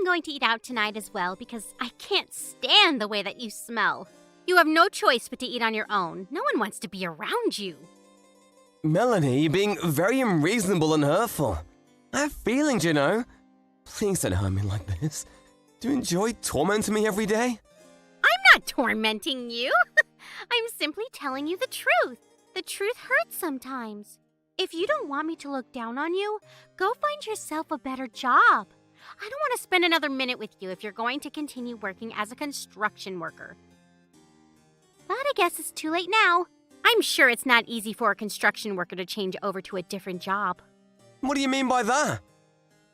going to eat out tonight as well because I can't stand the way that you smell. You have no choice but to eat on your own. No one wants to be around you. Melanie, you're being very unreasonable and hurtful. I have feelings, you know. Please don't hurt me like this. Do you enjoy tormenting me every day? I'm not tormenting you. I'm simply telling you the truth. The truth hurts sometimes. If you don't want me to look down on you, go find yourself a better job. I don't want to spend another minute with you if you're going to continue working as a construction worker. But I guess it's too late now. I'm sure it's not easy for a construction worker to change over to a different job. What do you mean by that?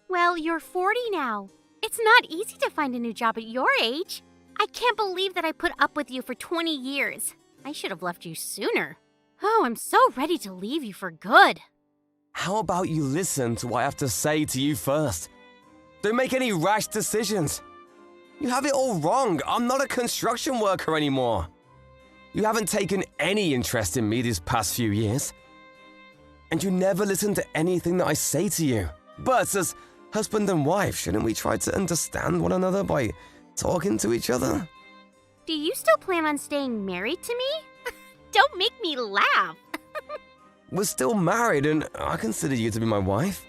Well, you're 40 now. It's not easy to find a new job at your age. I can't believe that I put up with you for 20 years. I should have left you sooner. Oh, I'm so ready to leave you for good. How about you listen to what I have to say to you first? Don't make any rash decisions. You have it all wrong. I'm not a construction worker anymore. You haven't taken any interest in me these past few years. And you never listen to anything that I say to you. But as husband and wife, shouldn't we try to understand one another by talking to each other? Do you still plan on staying married to me? Don't make me laugh. We're still married and I consider you to be my wife.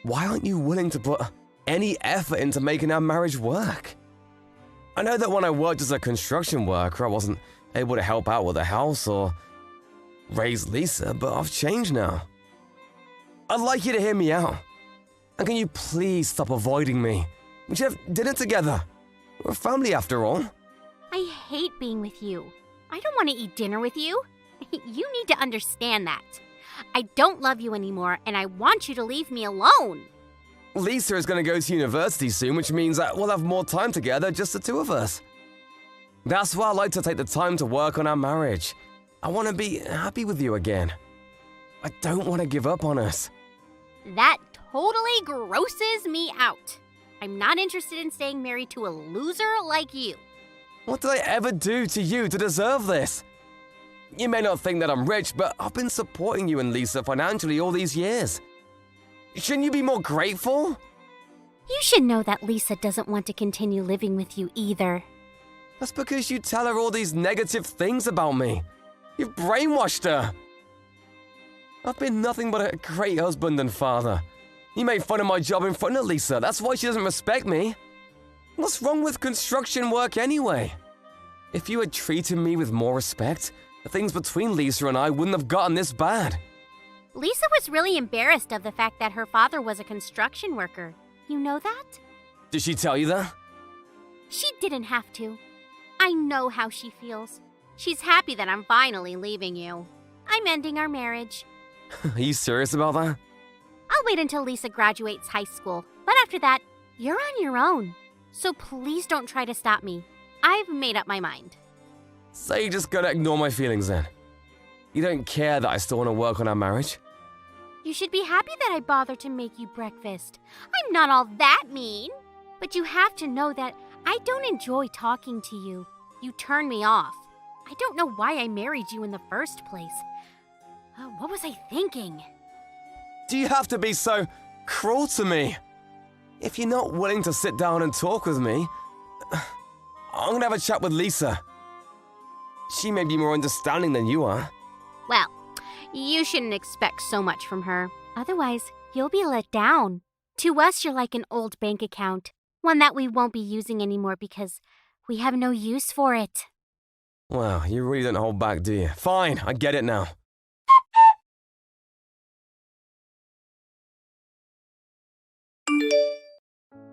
Why aren't you willing to put any effort into making our marriage work? I know that when I worked as a construction worker, I wasn't able to help out with the house or raise Lisa, but I've changed now. I'd like you to hear me out. And can you please stop avoiding me? We should have dinner together. We're a family after all. I hate being with you. I don't want to eat dinner with you. You need to understand that. I don't love you anymore, and I want you to leave me alone. Lisa is going to go to university soon, which means that we'll have more time together, just the two of us. That's why I like to take the time to work on our marriage. I want to be happy with you again. I don't want to give up on us. That totally grosses me out. I'm not interested in staying married to a loser like you. What did I ever do to you to deserve this? You may not think that I'm rich, but I've been supporting you and Lisa financially all these years. Shouldn't you be more grateful? You should know that Lisa doesn't want to continue living with you either. That's because you tell her all these negative things about me. You've brainwashed her. I've been nothing but a great husband and father. You made fun of my job in front of Lisa. That's why she doesn't respect me. What's wrong with construction work anyway? If you had treated me with more respect, the things between Lisa and I wouldn't have gotten this bad. Lisa was really embarrassed of the fact that her father was a construction worker. You know that? Did she tell you that? She didn't have to. I know how she feels. She's happy that I'm finally leaving you. I'm ending our marriage. Are you serious about that? I'll wait until Lisa graduates high school, but after that, you're on your own. So please don't try to stop me. I've made up my mind. So you just gotta ignore my feelings then? You don't care that I still want to work on our marriage? You should be happy that I bothered to make you breakfast. I'm not all that mean. But you have to know that I don't enjoy talking to you. You turn me off. I don't know why I married you in the first place. What was I thinking? Do you have to be so cruel to me? If you're not willing to sit down and talk with me, I'm gonna have a chat with Lisa. She may be more understanding than you are. Well, you shouldn't expect so much from her. Otherwise, you'll be let down. To us, you're like an old bank account, one that we won't be using anymore because we have no use for it. Wow, you really don't hold back, do you? Fine, I get it now.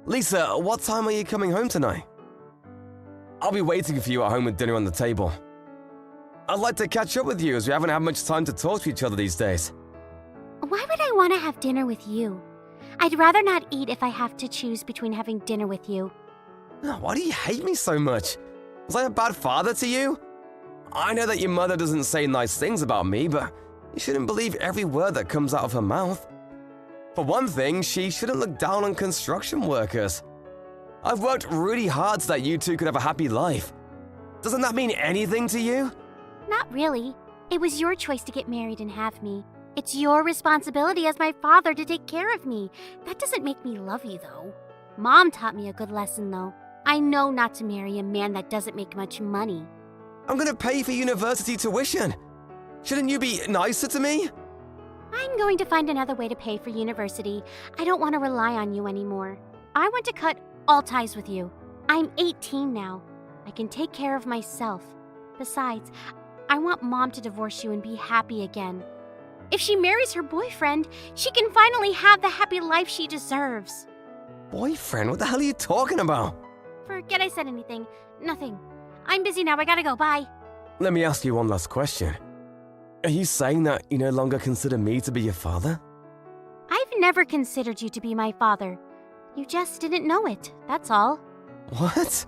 Lisa, what time are you coming home tonight? I'll be waiting for you at home with dinner on the table. I'd like to catch up with you as we haven't had much time to talk to each other these days. Why would I want to have dinner with you? I'd rather not eat if I have to choose between having dinner with you. Why do you hate me so much? Was I a bad father to you? I know that your mother doesn't say nice things about me, but you shouldn't believe every word that comes out of her mouth. For one thing, she shouldn't look down on construction workers. I've worked really hard so that you two could have a happy life. Doesn't that mean anything to you? Not really. It was your choice to get married and have me. It's your responsibility as my father to take care of me. That doesn't make me love you, though. Mom taught me a good lesson, though. I know not to marry a man that doesn't make much money. I'm gonna pay for university tuition. Shouldn't you be nicer to me? I'm going to find another way to pay for university. I don't want to rely on you anymore. I want to cut all ties with you. I'm 18 now. I can take care of myself. Besides, I want Mom to divorce you and be happy again. If she marries her boyfriend, she can finally have the happy life she deserves. Boyfriend? What the hell are you talking about? Forget I said anything. Nothing. I'm busy now. I gotta go. Bye. Let me ask you one last question. Are you saying that you no longer consider me to be your father? I've never considered you to be my father. You just didn't know it, that's all. What?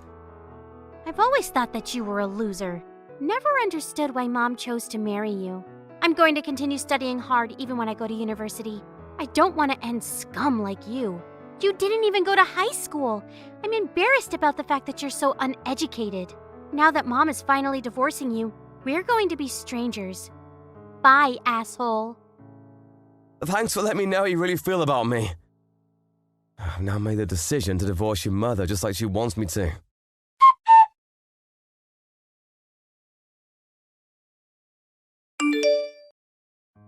I've always thought that you were a loser. Never understood why Mom chose to marry you. I'm going to continue studying hard even when I go to university. I don't want to end scum like you. You didn't even go to high school. I'm embarrassed about the fact that you're so uneducated. Now that Mom is finally divorcing you, we're going to be strangers. Bye, asshole. Thanks for letting me know how you really feel about me. I've now made the decision to divorce your mother just like she wants me to.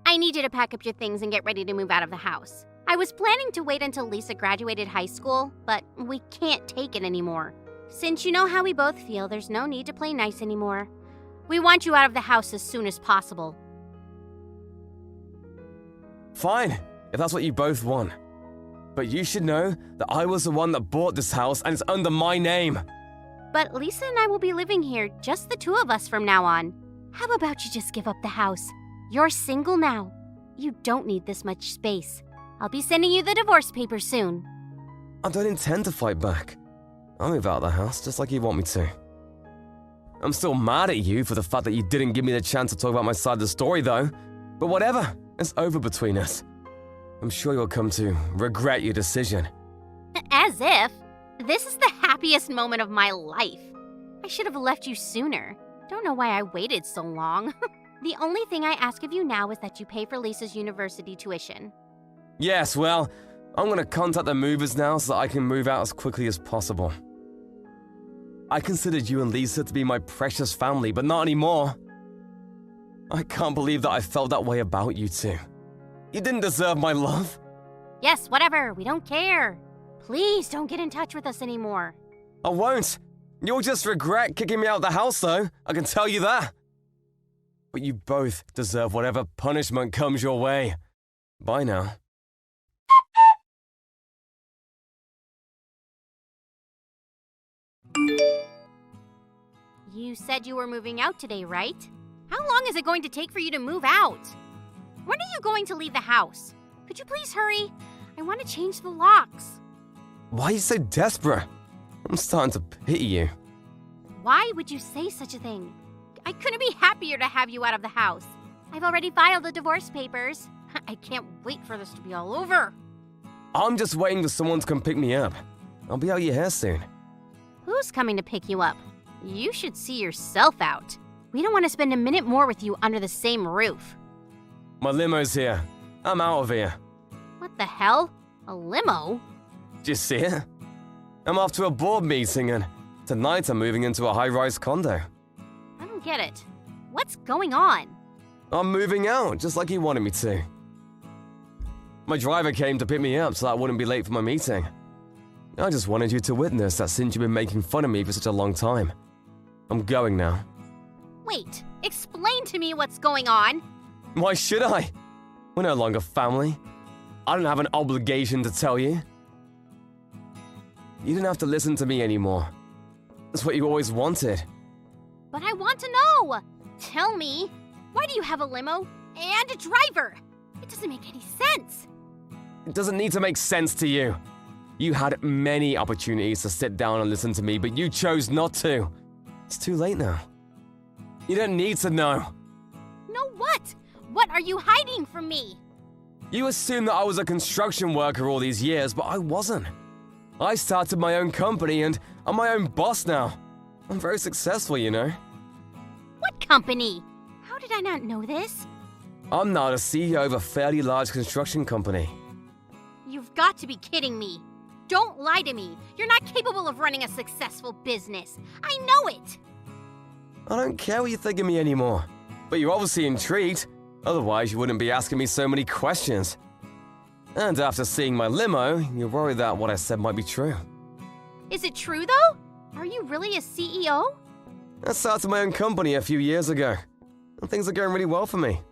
I need you to pack up your things and get ready to move out of the house. I was planning to wait until Lisa graduated high school, but we can't take it anymore. Since you know how we both feel, there's no need to play nice anymore. We want you out of the house as soon as possible. Fine, if that's what you both want. But you should know that I was the one that bought this house and it's under my name. But Lisa and I will be living here, just the two of us from now on. How about you just give up the house? You're single now. You don't need this much space. I'll be sending you the divorce papers soon. I don't intend to fight back. I'll move out of the house just like you want me to. I'm still mad at you for the fact that you didn't give me the chance to talk about my side of the story though. But whatever, it's over between us. I'm sure you'll come to regret your decision. As if. This is the happiest moment of my life. I should have left you sooner. Don't know why I waited so long. The only thing I ask of you now is that you pay for Lisa's university tuition. Yes, well, I'm gonna contact the movers now so that I can move out as quickly as possible. I considered you and Lisa to be my precious family, but not anymore. I can't believe that I felt that way about you two. You didn't deserve my love. Yes, whatever. We don't care. Please don't get in touch with us anymore. I won't. You'll just regret kicking me out of the house, though. I can tell you that. But you both deserve whatever punishment comes your way. Bye now. You said you were moving out today, right? How long is it going to take for you to move out? When are you going to leave the house? Could you please hurry? I want to change the locks. Why are you so desperate? I'm starting to pity you. Why would you say such a thing? I couldn't be happier to have you out of the house. I've already filed the divorce papers. I can't wait for this to be all over. I'm just waiting for someone to come pick me up. I'll be out of your hair soon. Who's coming to pick you up? You should see yourself out. We don't want to spend a minute more with you under the same roof. My limo's here. I'm out of here. What the hell? A limo? Did you see it? I'm off to a board meeting and tonight I'm moving into a high-rise condo. I don't get it. What's going on? I'm moving out, just like you wanted me to. My driver came to pick me up so that I wouldn't be late for my meeting. I just wanted you to witness that since you've been making fun of me for such a long time. I'm going now. Wait, explain to me what's going on. Why should I? We're no longer family. I don't have an obligation to tell you. You didn't have to listen to me anymore. That's what you always wanted. But I want to know. Tell me, why do you have a limo and a driver? It doesn't make any sense. It doesn't need to make sense to you. You had many opportunities to sit down and listen to me, but you chose not to. It's too late now. You don't need to know. Know what? What are you hiding from me? You assumed that I was a construction worker all these years, but I wasn't. I started my own company and I'm my own boss now. I'm very successful, you know. What company? How did I not know this? I'm now the CEO of a fairly large construction company. You've got to be kidding me. Don't lie to me. You're not capable of running a successful business. I know it. I don't care what you think of me anymore. But you're obviously intrigued. Otherwise, you wouldn't be asking me so many questions. And after seeing my limo, you're worried that what I said might be true. Is it true, though? Are you really a CEO? I started my own company a few years ago, and things are going really well for me.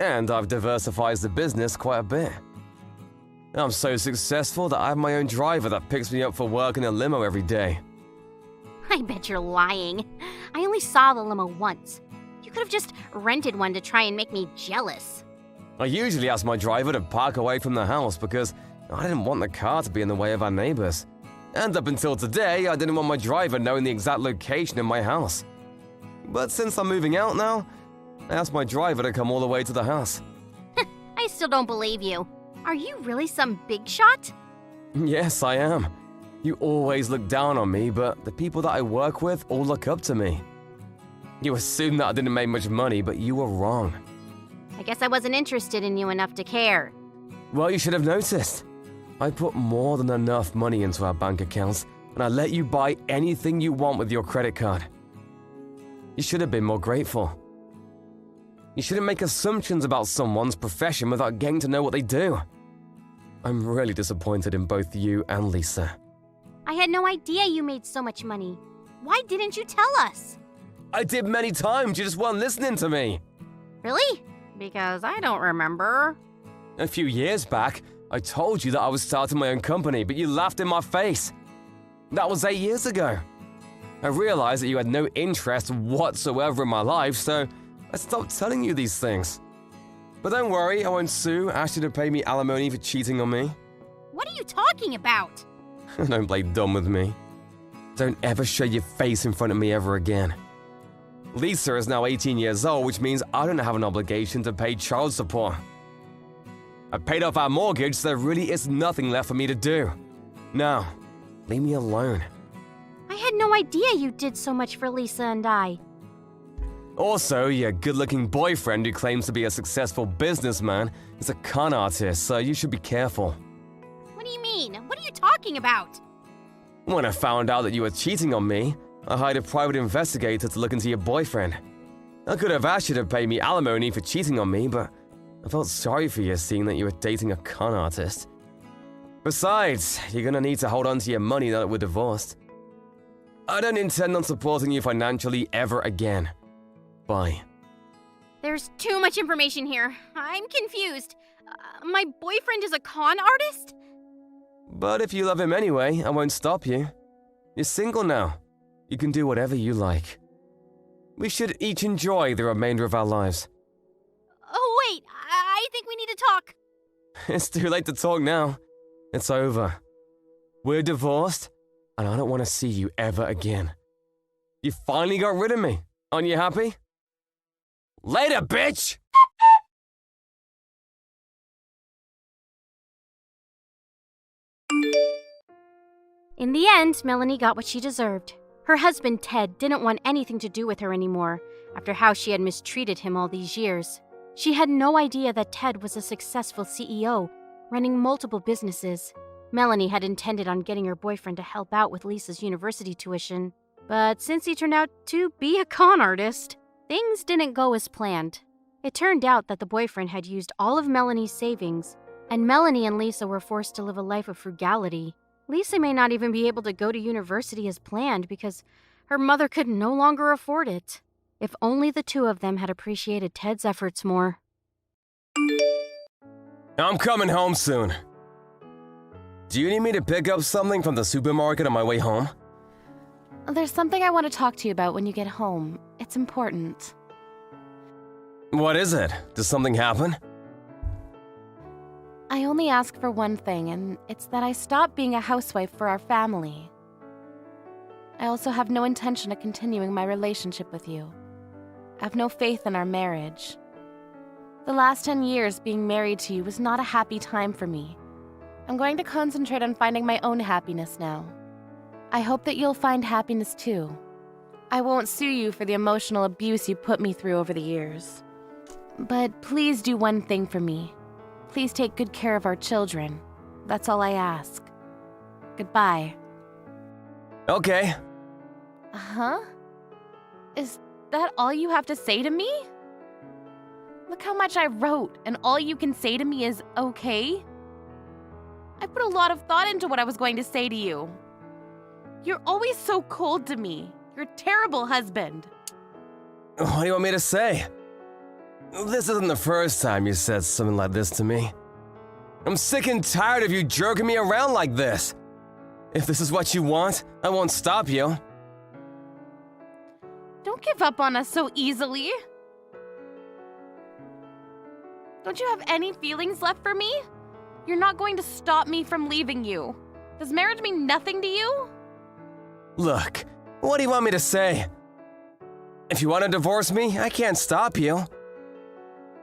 And I've diversified the business quite a bit. I'm so successful that I have my own driver that picks me up for work in a limo every day. I bet you're lying. I only saw the limo once. You could have just rented one to try and make me jealous. I usually ask my driver to park away from the house because I didn't want the car to be in the way of our neighbors. And up until today, I didn't want my driver knowing the exact location of my house. But since I'm moving out now, I asked my driver to come all the way to the house. I still don't believe you. Are you really some big shot? Yes, I am. You always look down on me, but the people that I work with all look up to me. You assumed that I didn't make much money, but you were wrong. I guess I wasn't interested in you enough to care. Well, you should have noticed. I put more than enough money into our bank accounts, and I let you buy anything you want with your credit card. You should have been more grateful. You shouldn't make assumptions about someone's profession without getting to know what they do. I'm really disappointed in both you and Lisa. I had no idea you made so much money. Why didn't you tell us? I did many times, you just weren't listening to me. Really? Because I don't remember. A few years back, I told you that I was starting my own company, but you laughed in my face. That was 8 years ago. I realized that you had no interest whatsoever in my life, so I stopped telling you these things. But don't worry, I won't sue, ask you to pay me alimony for cheating on me. What are you talking about? Don't play dumb with me. Don't ever show your face in front of me ever again. Lisa is now 18 years old, which means I don't have an obligation to pay child support. I paid off our mortgage, so there really is nothing left for me to do. Now, leave me alone. I had no idea you did so much for Lisa and I. Also, your good-looking boyfriend who claims to be a successful businessman is a con artist, so you should be careful. What do you mean? What are you talking about? When I found out that you were cheating on me, I hired a private investigator to look into your boyfriend. I could have asked you to pay me alimony for cheating on me, but I felt sorry for you seeing that you were dating a con artist. Besides, you're gonna need to hold on to your money now that we're divorced. I don't intend on supporting you financially ever again. Bye. There's too much information here. I'm confused. My boyfriend is a con artist? But if you love him anyway, I won't stop you. You're single now. You can do whatever you like. We should each enjoy the remainder of our lives. Oh, wait. I think we need to talk. It's too late to talk now. It's over. We're divorced, and I don't want to see you ever again. You finally got rid of me. Aren't you happy? Later, bitch! In the end, Melanie got what she deserved. Her husband, Ted, didn't want anything to do with her anymore after how she had mistreated him all these years. She had no idea that Ted was a successful CEO, running multiple businesses. Melanie had intended on getting her boyfriend to help out with Lisa's university tuition, but since he turned out to be a con artist, things didn't go as planned. It turned out that the boyfriend had used all of Melanie's savings, and Melanie and Lisa were forced to live a life of frugality. Lisa may not even be able to go to university as planned because her mother could no longer afford it. If only the two of them had appreciated Ted's efforts more. I'm coming home soon. Do you need me to pick up something from the supermarket on my way home? There's something I want to talk to you about when you get home. It's important. What is it? Does something happen? I only ask for one thing, and it's that I stop being a housewife for our family. I also have no intention of continuing my relationship with you. I have no faith in our marriage. The last 10 years being married to you was not a happy time for me. I'm going to concentrate on finding my own happiness now. I hope that you'll find happiness too. I won't sue you for the emotional abuse you put me through over the years. But please do one thing for me. Please take good care of our children. That's all I ask. Goodbye. Okay. Huh? Is that all you have to say to me? Look how much I wrote, and all you can say to me is okay? I put a lot of thought into what I was going to say to you. You're always so cold to me. You're a terrible husband. What do you want me to say? This isn't the first time you said something like this to me. I'm sick and tired of you jerking me around like this. If this is what you want, I won't stop you. Don't give up on us so easily. Don't you have any feelings left for me? You're not going to stop me from leaving you. Does marriage mean nothing to you? Look, what do you want me to say? If you want to divorce me, I can't stop you.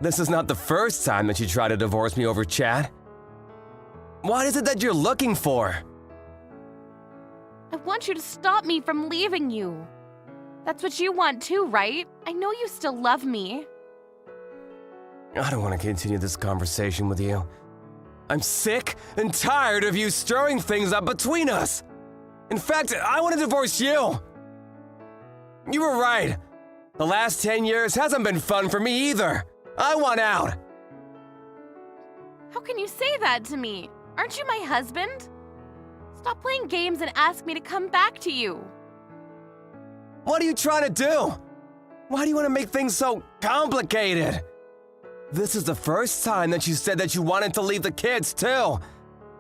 This is not the first time that you try to divorce me over chat. What is it that you're looking for? I want you to stop me from leaving you. That's what you want too, right? I know you still love me. I don't want to continue this conversation with you. I'm sick and tired of you stirring things up between us. In fact, I want to divorce you. You were right. The last 10 years hasn't been fun for me either. I want out. How can you say that to me? Aren't you my husband? Stop playing games and ask me to come back to you. What are you trying to do? Why do you want to make things so complicated? This is the first time that you said that you wanted to leave the kids, too.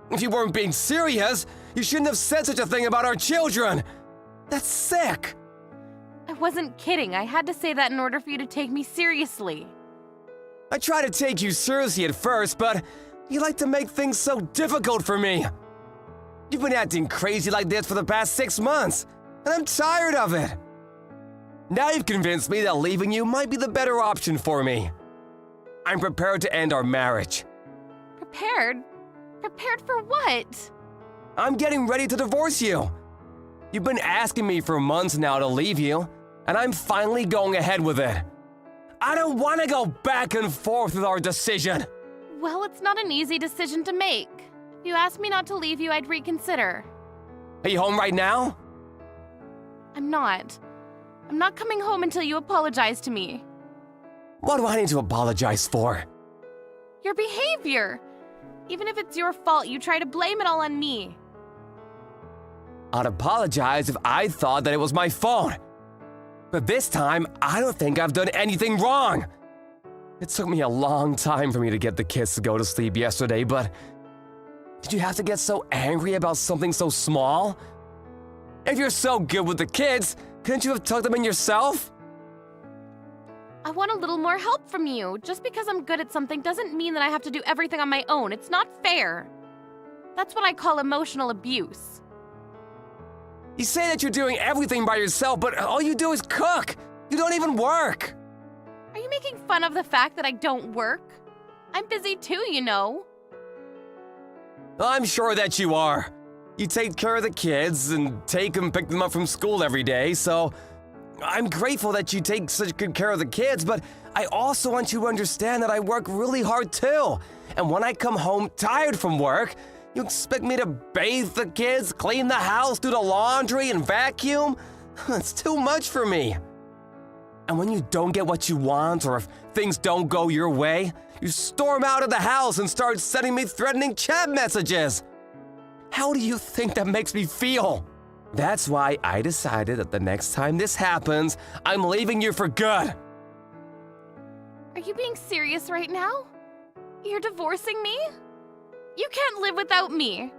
If you weren't being serious, you shouldn't have said such a thing about our children. That's sick. I wasn't kidding. I had to say that in order for you to take me seriously. I tried to take you seriously at first, but you like to make things so difficult for me. You've been acting crazy like this for the past 6 months, and I'm tired of it. Now you've convinced me that leaving you might be the better option for me. I'm prepared to end our marriage. Prepared? Prepared for what? I'm getting ready to divorce you. You've been asking me for months now to leave you, and I'm finally going ahead with it. I don't want to go back and forth with our decision. Well, it's not an easy decision to make. If you asked me not to leave you, I'd reconsider. Are you home right now? I'm not. I'm not coming home until you apologize to me. What do I need to apologize for? Your behavior. Even if it's your fault, you try to blame it all on me. I'd apologize if I thought that it was my fault. But this time, I don't think I've done anything wrong. It took me a long time for me to get the kids to go to sleep yesterday, but did you have to get so angry about something so small? If you're so good with the kids, couldn't you have tucked them in yourself? I want a little more help from you. Just because I'm good at something doesn't mean that I have to do everything on my own. It's not fair. That's what I call emotional abuse. You say that you're doing everything by yourself, but all you do is cook. You don't even work. Are you making fun of the fact that I don't work? I'm busy too, you know. I'm sure that you are. You take care of the kids and pick them up from school every day, so I'm grateful that you take such good care of the kids, but I also want you to understand that I work really hard too. And when I come home tired from work, you expect me to bathe the kids, clean the house, do the laundry, and vacuum? It's too much for me. And when you don't get what you want, or if things don't go your way, you storm out of the house and start sending me threatening chat messages. How do you think that makes me feel? That's why I decided that the next time this happens, I'm leaving you for good. Are you being serious right now? You're divorcing me? You can't live without me.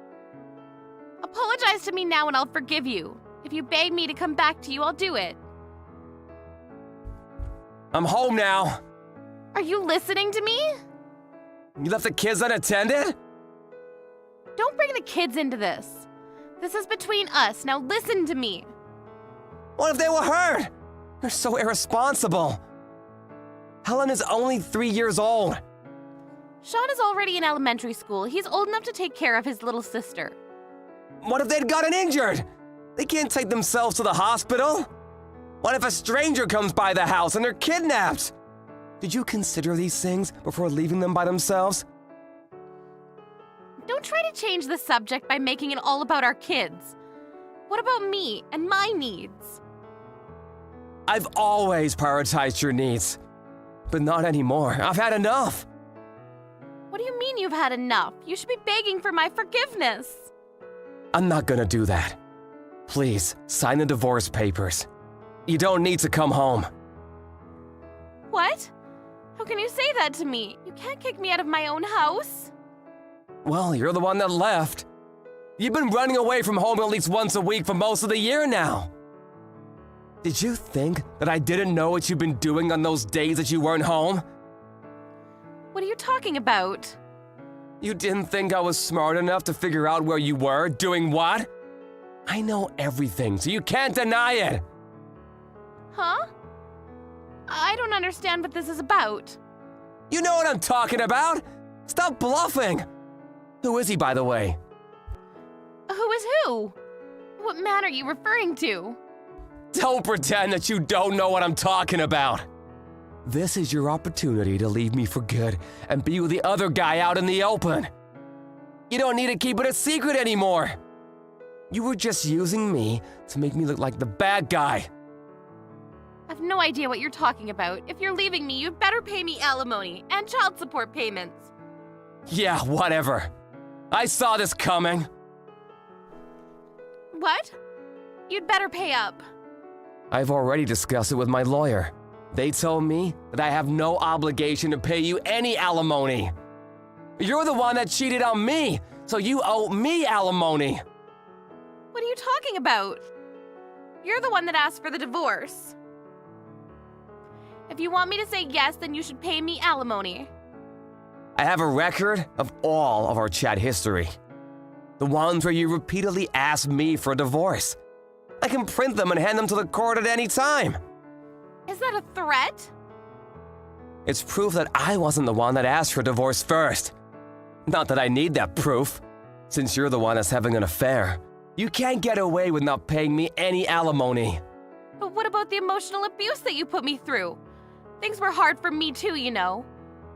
Apologize to me now and I'll forgive you. If you beg me to come back to you, I'll do it. I'm home now. Are you listening to me? You left the kids unattended? Don't bring the kids into this. This is between us. Now listen to me. What if they were hurt? You're so irresponsible. Helen is only 3 years old. Sean is already in elementary school. He's old enough to take care of his little sister. What if they'd gotten injured? They can't take themselves to the hospital. What if a stranger comes by the house and they're kidnapped? Did you consider these things before leaving them by themselves? Don't try to change the subject by making it all about our kids. What about me and my needs? I've always prioritized your needs. But not anymore. I've had enough. What do you mean you've had enough? You should be begging for my forgiveness. I'm not gonna do that. Please, sign the divorce papers. You don't need to come home. What? How can you say that to me? You can't kick me out of my own house. Well, you're the one that left. You've been running away from home at least once a week for most of the year now. Did you think that I didn't know what you've been doing on those days that you weren't home? What are you talking about? You didn't think I was smart enough to figure out where you were, doing what? I know everything, so you can't deny it. Huh? I don't understand what this is about. You know what I'm talking about. Stop bluffing. Who is he, by the way? Who is who? What man are you referring to? Don't pretend that you don't know what I'm talking about. This is your opportunity to leave me for good and be with the other guy out in the open. You don't need to keep it a secret anymore. You were just using me to make me look like the bad guy. I have no idea what you're talking about. If you're leaving me, you'd better pay me alimony and child support payments. Yeah, whatever. I saw this coming. What? You'd better pay up. I've already discussed it with my lawyer. They told me that I have no obligation to pay you any alimony. You're the one that cheated on me, so you owe me alimony. What are you talking about? You're the one that asked for the divorce. If you want me to say yes, then you should pay me alimony. I have a record of all of our chat history. The ones where you repeatedly asked me for a divorce. I can print them and hand them to the court at any time. Is that a threat? It's proof that I wasn't the one that asked for a divorce first. Not that I need that proof. Since you're the one that's having an affair, you can't get away with not paying me any alimony. But what about the emotional abuse that you put me through? Things were hard for me too, you know.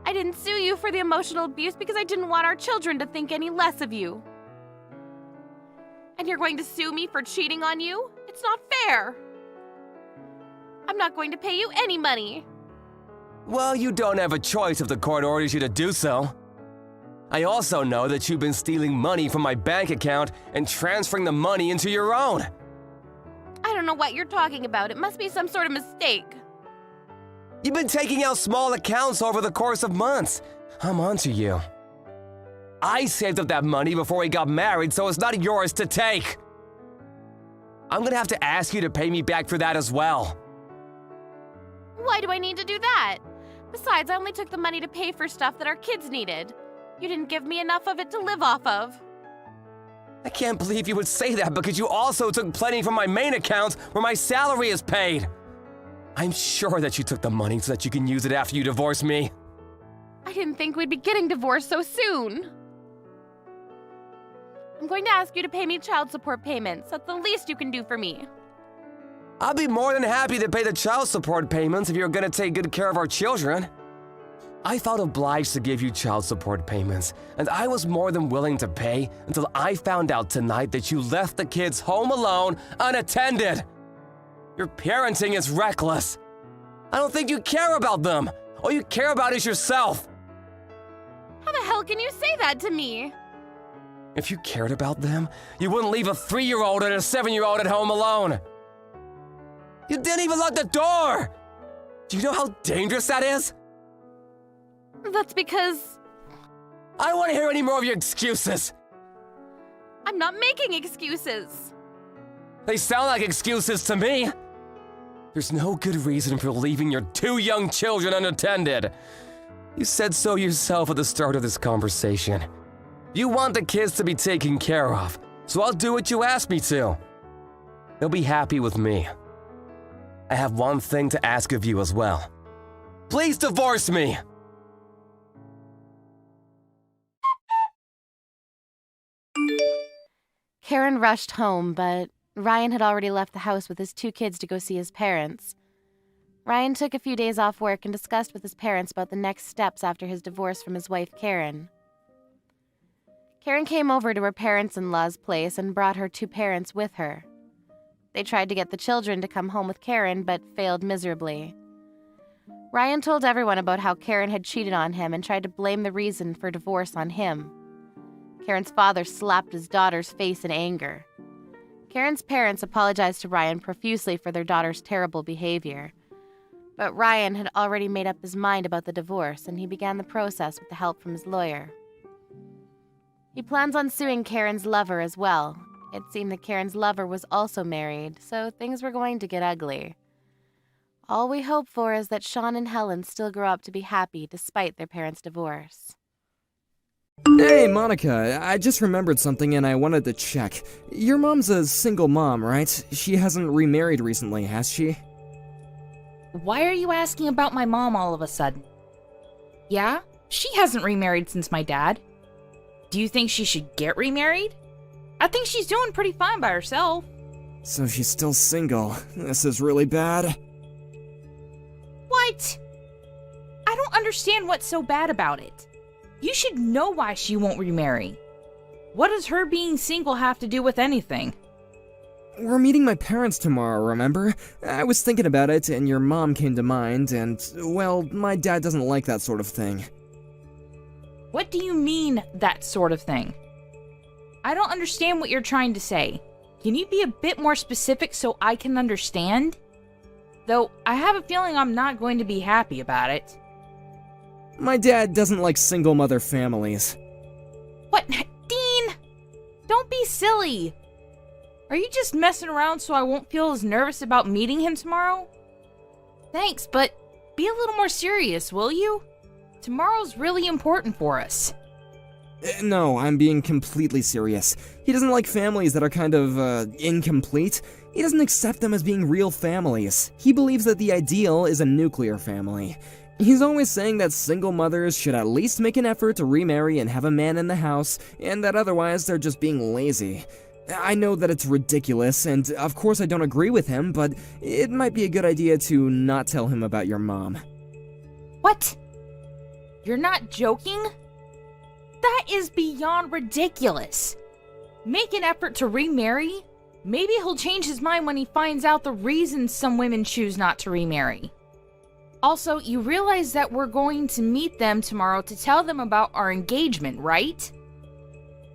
I didn't sue you for the emotional abuse because I didn't want our children to think any less of you. And you're going to sue me for cheating on you? It's not fair. I'm not going to pay you any money. Well, you don't have a choice if the court orders you to do so. I also know that you've been stealing money from my bank account and transferring the money into your own. I don't know what you're talking about. It must be some sort of mistake. You've been taking out small accounts over the course of months. I'm onto you. I saved up that money before we got married, so it's not yours to take. I'm gonna have to ask you to pay me back for that as well. Why do I need to do that? Besides, I only took the money to pay for stuff that our kids needed. You didn't give me enough of it to live off of. I can't believe you would say that because you also took plenty from my main account where my salary is paid. I'm sure that you took the money so that you can use it after you divorce me. I didn't think we'd be getting divorced so soon. I'm going to ask you to pay me child support payments. That's the least you can do for me. I'll be more than happy to pay the child support payments if you're gonna take good care of our children. I felt obliged to give you child support payments, and I was more than willing to pay until I found out tonight that you left the kids home alone, unattended. Your parenting is reckless. I don't think you care about them. All you care about is yourself. How the hell can you say that to me? If you cared about them, you wouldn't leave a 3-year-old and a 7-year-old at home alone. You didn't even lock the door! Do you know how dangerous that is? That's because I don't want to hear any more of your excuses. I'm not making excuses. They sound like excuses to me. There's no good reason for leaving your 2 young children unattended. You said so yourself at the start of this conversation. You want the kids to be taken care of, so I'll do what you asked me to. They'll be happy with me. I have one thing to ask of you as well. Please divorce me! Karen rushed home, but Ryan had already left the house with his 2 kids to go see his parents. Ryan took a few days off work and discussed with his parents about the next steps after his divorce from his wife, Karen. Karen came over to her parents-in-law's place and brought her two parents with her. They tried to get the children to come home with Karen, but failed miserably. Ryan told everyone about how Karen had cheated on him and tried to blame the reason for divorce on him. Karen's father slapped his daughter's face in anger. Karen's parents apologized to Ryan profusely for their daughter's terrible behavior. But Ryan had already made up his mind about the divorce, and he began the process with the help from his lawyer. He plans on suing Karen's lover as well. It seemed that Karen's lover was also married, so things were going to get ugly. All we hope for is that Sean and Helen still grow up to be happy despite their parents' divorce. Hey, Monica, I just remembered something and I wanted to check. Your mom's a single mom, right? She hasn't remarried recently, has she? Why are you asking about my mom all of a sudden? Yeah, she hasn't remarried since my dad. Do you think she should get remarried? I think she's doing pretty fine by herself. So she's still single. This is really bad. What? I don't understand what's so bad about it. You should know why she won't remarry. What does her being single have to do with anything? We're meeting my parents tomorrow, remember? I was thinking about it and your mom came to mind and, well, my dad doesn't like that sort of thing. What do you mean, that sort of thing? I don't understand what you're trying to say. Can you be a bit more specific so I can understand? Though, I have a feeling I'm not going to be happy about it. My dad doesn't like single mother families. What? Dean! Don't be silly! Are you just messing around so I won't feel as nervous about meeting him tomorrow? Thanks, but be a little more serious, will you? Tomorrow's really important for us. No, I'm being completely serious. He doesn't like families that are kind of, incomplete. He doesn't accept them as being real families. He believes that the ideal is a nuclear family. He's always saying that single mothers should at least make an effort to remarry and have a man in the house, and that otherwise they're just being lazy. I know that it's ridiculous, and of course I don't agree with him, but it might be a good idea to not tell him about your mom. What? You're not joking? That is beyond ridiculous. Make an effort to remarry? Maybe he'll change his mind when he finds out the reasons some women choose not to remarry. Also, you realize that we're going to meet them tomorrow to tell them about our engagement, right?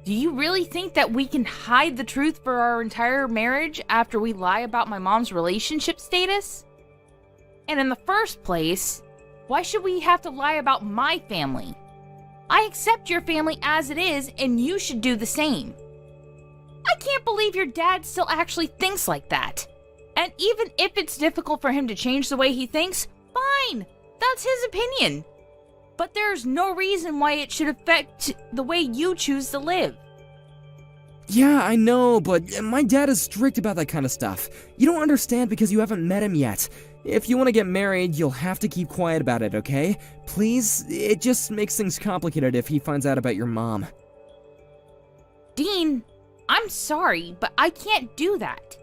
Do you really think that we can hide the truth for our entire marriage after we lie about my mom's relationship status? And in the first place, why should we have to lie about my family? I accept your family as it is, and you should do the same. I can't believe your dad still actually thinks like that. And even if it's difficult for him to change the way he thinks, fine, that's his opinion. But there's no reason why it should affect the way you choose to live. Yeah, I know, but my dad is strict about that kind of stuff. You don't understand because you haven't met him yet. If you want to get married, you'll have to keep quiet about it, okay? Please? It just makes things complicated if he finds out about your mom. Dean, I'm sorry, but I can't do that.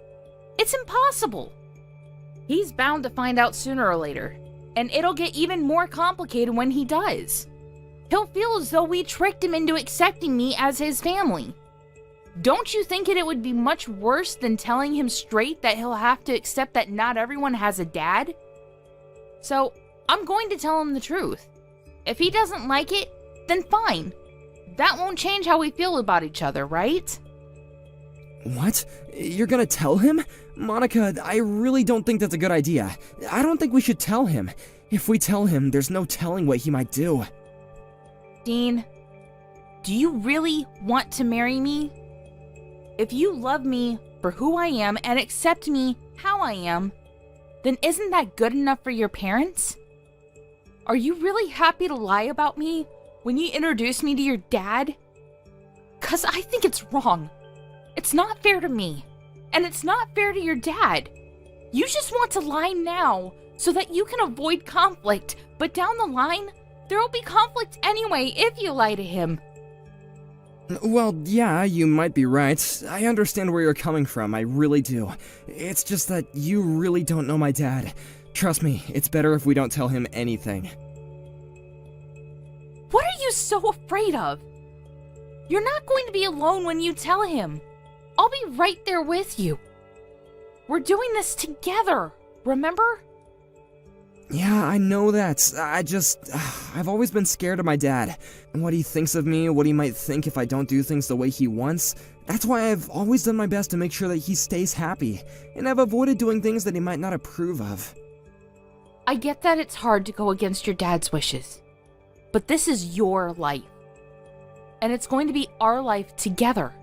It's impossible. He's bound to find out sooner or later, and it'll get even more complicated when he does. He'll feel as though we tricked him into accepting me as his family. Don't you think it would be much worse than telling him straight that he'll have to accept that not everyone has a dad? So, I'm going to tell him the truth. If he doesn't like it, then fine. That won't change how we feel about each other, right? What? You're gonna tell him? Monica, I really don't think that's a good idea. I don't think we should tell him. If we tell him, there's no telling what he might do. Dean, do you really want to marry me? If you love me for who I am and accept me how I am, then isn't that good enough for your parents? Are you really happy to lie about me when you introduce me to your dad? 'Cause I think it's wrong. It's not fair to me, and it's not fair to your dad. You just want to lie now so that you can avoid conflict, but down the line, there'll be conflict anyway if you lie to him. Well, yeah, you might be right. I understand where you're coming from, I really do. It's just that you really don't know my dad. Trust me, it's better if we don't tell him anything. What are you so afraid of? You're not going to be alone when you tell him. I'll be right there with you. We're doing this together, remember? Yeah, I know that. I've always been scared of my dad, and what he thinks of me, what he might think if I don't do things the way he wants. That's why I've always done my best to make sure that he stays happy, and I've avoided doing things that he might not approve of. I get that it's hard to go against your dad's wishes, but this is your life, and it's going to be our life together.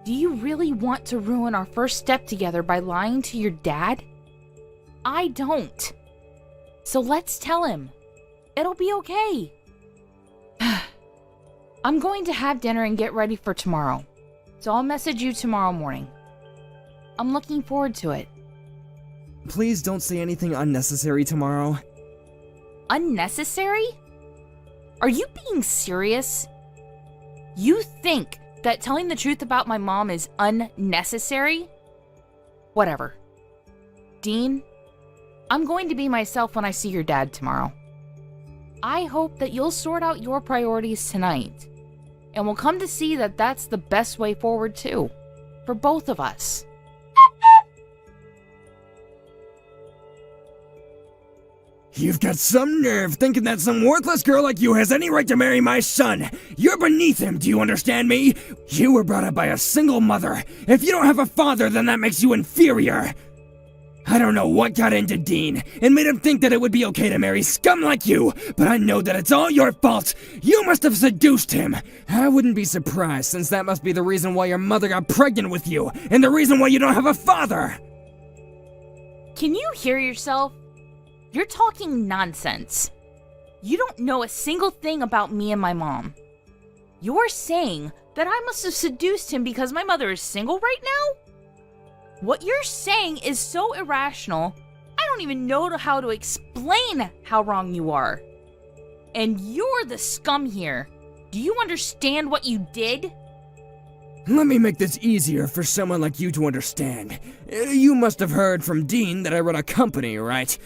Do you really want to ruin our first step together by lying to your dad? I don't. So let's tell him. It'll be okay. I'm going to have dinner and get ready for tomorrow, so I'll message you tomorrow morning. I'm looking forward to it. Please don't say anything unnecessary tomorrow. Unnecessary? Are you being serious? You think that telling the truth about my mom is unnecessary? Whatever. Dean, I'm going to be myself when I see your dad tomorrow. I hope that you'll sort out your priorities tonight, and we'll come to see that that's the best way forward too, for both of us. You've got some nerve thinking that some worthless girl like you has any right to marry my son. You're beneath him, do you understand me? You were brought up by a single mother. If you don't have a father, then that makes you inferior. I don't know what got into Dean and made him think that it would be okay to marry scum like you, but I know that it's all your fault. You must have seduced him. I wouldn't be surprised, since that must be the reason why your mother got pregnant with you, And the reason why you don't have a father. Can you hear yourself? You're talking nonsense. You don't know a single thing about me and my mom. You're saying that I must have seduced him because my mother is single right now? What you're saying is so irrational, I don't even know how to explain how wrong you are. And you're the scum here. Do you understand what you did? Let me make this easier for someone like you to understand. You must have heard from Dean that I run a company, right?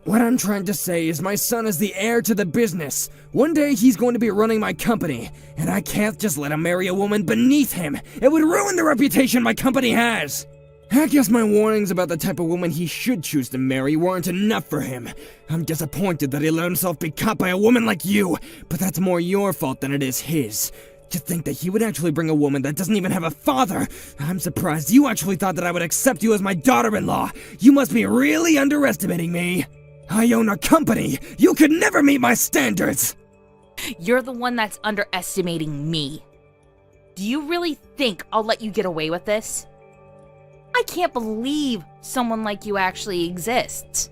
What I'm trying to say is my son is the heir to the business. One day he's going to be running my company, and I can't just let him marry a woman beneath him. It would ruin the reputation my company has. I guess my warnings about the type of woman he should choose to marry weren't enough for him. I'm disappointed that he let himself be caught by a woman like you, but that's more your fault than it is his. To think that he would actually bring a woman that doesn't even have a father. I'm surprised you actually thought that I would accept you as my daughter-in-law. You must be really underestimating me. I own a company. You could never meet my standards. You're the one that's underestimating me. Do you really think I'll let you get away with this? I can't believe someone like you actually exists.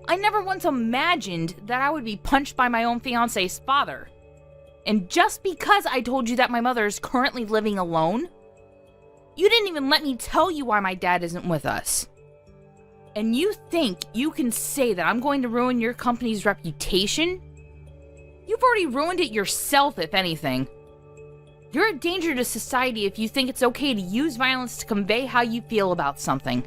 I never once imagined that I would be punched by my own fiancé's father. And just because I told you that my mother is currently living alone, you didn't even let me tell you why my dad isn't with us. And you think you can say that I'm going to ruin your company's reputation? You've already ruined it yourself, if anything. You're a danger to society if you think it's okay to use violence to convey how you feel about something.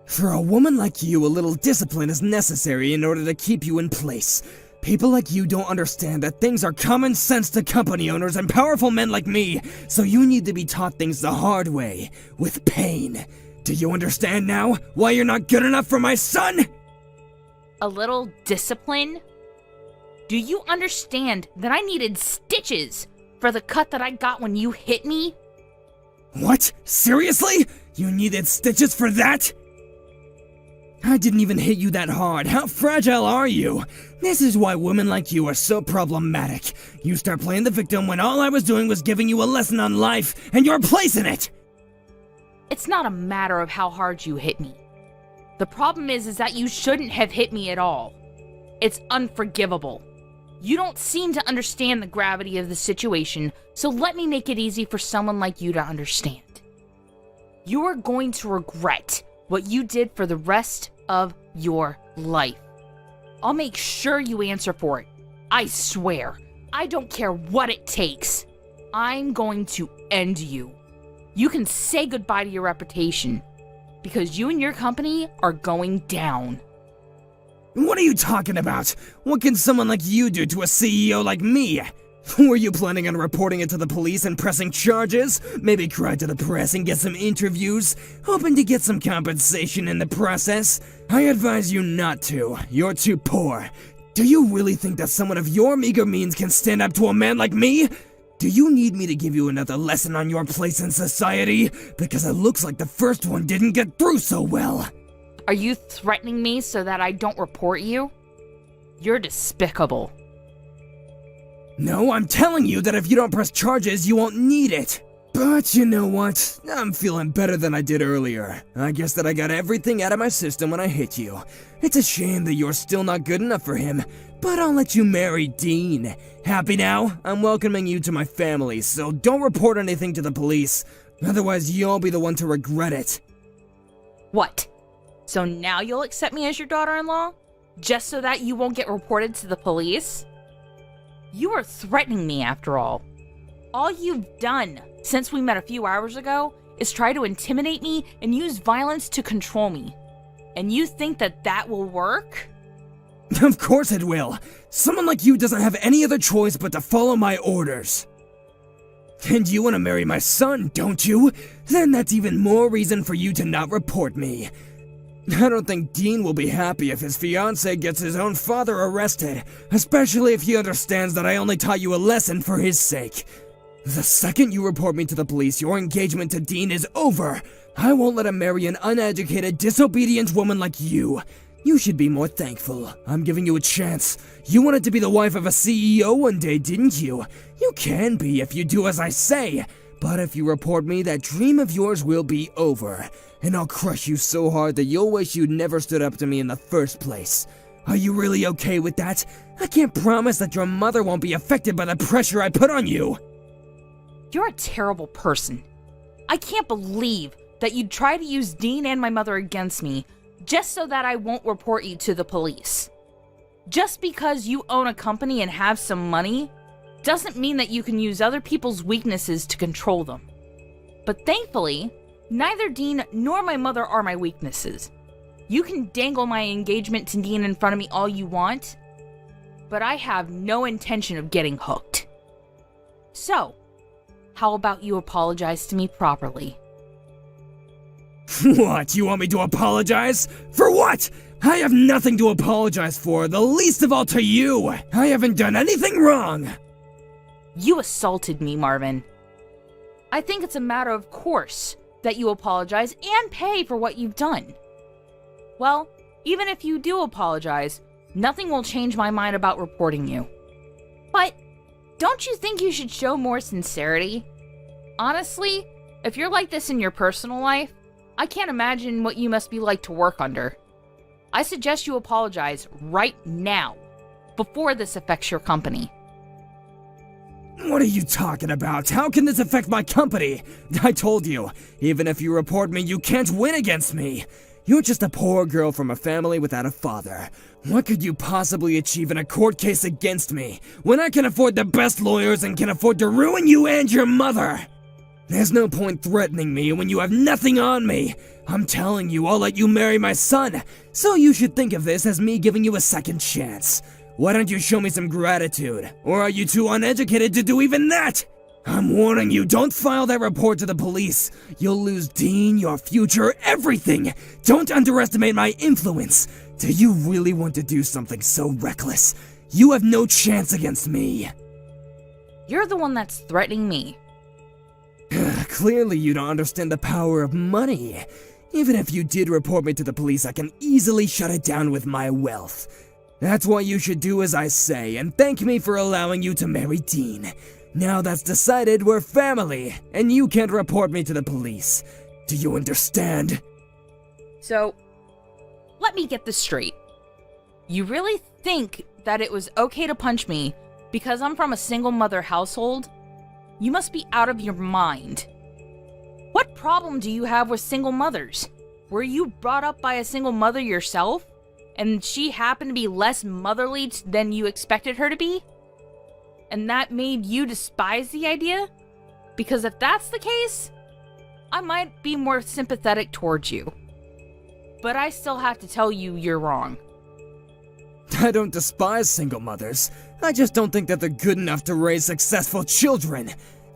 For a woman like you, a little discipline is necessary in order to keep you in place. People like you don't understand that things are common sense to company owners and powerful men like me, so you need to be taught things the hard way, with pain. Do you understand now why you're not good enough for my son? A little discipline? Do you understand that I needed stitches for the cut that I got when you hit me? What? Seriously? You needed stitches for that? I didn't even hit you that hard. How fragile are you? This is why women like you are so problematic. You start playing the victim when all I was doing was giving you a lesson on life, and your place in it! It's not a matter of how hard you hit me. The problem is that you shouldn't have hit me at all. It's unforgivable. You don't seem to understand the gravity of the situation, so let me make it easy for someone like you to understand. You are going to regret what you did for the rest of your life. I'll make sure you answer for it. I swear. I don't care what it takes. I'm going to end you. You can say goodbye to your reputation, because you and your company are going down. What are you talking about? What can someone like you do to a CEO like me? Were you planning on reporting it to the police and pressing charges? Maybe cry to the press and get some interviews? Hoping to get some compensation in the process? I advise you not to. You're too poor. Do you really think that someone of your meager means can stand up to a man like me? Do you need me to give you another lesson on your place in society? Because it looks like the first one didn't get through so well. Are you threatening me so that I don't report you? You're despicable. No, I'm telling you that if you don't press charges, you won't need it. But you know what? I'm feeling better than I did earlier. I guess that I got everything out of my system when I hit you. It's a shame that you're still not good enough for him, but I'll let you marry Dean. Happy now? I'm welcoming you to my family, so don't report anything to the police. Otherwise, you'll be the one to regret it. What? So now you'll accept me as your daughter-in-law? Just so that you won't get reported to the police? You are threatening me, after all. All you've done since we met a few hours ago is try to intimidate me and use violence to control me. And you think that that will work? Of course it will. Someone like you doesn't have any other choice but to follow my orders. And you want to marry my son, don't you? Then that's even more reason for you to not report me. I don't think Dean will be happy if his fiancée gets his own father arrested, especially if he understands that I only taught you a lesson for his sake. The second you report me to the police, your engagement to Dean is over. I won't let him marry an uneducated, disobedient woman like you. You should be more thankful. I'm giving you a chance. You wanted to be the wife of a CEO one day, didn't you? You can be if you do as I say. But if you report me, that dream of yours will be over. And I'll crush you so hard that you'll wish you'd never stood up to me in the first place. Are you really okay with that? I can't promise that your mother won't be affected by the pressure I put on you. You're a terrible person. I can't believe that you'd try to use Dean and my mother against me just so that I won't report you to the police. Just because you own a company and have some money doesn't mean that you can use other people's weaknesses to control them. But thankfully, neither Dean nor my mother are my weaknesses. You can dangle my engagement to Dean in front of me all you want, but I have no intention of getting hooked. So, how about you apologize to me properly? What, you want me to apologize? For what? I have nothing to apologize for, the least of all to you. I haven't done anything wrong. You assaulted me, Marvin. I think it's a matter of course that you apologize and pay for what you've done. Well, even if you do apologize, nothing will change my mind about reporting you. But don't you think you should show more sincerity? Honestly, if you're like this in your personal life, I can't imagine what you must be like to work under. I suggest you apologize right now, before this affects your company. What are you talking about? How can this affect my company? I told you, even if you report me, you can't win against me. You're just a poor girl from a family without a father. What could you possibly achieve in a court case against me, when I can afford the best lawyers and can afford to ruin you and your mother? There's no point threatening me when you have nothing on me. I'm telling you, I'll let you marry my son, so you should think of this as me giving you a second chance. Why don't you show me some gratitude? Or are you too uneducated to do even that? I'm warning you, don't file that report to the police. You'll lose Dean, your future, everything. Don't underestimate my influence. Do you really want to do something so reckless? You have no chance against me. You're the one that's threatening me. Clearly you don't understand the power of money. Even if you did report me to the police, I can easily shut it down with my wealth. That's why you should do as I say, and thank me for allowing you to marry Dean. Now that's decided, we're family, and you can't report me to the police. Do you understand? So, let me get this straight. You really think that it was okay to punch me because I'm from a single mother household? You must be out of your mind. What problem do you have with single mothers? Were you brought up by a single mother yourself? And she happened to be less motherly than you expected her to be? And that made you despise the idea? Because if that's the case, I might be more sympathetic towards you. But I still have to tell you you're wrong. I don't despise single mothers. I just don't think that they're good enough to raise successful children.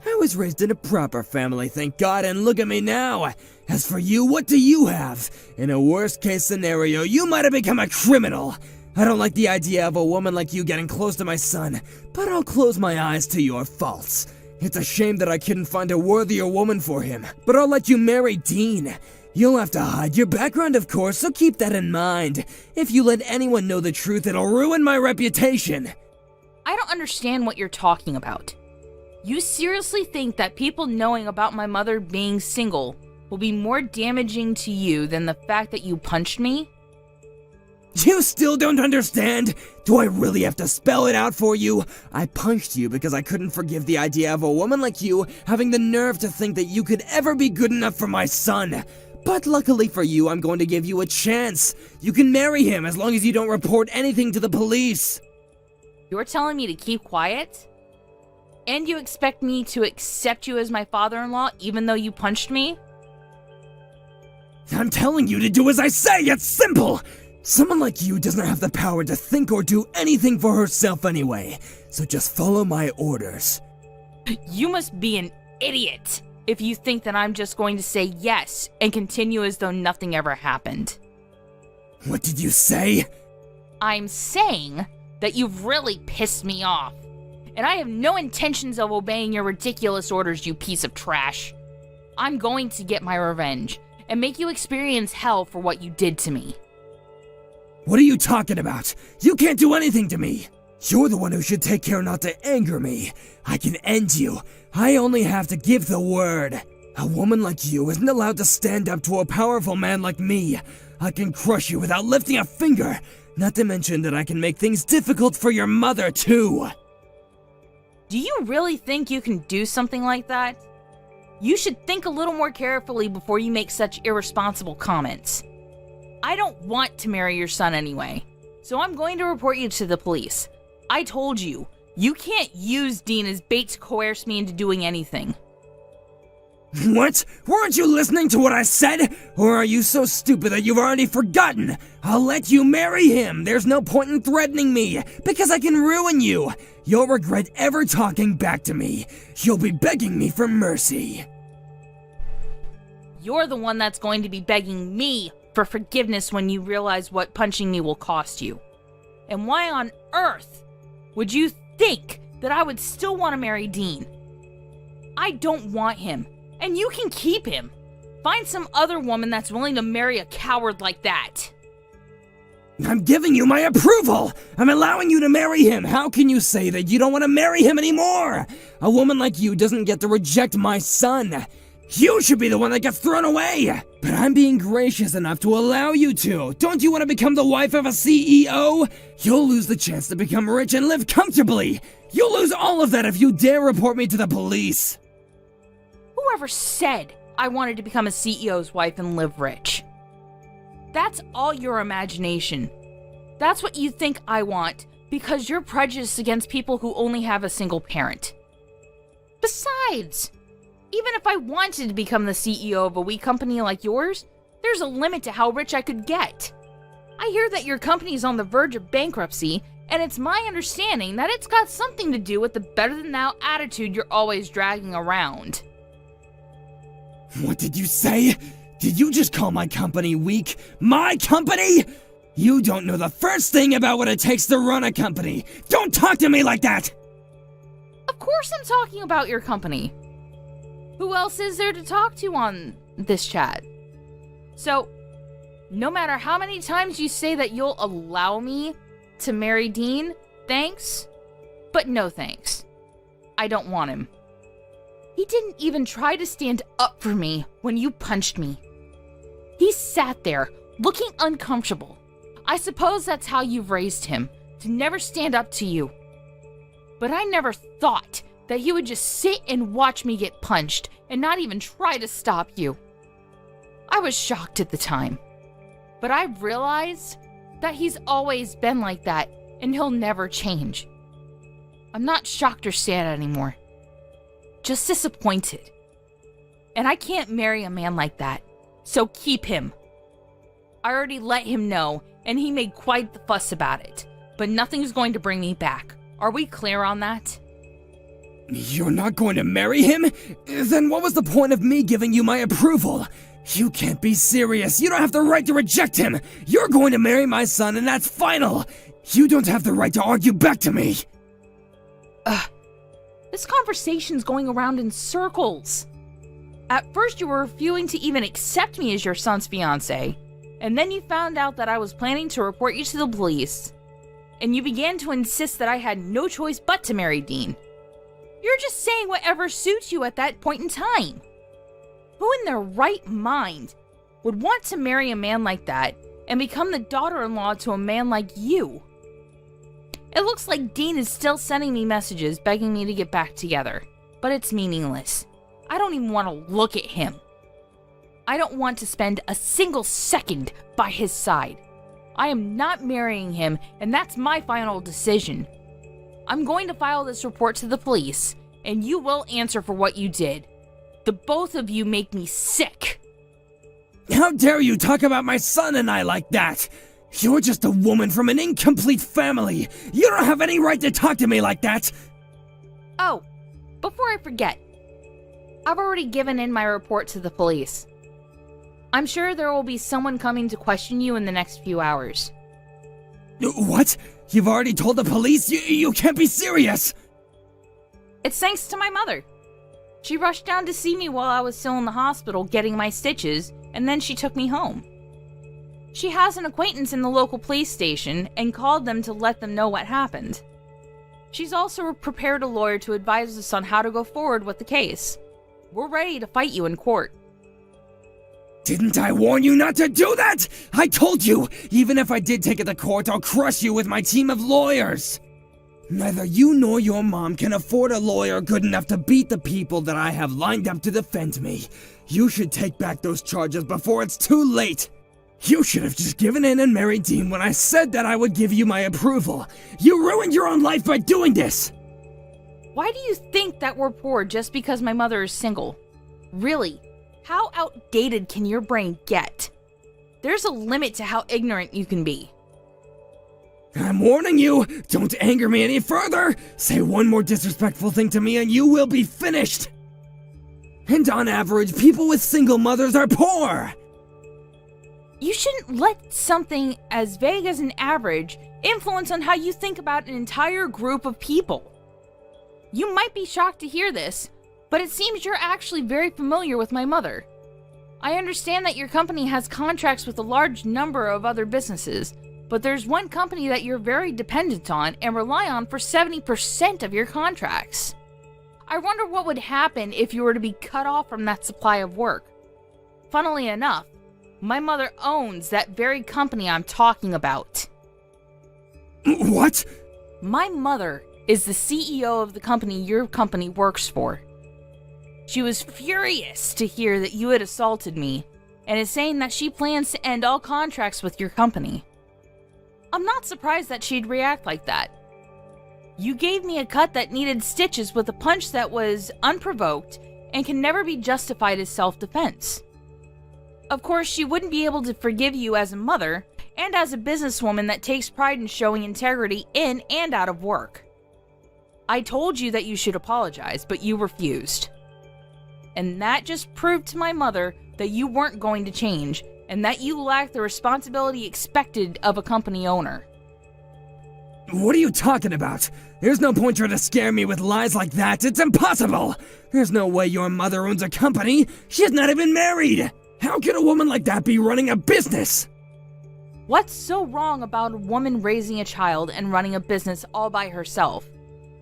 I was raised in a proper family, thank God, and look at me now. As for you, what do you have? In a worst-case scenario, you might have become a criminal. I don't like the idea of a woman like you getting close to my son, but I'll close my eyes to your faults. It's a shame that I couldn't find a worthier woman for him, but I'll let you marry Dean. You'll have to hide your background, of course, so keep that in mind. If you let anyone know the truth, it'll ruin my reputation. I don't understand what you're talking about. You seriously think that people knowing about my mother being single will be more damaging to you than the fact that you punched me? You still don't understand? Do I really have to spell it out for you? I punched you because I couldn't forgive the idea of a woman like you having the nerve to think that you could ever be good enough for my son. But luckily for you, I'm going to give you a chance. You can marry him as long as you don't report anything to the police. You're telling me to keep quiet? And you expect me to accept you as my father-in-law even though you punched me? I'm telling you to do as I say, it's simple! Someone like you doesn't have the power to think or do anything for herself anyway, so just follow my orders. You must be an idiot if you think that I'm just going to say yes and continue as though nothing ever happened. What did you say? I'm saying that you've really pissed me off, and I have no intentions of obeying your ridiculous orders, you piece of trash. I'm going to get my revenge and make you experience hell for what you did to me. What are you talking about? You can't do anything to me. You're the one who should take care not to anger me. I can end you. I only have to give the word. A woman like you isn't allowed to stand up to a powerful man like me. I can crush you without lifting a finger. Not to mention that I can make things difficult for your mother, too. Do you really think you can do something like that? You should think a little more carefully before you make such irresponsible comments. I don't want to marry your son anyway, so I'm going to report you to the police. I told you, you can't use Dean as bait to coerce me into doing anything. What? Weren't you listening to what I said? Or are you so stupid that you've already forgotten? I'll let you marry him. There's no point in threatening me, because I can ruin you. You'll regret ever talking back to me. You'll be begging me for mercy. You're the one that's going to be begging me for forgiveness when you realize what punching me will cost you. And why on earth would you think that I would still want to marry Dean? I don't want him, and you can keep him. Find some other woman that's willing to marry a coward like that. I'm giving you my approval! I'm allowing you to marry him! How can you say that you don't want to marry him anymore? A woman like you doesn't get to reject my son. You should be the one that gets thrown away! But I'm being gracious enough to allow you to. Don't you want to become the wife of a CEO? You'll lose the chance to become rich and live comfortably. You'll lose all of that if you dare report me to the police. Whoever said I wanted to become a CEO's wife and live rich? That's all your imagination. That's what you think I want because you're prejudiced against people who only have a single parent. Besides, even if I wanted to become the CEO of a wee company like yours, there's a limit to how rich I could get. I hear that your company's on the verge of bankruptcy, and it's my understanding that it's got something to do with the better-than-thou attitude you're always dragging around. What did you say? Did you just call my company weak? My company? You don't know the first thing about what it takes to run a company. Don't talk to me like that! Of course I'm talking about your company. Who else is there to talk to on this chat? So, no matter how many times you say that you'll allow me to marry Dean, thanks, but no thanks. I don't want him. He didn't even try to stand up for me when you punched me. He sat there, looking uncomfortable. I suppose that's how you've raised him, to never stand up to you. But I never thought that he would just sit and watch me get punched and not even try to stop you. I was shocked at the time, but I realized that he's always been like that and he'll never change. I'm not shocked or sad anymore, just disappointed. And I can't marry a man like that, so keep him. I already let him know, and he made quite the fuss about it. but nothing's going to bring me back. Are we clear on that? You're not going to marry him? Then what was the point of me giving you my approval? You can't be serious. You don't have the right to reject him. You're going to marry my son, and that's final. You don't have the right to argue back to me. This conversation's going around in circles. At first, you were refusing to even accept me as your son's fiancé, and then you found out that I was planning to report you to the police, and you began to insist that I had no choice but to marry Dean. You're just saying whatever suits you at that point in time. Who in their right mind would want to marry a man like that and become the daughter-in-law to a man like you? It looks like Dean is still sending me messages begging me to get back together, but it's meaningless. I don't even want to look at him. I don't want to spend a single second by his side. I am not marrying him, and that's my final decision. I'm going to file this report to the police, and you will answer for what you did. The both of you make me sick. How dare you talk about my son and I like that? You're just a woman from an incomplete family. You don't have any right to talk to me like that. Oh, before I forget, I've already given in my report to the police. I'm sure there will be someone coming to question you in the next few hours. What? You've already told the police? You can't be serious! It's thanks to my mother. She rushed down to see me while I was still in the hospital getting my stitches, and then she took me home. She has an acquaintance in the local police station and called them to let them know what happened. She's also prepared a lawyer to advise us on how to go forward with the case. We're ready to fight you in court. Didn't I warn you not to do that? I told you, even if I did take it to court, I'll crush you with my team of lawyers. Neither you nor your mom can afford a lawyer good enough to beat the people that I have lined up to defend me. You should take back those charges before it's too late. You should have just given in and married Dean when I said that I would give you my approval. You ruined your own life by doing this. Why do you think that we're poor just because my mother is single? Really? How outdated can your brain get? There's a limit to how ignorant you can be. I'm warning you, don't anger me any further. Say one more disrespectful thing to me and you will be finished. And on average, people with single mothers are poor. You shouldn't let something as vague as an average influence on how you think about an entire group of people. You might be shocked to hear this, but it seems you're actually very familiar with my mother. I understand that your company has contracts with a large number of other businesses, but there's one company that you're very dependent on and rely on for 70% of your contracts. I wonder what would happen if you were to be cut off from that supply of work. Funnily enough, my mother owns that very company I'm talking about. What? My mother is the CEO of the company your company works for. She was furious to hear that you had assaulted me, and is saying that she plans to end all contracts with your company. I'm not surprised that she'd react like that. You gave me a cut that needed stitches with a punch that was unprovoked and can never be justified as self-defense. Of course, she wouldn't be able to forgive you as a mother and as a businesswoman that takes pride in showing integrity in and out of work. I told you that you should apologize, but you refused. And that just proved to my mother that you weren't going to change, and that you lack the responsibility expected of a company owner. What are you talking about? There's no point trying to scare me with lies like that. It's impossible. There's no way your mother owns a company. She's not even married. How can a woman like that be running a business? What's so wrong about a woman raising a child and running a business all by herself?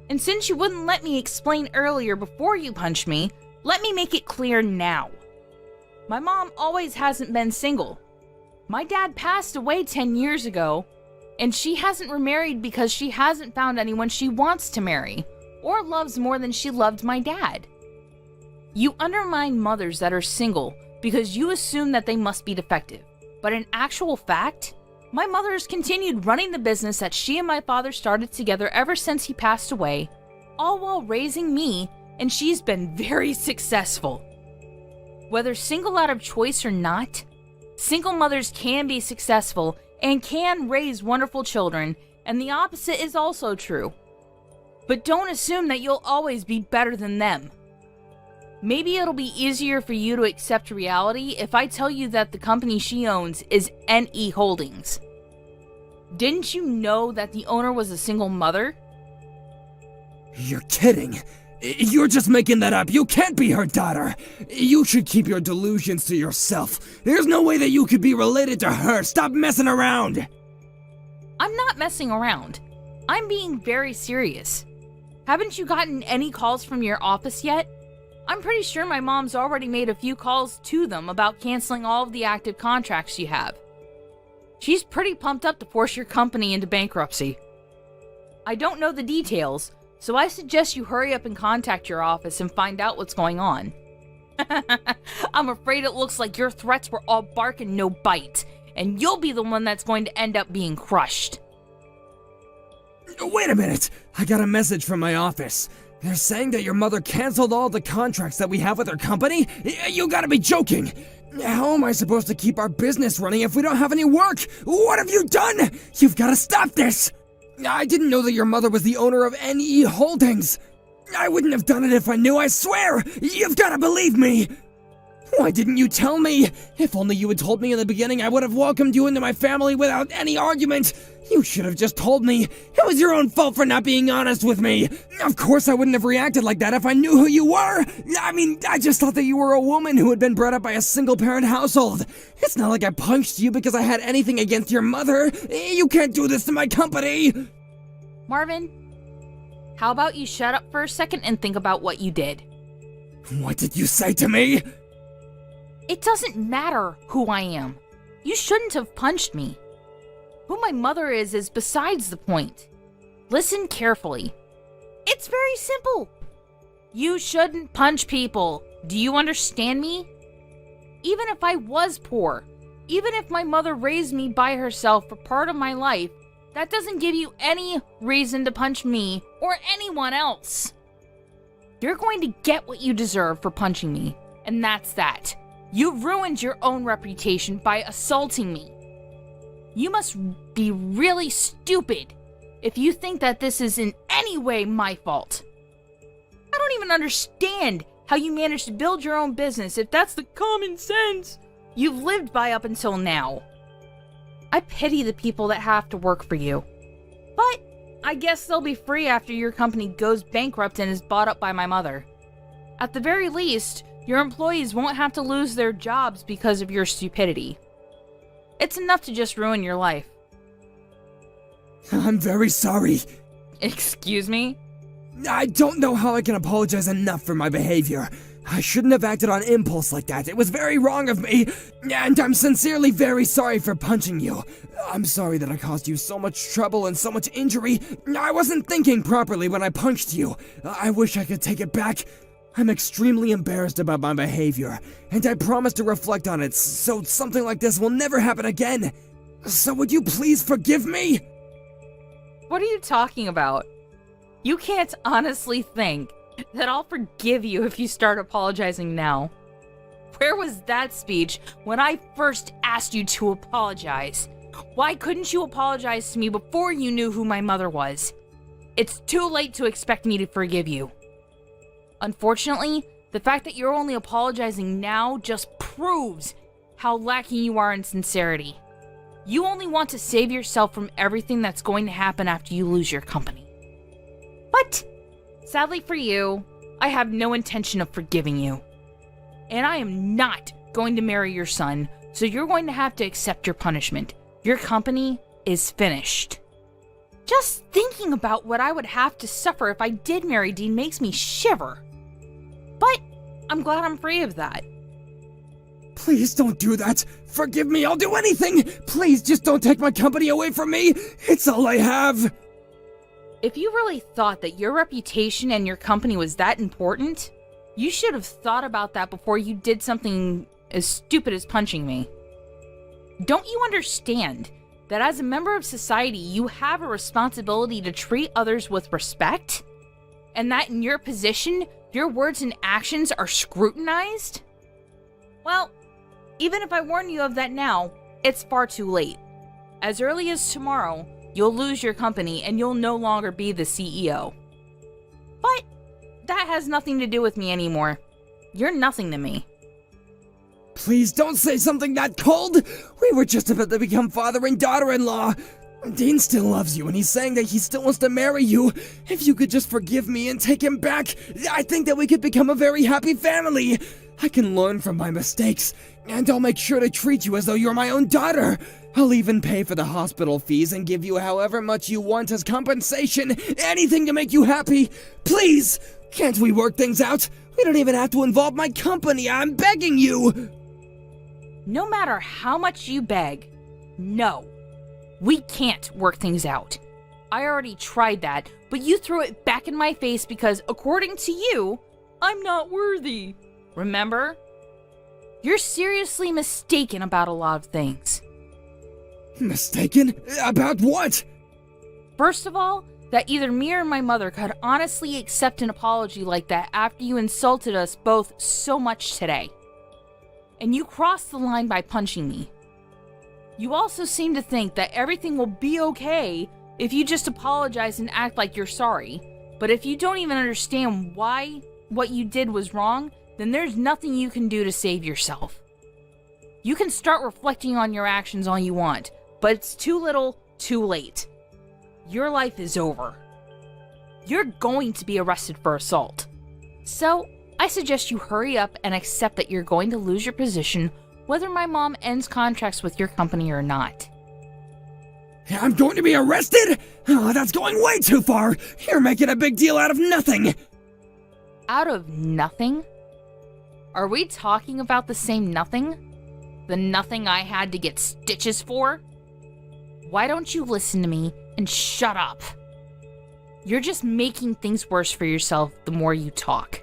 And since you wouldn't let me explain earlier before you punched me, let me make it clear now. My mom always hasn't been single. My dad passed away 10 years ago, and she hasn't remarried because she hasn't found anyone she wants to marry, or loves more than she loved my dad. You undermine mothers that are single because you assume that they must be defective. But in actual fact, my mother has continued running the business that she and my father started together ever since he passed away, all while raising me, and she's been very successful. Whether single out of choice or not, single mothers can be successful and can raise wonderful children And the opposite is also true. But don't assume that you'll always be better than them. Maybe it'll be easier for you to accept reality if I tell you that the company she owns is NE Holdings. Didn't you know that the owner was a single mother? You're kidding. You're just making that up. You can't be her daughter. You should keep your delusions to yourself. There's no way that you could be related to her. Stop messing around. I'm not messing around. I'm being very serious. Haven't you gotten any calls from your office yet? I'm pretty sure my mom's already made a few calls to them about canceling all of the active contracts you have. She's pretty pumped up to force your company into bankruptcy. I don't know the details, so I suggest you hurry up and contact your office and find out what's going on. I'm afraid it looks like your threats were all bark and no bite, and you'll be the one that's going to end up being crushed. Wait a minute. I got a message from my office. They're saying that your mother canceled all the contracts that we have with her company? You gotta be joking! How am I supposed to keep our business running if we don't have any work? What have you done? You've gotta stop this! I didn't know that your mother was the owner of NE Holdings. I wouldn't have done it if I knew, I swear! You've gotta believe me! Why didn't you tell me? If only you had told me in the beginning, I would have welcomed you into my family without any argument. You should have just told me. It was your own fault for not being honest with me. Of course I wouldn't have reacted like that if I knew who you were. I mean, I just thought that you were a woman who had been brought up by a single-parent household. It's not like I punched you because I had anything against your mother. You can't do this to my company. Marvin, how about you shut up for a second and think about what you did? What did you say to me? It doesn't matter who I am. You shouldn't have punched me. Who my mother is besides the point. Listen carefully. It's very simple. You shouldn't punch people. Do you understand me? Even if I was poor, even if my mother raised me by herself for part of my life, that doesn't give you any reason to punch me or anyone else. You're going to get what you deserve for punching me, and that's that. You ruined your own reputation by assaulting me. You must be really stupid if you think that this is in any way my fault. I don't even understand how you managed to build your own business if that's the common sense you've lived by up until now. I pity the people that have to work for you. But I guess they'll be free after your company goes bankrupt and is bought up by my mother. At the very least, your employees won't have to lose their jobs because of your stupidity. It's enough to just ruin your life. I'm very sorry. Excuse me? I don't know how I can apologize enough for my behavior. I shouldn't have acted on impulse like that. It was very wrong of me, and I'm sincerely very sorry for punching you. I'm sorry that I caused you so much trouble and so much injury. I wasn't thinking properly when I punched you. I wish I could take it back. I'm extremely embarrassed about my behavior, and I promise to reflect on it so something like this will never happen again. So would you please forgive me? What are you talking about? You can't honestly think that I'll forgive you if you start apologizing now. Where was that speech when I first asked you to apologize? Why couldn't you apologize to me before you knew who my mother was? It's too late to expect me to forgive you. Unfortunately, the fact that you're only apologizing now just proves how lacking you are in sincerity. You only want to save yourself from everything that's going to happen after you lose your company. But, sadly for you, I have no intention of forgiving you. And I am not going to marry your son, so you're going to have to accept your punishment. Your company is finished. Just thinking about what I would have to suffer if I did marry Dean makes me shiver. But I'm glad I'm free of that. Please don't do that. Forgive me, I'll do anything. Please just don't take my company away from me. It's all I have. If you really thought that your reputation and your company was that important, you should have thought about that before you did something as stupid as punching me. Don't you understand that as a member of society, you have a responsibility to treat others with respect? And that in your position, your words and actions are scrutinized? Well, even if I warn you of that now, it's far too late. As early as tomorrow, You'll lose your company and you'll no longer be the CEO. But that has nothing to do with me anymore. You're nothing to me. Please don't say something that cold! We were just about to become father and daughter-in-law! Dean still loves you and he's saying that he still wants to marry you. If you could just forgive me and take him back, I think that we could become a very happy family. I can learn from my mistakes, and I'll make sure to treat you as though you're my own daughter. I'll even pay for the hospital fees and give you however much you want as compensation, anything to make you happy. Please, can't we work things out? We don't even have to involve my company, I'm begging you. No matter how much you beg, no. We can't work things out. I already tried that, but you threw it back in my face because, according to you, I'm not worthy. Remember? You're seriously mistaken about a lot of things. Mistaken? About what? First of all, that either me or my mother could honestly accept an apology like that after you insulted us both so much today. And you crossed the line by punching me. You also seem to think that everything will be okay if you just apologize and act like you're sorry. But if you don't even understand why what you did was wrong, then there's nothing you can do to save yourself. You can start reflecting on your actions all you want, but it's too little, too late. Your life is over. You're going to be arrested for assault. So, I suggest you hurry up and accept that you're going to lose your position whether my mom ends contracts with your company or not. I'm going to be arrested? Oh, that's going way too far. You're making a big deal out of nothing. Out of nothing? Are we talking about the same nothing? The nothing I had to get stitches for? Why don't you listen to me and shut up? You're just making things worse for yourself the more you talk.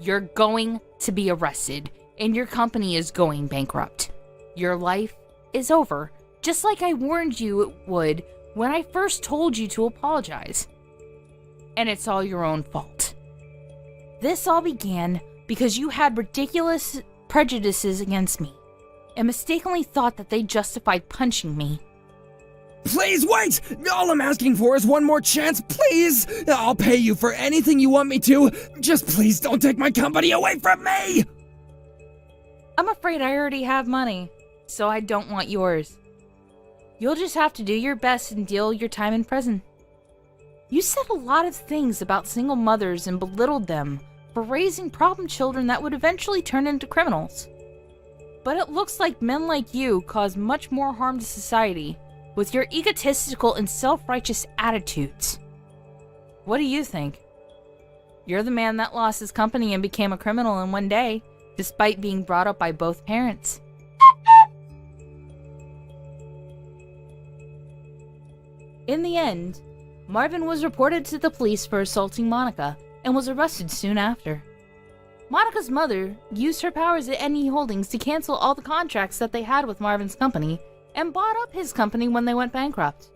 You're going to be arrested, and your company is going bankrupt. Your life is over, just like I warned you it would when I first told you to apologize. And it's all your own fault. This all began because you had ridiculous prejudices against me, and mistakenly thought that they justified punching me. Please wait! All I'm asking for is one more chance, please! I'll pay you for anything you want me to. Just please don't take my company away from me! I'm afraid I already have money, so I don't want yours. You'll just have to do your best and deal your time in prison. You said a lot of things about single mothers and belittled them for raising problem children that would eventually turn into criminals. But it looks like men like you cause much more harm to society with your egotistical and self-righteous attitudes. What do you think? You're the man that lost his company and became a criminal in one day, despite being brought up by both parents. In the end, Marvin was reported to the police for assaulting Monica and was arrested soon after. Monica's mother used her powers at NE Holdings to cancel all the contracts that they had with Marvin's company and bought up his company when they went bankrupt.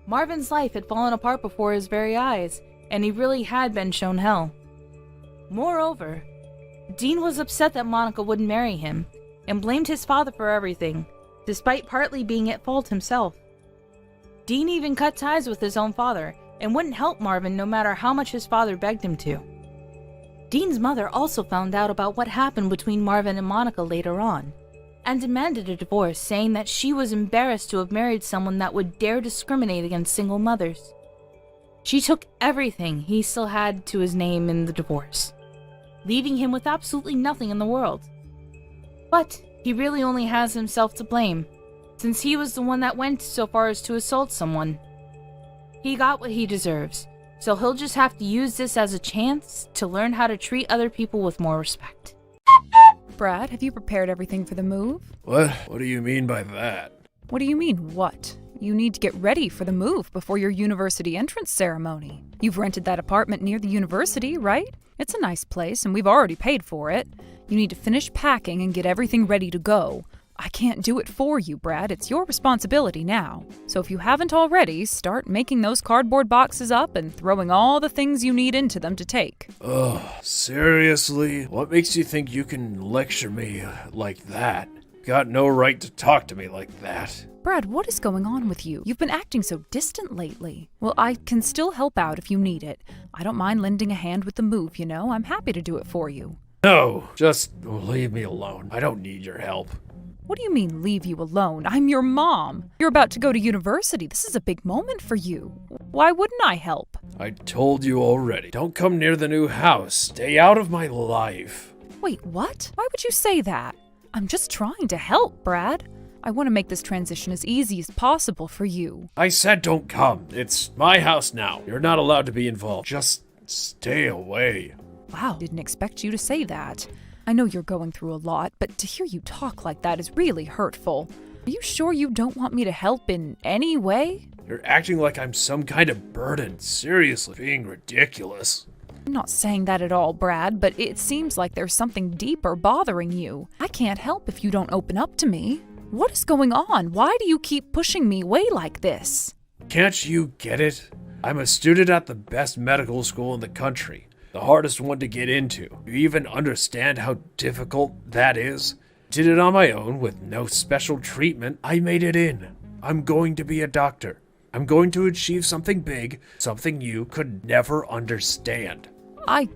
Marvin's life had fallen apart before his very eyes, and he really had been shown hell. Moreover, Dean was upset that Monica wouldn't marry him, and blamed his father for everything, despite partly being at fault himself. Dean even cut ties with his own father, and wouldn't help Marvin no matter how much his father begged him to. Dean's mother also found out about what happened between Marvin and Monica later on, and demanded a divorce, saying that she was embarrassed to have married someone that would dare discriminate against single mothers. She took everything he still had to his name in the divorce, leaving him with absolutely nothing in the world. But he really only has himself to blame, since he was the one that went so far as to assault someone. He got what he deserves, so he'll just have to use this as a chance to learn how to treat other people with more respect. Brad, have you prepared everything for the move? What? What do you mean by that? What do you mean, what? You need to get ready for the move before your university entrance ceremony. You've rented that apartment near the university, right? It's a nice place, and we've already paid for it. You need to finish packing and get everything ready to go. I can't do it for you, Brad. It's your responsibility now. So if you haven't already, start making those cardboard boxes up and throwing all the things you need into them to take. Ugh, seriously? What makes you think you can lecture me like that? got no right to talk to me like that. Brad, what is going on with you? You've been acting so distant lately. Well, I can still help out if you need it. I don't mind lending a hand with the move, you know? I'm happy to do it for you. No, just leave me alone. I don't need your help. What do you mean, leave you alone? I'm your mom. You're about to go to university. This is a big moment for you. Why wouldn't I help? I told you already. Don't come near the new house. Stay out of my life. Wait, what? Why would you say that? I'm just trying to help, Brad. I want to make this transition as easy as possible for you. I said don't come. It's my house now. You're not allowed to be involved. Just stay away. Wow, didn't expect you to say that. I know you're going through a lot, but to hear you talk like that is really hurtful. Are you sure you don't want me to help in any way? You're acting like I'm some kind of burden. Seriously, being ridiculous. I'm not saying that at all, Brad, but it seems like there's something deeper bothering you. I can't help if you don't open up to me. What is going on? Why do you keep pushing me away like this? Can't you get it? I'm a student at the best medical school in the country. The hardest one to get into. Do you even understand how difficult that is? Did it on my own with no special treatment. I made it in. I'm going to be a doctor. I'm going to achieve something big, something you could never understand. I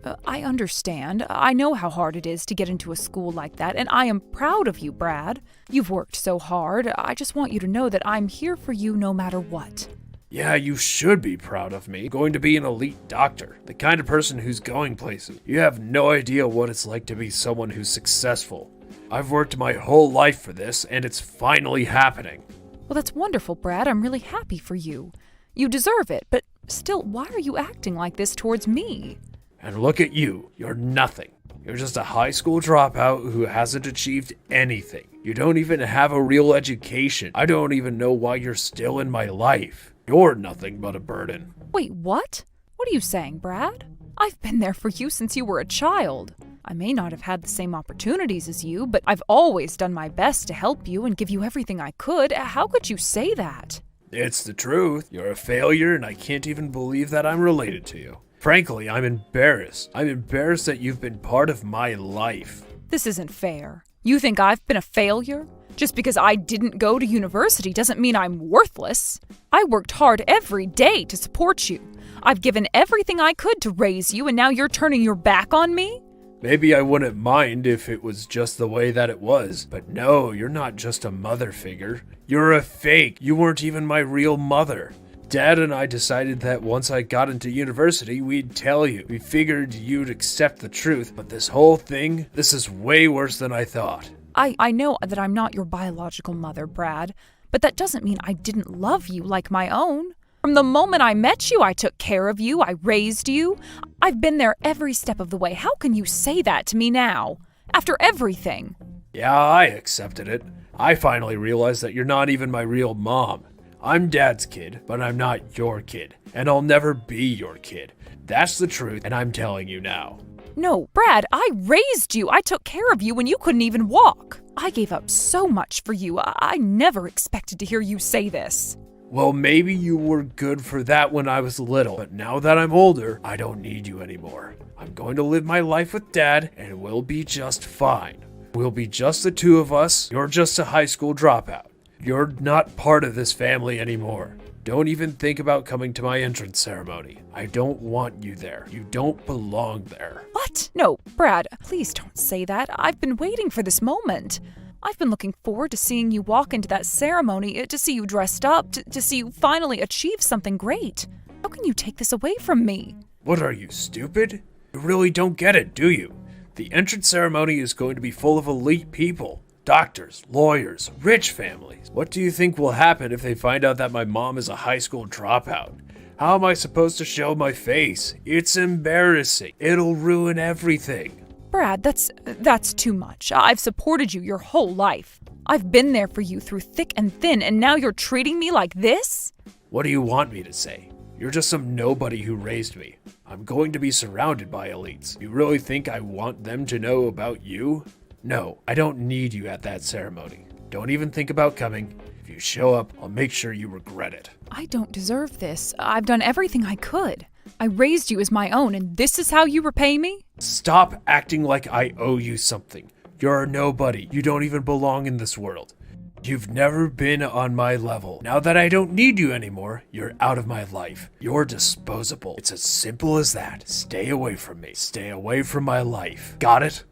understand. I know how hard it is to get into a school like that, and I am proud of you, Brad. You've worked so hard. I just want you to know that I'm here for you no matter what. Yeah, you should be proud of me. Going to be an elite doctor. The kind of person who's going places. You have no idea what it's like to be someone who's successful. I've worked my whole life for this, and it's finally happening. Well, that's wonderful, Brad. I'm really happy for you. You deserve it, but still, why are you acting like this towards me? And look at you. You're nothing. You're just a high school dropout who hasn't achieved anything. You don't even have a real education. I don't even know why you're still in my life. You're nothing but a burden. Wait, what? What are you saying, Brad? I've been there for you since you were a child. I may not have had the same opportunities as you, but I've always done my best to help you and give you everything I could. How could you say that? It's the truth. You're a failure, and I can't even believe that I'm related to you. Frankly, I'm embarrassed. I'm embarrassed that you've been part of my life. This isn't fair. You think I've been a failure? Just because I didn't go to university doesn't mean I'm worthless. I worked hard every day to support you. I've given everything I could to raise you, and now you're turning your back on me? Maybe I wouldn't mind if it was just the way that it was, but no, you're not just a mother figure. You're a fake. You weren't even my real mother. Dad and I decided that once I got into university, we'd tell you. We figured you'd accept the truth, but this whole thing, this is way worse than I thought. I know that I'm not your biological mother, Brad, but that doesn't mean I didn't love you like my own. From the moment I met you, I took care of you, I raised you. I've been there every step of the way. How can you say that to me now? After everything? Yeah, I accepted it. I finally realized that you're not even my real mom. I'm Dad's kid, but I'm not your kid, and I'll never be your kid. That's the truth, and I'm telling you now. No, Brad, I raised you. I took care of you when you couldn't even walk. I gave up so much for you. I never expected to hear you say this. Well, maybe you were good for that when I was little, but now that I'm older, I don't need you anymore. I'm going to live my life with Dad, and we'll be just fine. We'll be just the two of us. You're just a high school dropout. You're not part of this family anymore. Don't even think about coming to my entrance ceremony. I don't want you there. You don't belong there. What? No, Brad, please don't say that. I've been waiting for this moment. I've been looking forward to seeing you walk into that ceremony, to see you dressed up, to see you finally achieve something great. How can you take this away from me? What are you, stupid? You really don't get it, do you? The entrance ceremony is going to be full of elite people. Doctors, lawyers, rich families. What do you think will happen if they find out that my mom is a high school dropout? How am I supposed to show my face? It's embarrassing. It'll ruin everything. Brad, that's too much. I've supported you your whole life. I've been there for you through thick and thin, and now you're treating me like this? What do you want me to say? You're just some nobody who raised me. I'm going to be surrounded by elites. You really think I want them to know about you? No, I don't need you at that ceremony. Don't even think about coming. If you show up, I'll make sure you regret it. I don't deserve this. I've done everything I could. I raised you as my own, and this is how you repay me? Stop acting like I owe you something. You're a nobody. You don't even belong in this world. You've never been on my level. Now that I don't need you anymore, you're out of my life. You're disposable. It's as simple as that. Stay away from me. Stay away from my life. Got it?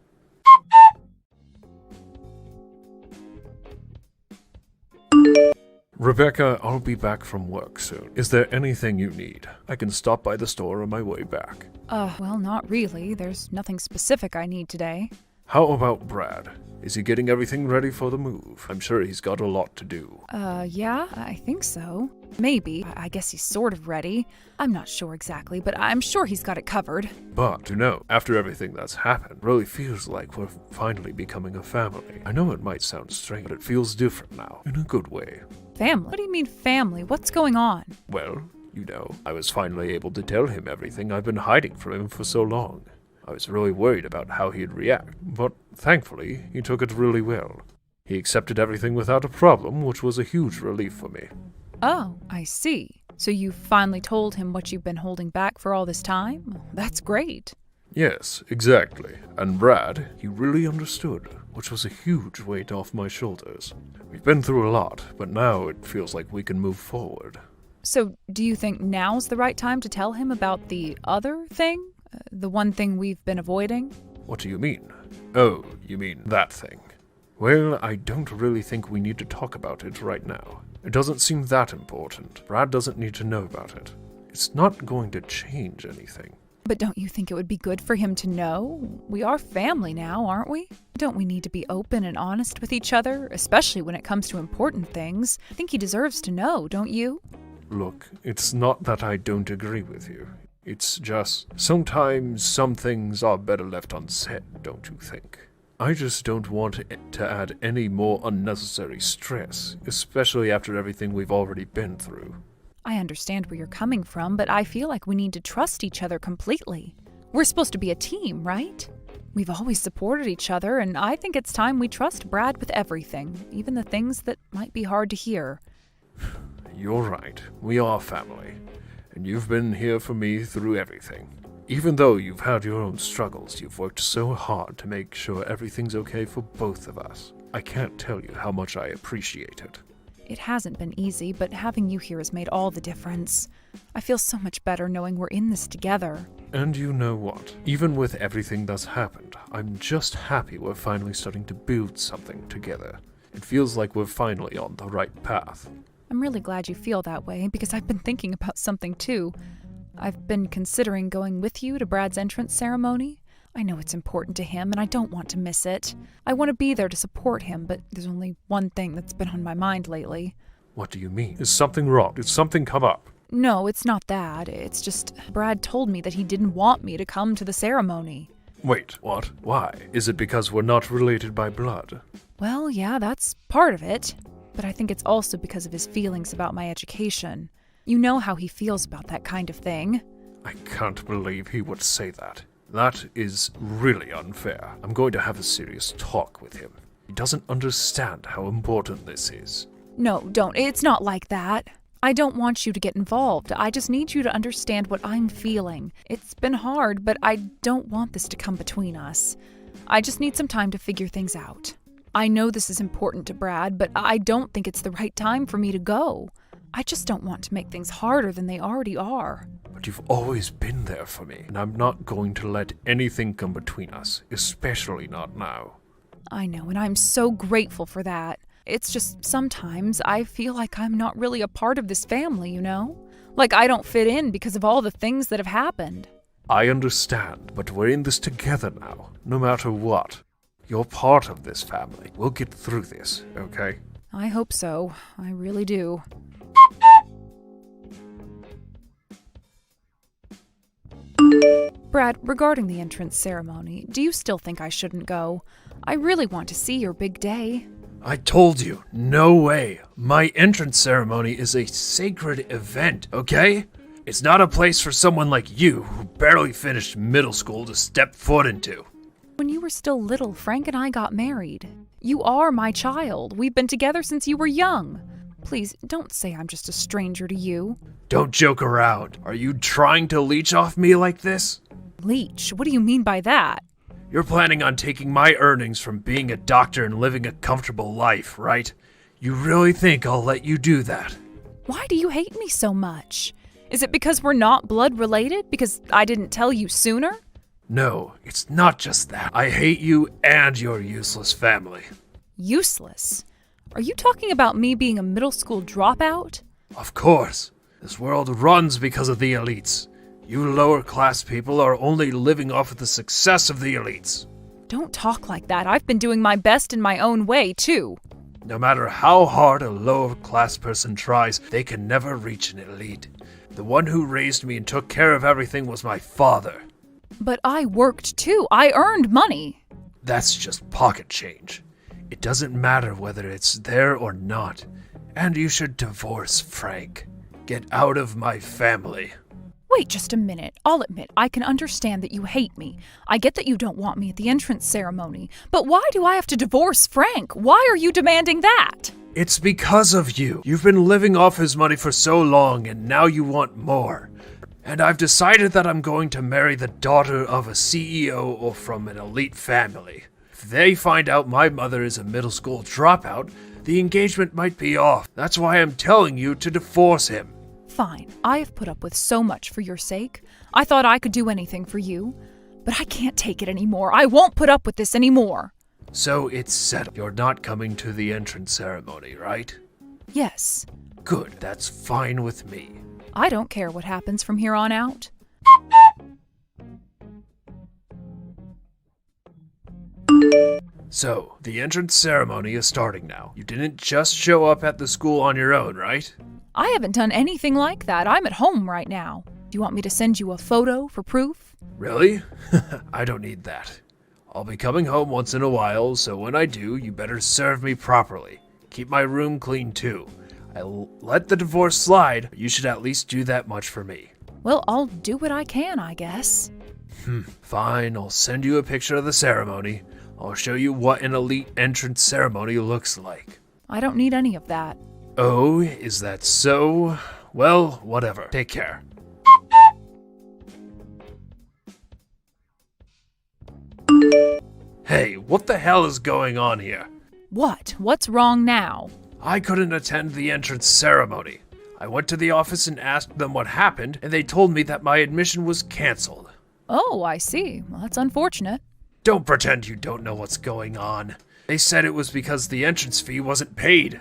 Rebecca, I'll be back from work soon. Is there anything you need? I can stop by the store on my way back. Well, not really. There's nothing specific I need today. How about Brad? Is he getting everything ready for the move? I'm sure he's got a lot to do. Yeah, I think so. Maybe. I guess he's sort of ready. I'm not sure exactly, but I'm sure he's got it covered. But, after everything that's happened, really feels like we're finally becoming a family. I know it might sound strange, but it feels different now, in a good way. Family? What do you mean family? What's going on? Well, I was finally able to tell him everything I've been hiding from him for so long. I was really worried about how he'd react, but thankfully, he took it really well. He accepted everything without a problem, which was a huge relief for me. Oh, I see. So you finally told him what you've been holding back for all this time? That's great. Yes, exactly. And Brad, he really understood, which was a huge weight off my shoulders. We've been through a lot, but now it feels like we can move forward. So, do you think now's the right time to tell him about the other thing? The one thing we've been avoiding? What do you mean? Oh, you mean that thing. Well, I don't really think we need to talk about it right now. It doesn't seem that important. Brad doesn't need to know about it. It's not going to change anything. But don't you think it would be good for him to know? We are family now, aren't we? Don't we need to be open and honest with each other, especially when it comes to important things? I think he deserves to know, don't you? Look, it's not that I don't agree with you. It's just, sometimes some things are better left unsaid, don't you think? I just don't want it to add any more unnecessary stress, especially after everything we've already been through. I understand where you're coming from, but I feel like we need to trust each other completely. We're supposed to be a team, right? We've always supported each other, and I think it's time we trust Brad with everything, even the things that might be hard to hear. You're right. We are family. And you've been here for me through everything. Even though you've had your own struggles, you've worked so hard to make sure everything's okay for both of us. I can't tell you how much I appreciate it. It hasn't been easy, but having you here has made all the difference. I feel so much better knowing we're in this together. And you know what? Even with everything that's happened, I'm just happy we're finally starting to build something together. It feels like we're finally on the right path. I'm really glad you feel that way, because I've been thinking about something too. I've been considering going with you to Brad's entrance ceremony. I know it's important to him, and I don't want to miss it. I want to be there to support him, but there's only one thing that's been on my mind lately. What do you mean? Is something wrong? Did something come up? No, it's not that. It's just Brad told me that he didn't want me to come to the ceremony. Wait, what? Why? Is it because we're not related by blood? Well, yeah, that's part of it. But I think it's also because of his feelings about my education. You know how he feels about that kind of thing. I can't believe he would say that. That is really unfair. I'm going to have a serious talk with him. He doesn't understand how important this is. No, don't. It's not like that. I don't want you to get involved. I just need you to understand what I'm feeling. It's been hard, but I don't want this to come between us. I just need some time to figure things out. I know this is important to Brad, but I don't think it's the right time for me to go. I just don't want to make things harder than they already are. But you've always been there for me, and I'm not going to let anything come between us, especially not now. I know, and I'm so grateful for that. It's just sometimes I feel like I'm not really a part of this family, you know? Like I don't fit in because of all the things that have happened. I understand, but we're in this together now, no matter what. You're part of this family. We'll get through this, okay? I hope so. I really do. Brad, regarding the entrance ceremony, do you still think I shouldn't go? I really want to see your big day. I told you, no way. My entrance ceremony is a sacred event, okay? It's not a place for someone like you, who barely finished middle school, to step foot into. When you were still little, Frank and I got married. You are my child. We've been together since you were young. Please, don't say I'm just a stranger to you. Don't joke around. Are you trying to leech off me like this? Leech? What do you mean by that? You're planning on taking my earnings from being a doctor and living a comfortable life, right? You really think I'll let you do that? Why do you hate me so much? Is it because we're not blood related? Because I didn't tell you sooner? No, it's not just that. I hate you and your useless family. Useless? Are you talking about me being a middle school dropout? Of course. This world runs because of the elites. You lower class people are only living off of the success of the elites. Don't talk like that. I've been doing my best in my own way, too. No matter how hard a lower class person tries, they can never reach an elite. The one who raised me and took care of everything was my father. But I worked, too. I earned money. That's just pocket change. It doesn't matter whether it's there or not. And you should divorce Frank. Get out of my family. Wait just a minute. I'll admit, I can understand that you hate me. I get that you don't want me at the entrance ceremony. But why do I have to divorce Frank? Why are you demanding that? It's because of you. You've been living off his money for so long, and now you want more. And I've decided that I'm going to marry the daughter of a CEO or from an elite family. If they find out my mother is a middle school dropout, the engagement might be off. That's why I'm telling you to divorce him. Fine, I have put up with so much for your sake. I thought I could do anything for you. But I can't take it anymore. I won't put up with this anymore. So it's settled. You're not coming to the entrance ceremony, right? Yes. Good, that's fine with me. I don't care what happens from here on out. So, the entrance ceremony is starting now. You didn't just show up at the school on your own, right? I haven't done anything like that. I'm at home right now. Do you want me to send you a photo for proof? Really? I don't need that. I'll be coming home once in a while, so when I do, you better serve me properly. Keep my room clean too. I'll let the divorce slide, but you should at least do that much for me. Well, I'll do what I can, I guess. Fine, I'll send you a picture of the ceremony. I'll show you what an elite entrance ceremony looks like. I don't need any of that. Oh, is that so? Well, whatever. Take care. Hey, what the hell is going on here? What? What's wrong now? I couldn't attend the entrance ceremony. I went to the office and asked them what happened, and they told me that my admission was canceled. Oh, I see. Well, that's unfortunate. Don't pretend you don't know what's going on. They said it was because the entrance fee wasn't paid.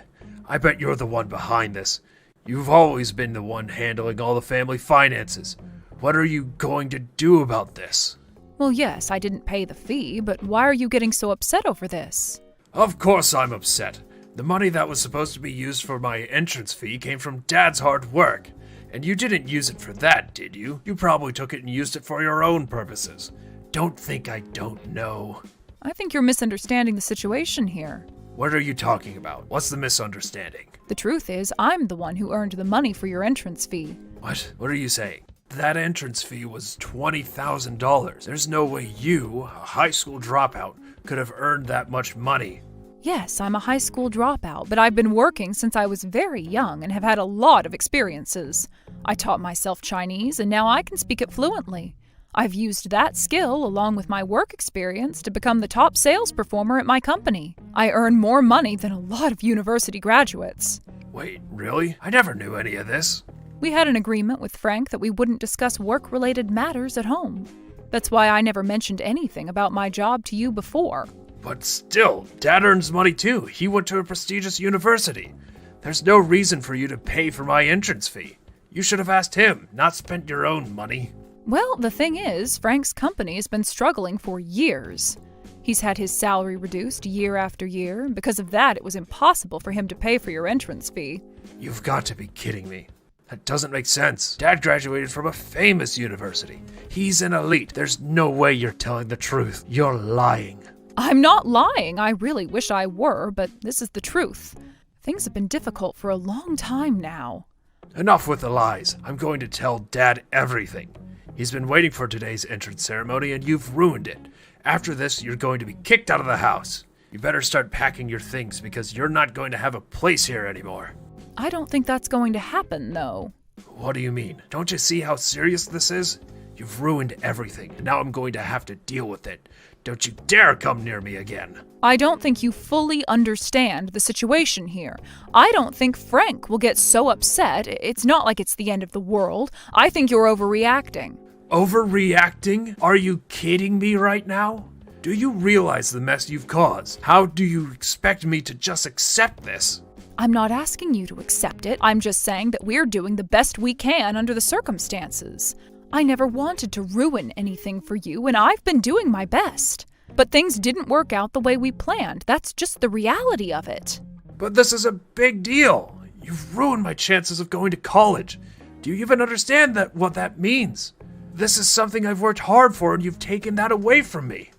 I bet you're the one behind this. You've always been the one handling all the family finances. What are you going to do about this? Well, yes, I didn't pay the fee, but why are you getting so upset over this? Of course I'm upset. The money that was supposed to be used for my entrance fee came from Dad's hard work. And you didn't use it for that, did you? You probably took it and used it for your own purposes. Don't think I don't know. I think you're misunderstanding the situation here. What are you talking about? What's the misunderstanding? The truth is, I'm the one who earned the money for your entrance fee. What? What are you saying? That entrance fee was $20,000. There's no way you, a high school dropout, could have earned that much money. Yes, I'm a high school dropout, but I've been working since I was very young and have had a lot of experiences. I taught myself Chinese, and now I can speak it fluently. I've used that skill, along with my work experience, to become the top sales performer at my company. I earn more money than a lot of university graduates. Wait, really? I never knew any of this. We had an agreement with Frank that we wouldn't discuss work-related matters at home. That's why I never mentioned anything about my job to you before. But still, Dad earns money too. He went to a prestigious university. There's no reason for you to pay for my entrance fee. You should have asked him, not spent your own money. Well, the thing is, Frank's company has been struggling for years. He's had his salary reduced year after year, and because of that, it was impossible for him to pay for your entrance fee. You've got to be kidding me. That doesn't make sense. Dad graduated from a famous university. He's an elite. There's no way you're telling the truth. You're lying. I'm not lying. I really wish I were, but this is the truth. Things have been difficult for a long time now. Enough with the lies. I'm going to tell Dad everything. He's been waiting for today's entrance ceremony, and you've ruined it. After this, you're going to be kicked out of the house. You better start packing your things, because you're not going to have a place here anymore. I don't think that's going to happen, though. What do you mean? Don't you see how serious this is? You've ruined everything, and now I'm going to have to deal with it. Don't you dare come near me again. I don't think you fully understand the situation here. I don't think Frank will get so upset. It's not like it's the end of the world. I think you're overreacting. Overreacting? Are you kidding me right now? Do you realize the mess you've caused? How do you expect me to just accept this? I'm not asking you to accept it. I'm just saying that we're doing the best we can under the circumstances. I never wanted to ruin anything for you, and I've been doing my best. But things didn't work out the way we planned. That's just the reality of it. But this is a big deal. You've ruined my chances of going to college. Do you even understand what that means? This is something I've worked hard for, and you've taken that away from me.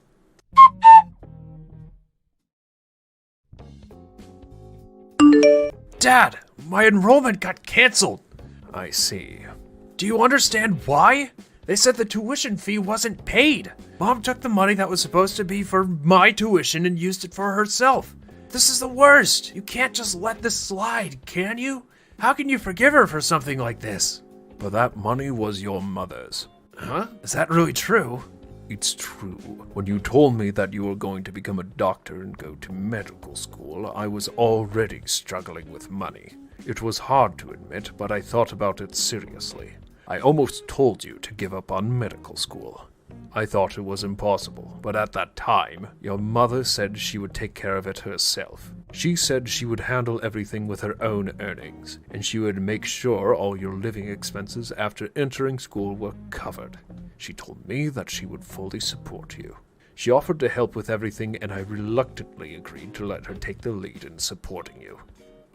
Dad, my enrollment got canceled. I see. Do you understand why? They said the tuition fee wasn't paid. Mom took the money that was supposed to be for my tuition and used it for herself. This is the worst. You can't just let this slide, can you? How can you forgive her for something like this? But that money was your mother's. Huh? Is that really true? It's true. When you told me that you were going to become a doctor and go to medical school, I was already struggling with money. It was hard to admit, but I thought about it seriously. I almost told you to give up on medical school. I thought it was impossible, but at that time, your mother said she would take care of it herself. She said she would handle everything with her own earnings, and she would make sure all your living expenses after entering school were covered. She told me that she would fully support you. She offered to help with everything, and I reluctantly agreed to let her take the lead in supporting you.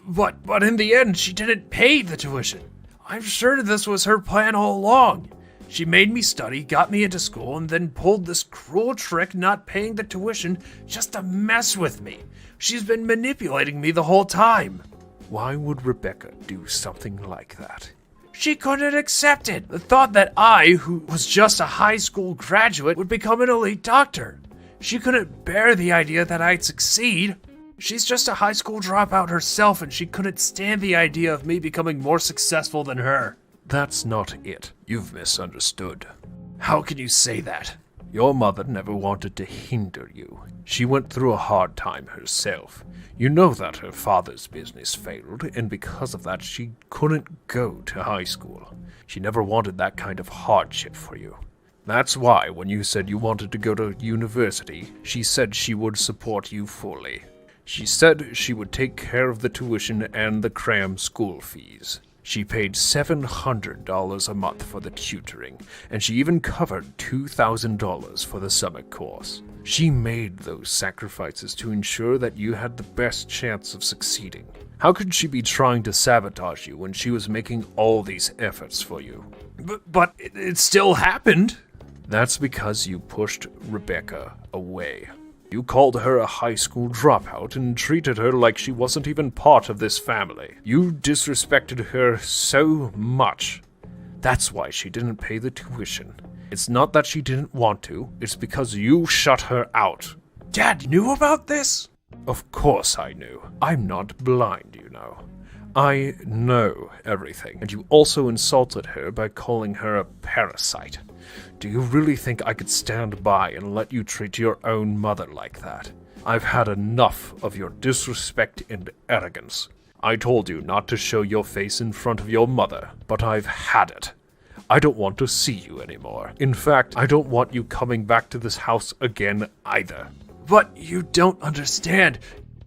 But in the end, she didn't pay the tuition. I'm sure this was her plan all along. She made me study, got me into school, and then pulled this cruel trick not paying the tuition just to mess with me. She's been manipulating me the whole time. Why would Rebecca do something like that? She couldn't accept it. The thought that I, who was just a high school graduate, would become an elite doctor. She couldn't bear the idea that I'd succeed. She's just a high school dropout herself, and she couldn't stand the idea of me becoming more successful than her. That's not it. You've misunderstood. How can you say that? Your mother never wanted to hinder you. She went through a hard time herself. You know that her father's business failed, and because of that, she couldn't go to high school. She never wanted that kind of hardship for you. That's why, when you said you wanted to go to university, she said she would support you fully. She said she would take care of the tuition and the cram school fees. She paid $700 a month for the tutoring, and she even covered $2,000 for the summer course. She made those sacrifices to ensure that you had the best chance of succeeding. How could she be trying to sabotage you when she was making all these efforts for you? But it still happened. That's because you pushed Rebecca away. You called her a high school dropout and treated her like she wasn't even part of this family. You disrespected her so much. That's why she didn't pay the tuition. It's not that she didn't want to, it's because you shut her out. Dad knew about this? Of course I knew. I'm not blind, you know. I know everything, and you also insulted her by calling her a parasite. Do you really think I could stand by and let you treat your own mother like that? I've had enough of your disrespect and arrogance. I told you not to show your face in front of your mother, but I've had it. I don't want to see you anymore. In fact, I don't want you coming back to this house again either. But you don't understand.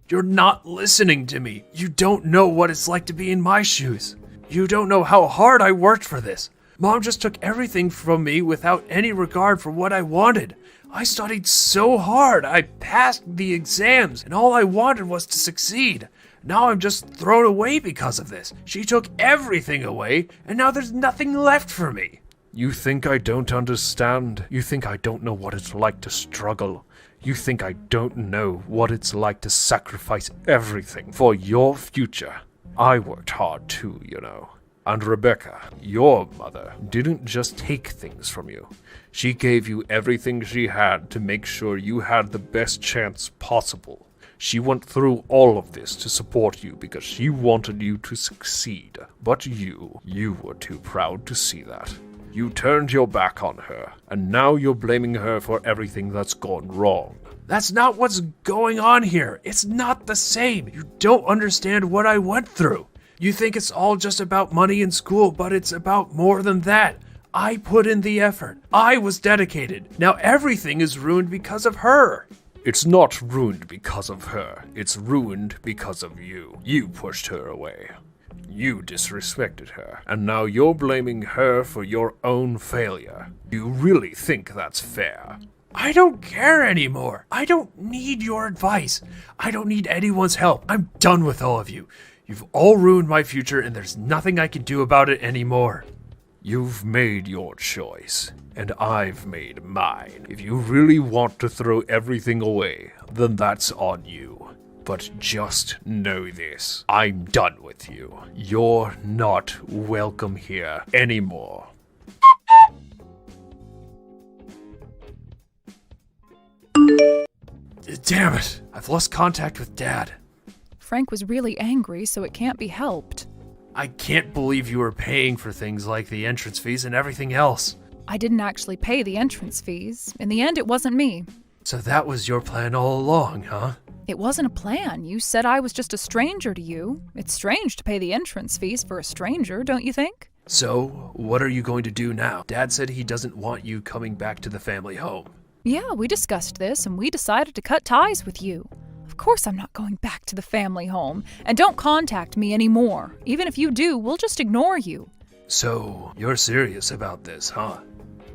You're not listening to me. You don't know what it's like to be in my shoes. You don't know how hard I worked for this. Mom just took everything from me without any regard for what I wanted. I studied so hard. I passed the exams, and all I wanted was to succeed. Now I'm just thrown away because of this. She took everything away, and now there's nothing left for me. You think I don't understand? You think I don't know what it's like to struggle? You think I don't know what it's like to sacrifice everything for your future? I worked hard too, you know. And Rebecca, your mother, didn't just take things from you. She gave you everything she had to make sure you had the best chance possible. She went through all of this to support you because she wanted you to succeed. But you were too proud to see that. You turned your back on her, and now you're blaming her for everything that's gone wrong. That's not what's going on here. It's not the same. You don't understand what I went through. You think it's all just about money in school, but it's about more than that. I put in the effort. I was dedicated. Now everything is ruined because of her. It's not ruined because of her. It's ruined because of you. You pushed her away. You disrespected her, and now you're blaming her for your own failure. You really think that's fair? I don't care anymore. I don't need your advice. I don't need anyone's help. I'm done with all of you. You've all ruined my future, and there's nothing I can do about it anymore. You've made your choice, and I've made mine. If you really want to throw everything away, then that's on you. But just know this, I'm done with you. You're not welcome here anymore. Damn it, I've lost contact with Dad. Frank was really angry, so it can't be helped. I can't believe you were paying for things like the entrance fees and everything else. I didn't actually pay the entrance fees. In the end, it wasn't me. So that was your plan all along, huh? It wasn't a plan. You said I was just a stranger to you. It's strange to pay the entrance fees for a stranger, don't you think? So, what are you going to do now? Dad said he doesn't want you coming back to the family home. Yeah, we discussed this, and we decided to cut ties with you. Of course I'm not going back to the family home. And don't contact me anymore. Even if you do, we'll just ignore you. So, you're serious about this, huh?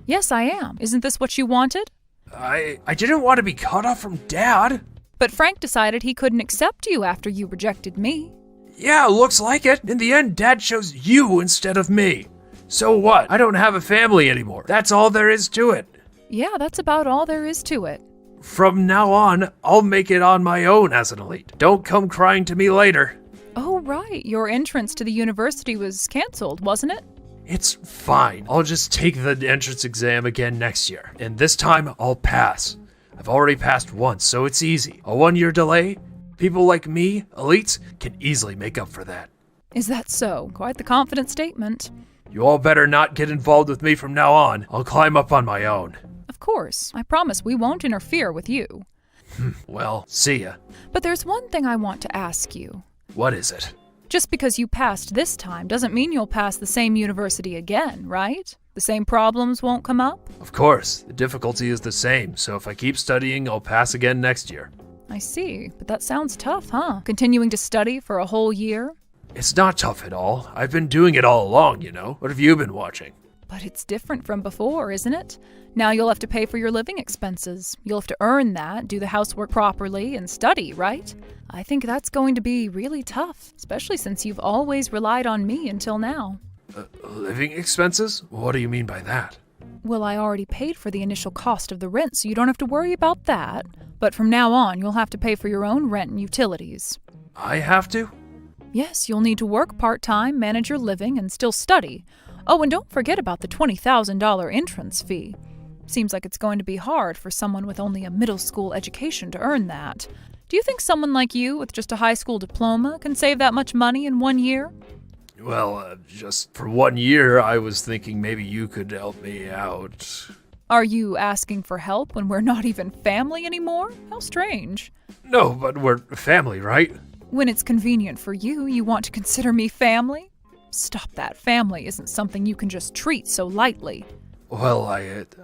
Yes, I am. Isn't this what you wanted? I didn't want to be cut off from Dad. But Frank decided he couldn't accept you after you rejected me. Yeah, looks like it. In the end, Dad chose you instead of me. So what? I don't have a family anymore. That's all there is to it. Yeah, that's about all there is to it. From now on, I'll make it on my own as an elite. Don't come crying to me later. Oh, right. Your entrance to the university was canceled, wasn't it? It's fine. I'll just take the entrance exam again next year. And this time, I'll pass. I've already passed once, so it's easy. A 1-year delay? People like me, elites, can easily make up for that. Is that so? Quite the confident statement. You all better not get involved with me from now on. I'll climb up on my own. Of course. I promise we won't interfere with you. Well, see ya. But there's one thing I want to ask you. What is it? Just because you passed this time doesn't mean you'll pass the same university again, right? The same problems won't come up? Of course. The difficulty is the same, so if I keep studying, I'll pass again next year. I see, but that sounds tough, huh? Continuing to study for a whole year? It's not tough at all. I've been doing it all along, you know. What have you been watching? But it's different from before, isn't it? Now you'll have to pay for your living expenses. You'll have to earn that, do the housework properly, and study, right? I think that's going to be really tough, especially since you've always relied on me until now. Living expenses? What do you mean by that? Well, I already paid for the initial cost of the rent, so you don't have to worry about that. But from now on, you'll have to pay for your own rent and utilities. I have to? Yes, you'll need to work part-time, manage your living, and still study. Oh, and don't forget about the $20,000 entrance fee. Seems like it's going to be hard for someone with only a middle school education to earn that. Do you think someone like you with just a high school diploma can save that much money in 1 year? Well, just for 1 year, I was thinking maybe you could help me out. Are you asking for help when we're not even family anymore? How strange. No, but we're family, right? When it's convenient for you, you want to consider me family? Stop that. Family isn't something you can just treat so lightly. Well,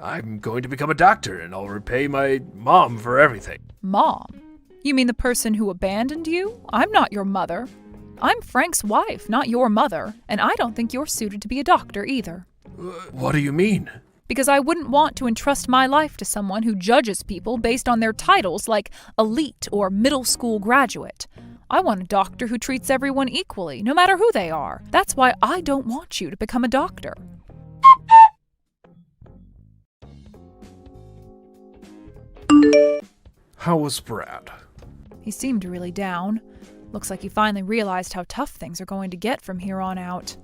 I'm going to become a doctor, and I'll repay my mom for everything. Mom? You mean the person who abandoned you? I'm not your mother. I'm Frank's wife, not your mother, and I don't think you're suited to be a doctor either. What do you mean? Because I wouldn't want to entrust my life to someone who judges people based on their titles like elite or middle school graduate. I want a doctor who treats everyone equally, no matter who they are. That's why I don't want you to become a doctor. How was Brad? He seemed really down. Looks like he finally realized how tough things are going to get from here on out.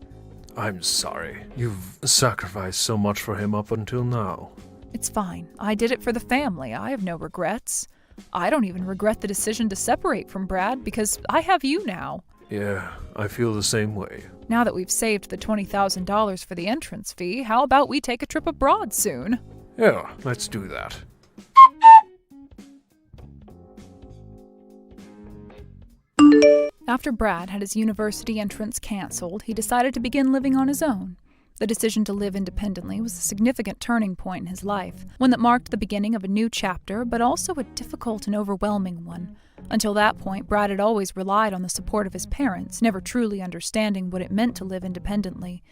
I'm sorry. You've sacrificed so much for him up until now. It's fine. I did it for the family. I have no regrets. I don't even regret the decision to separate from Brad because I have you now. Yeah, I feel the same way. Now that we've saved the $20,000 for the entrance fee, how about we take a trip abroad soon? Yeah, let's do that. After Brad had his university entrance canceled, he decided to begin living on his own. The decision to live independently was a significant turning point in his life, one that marked the beginning of a new chapter, but also a difficult and overwhelming one. Until that point, Brad had always relied on the support of his parents, never truly understanding what it meant to live independently.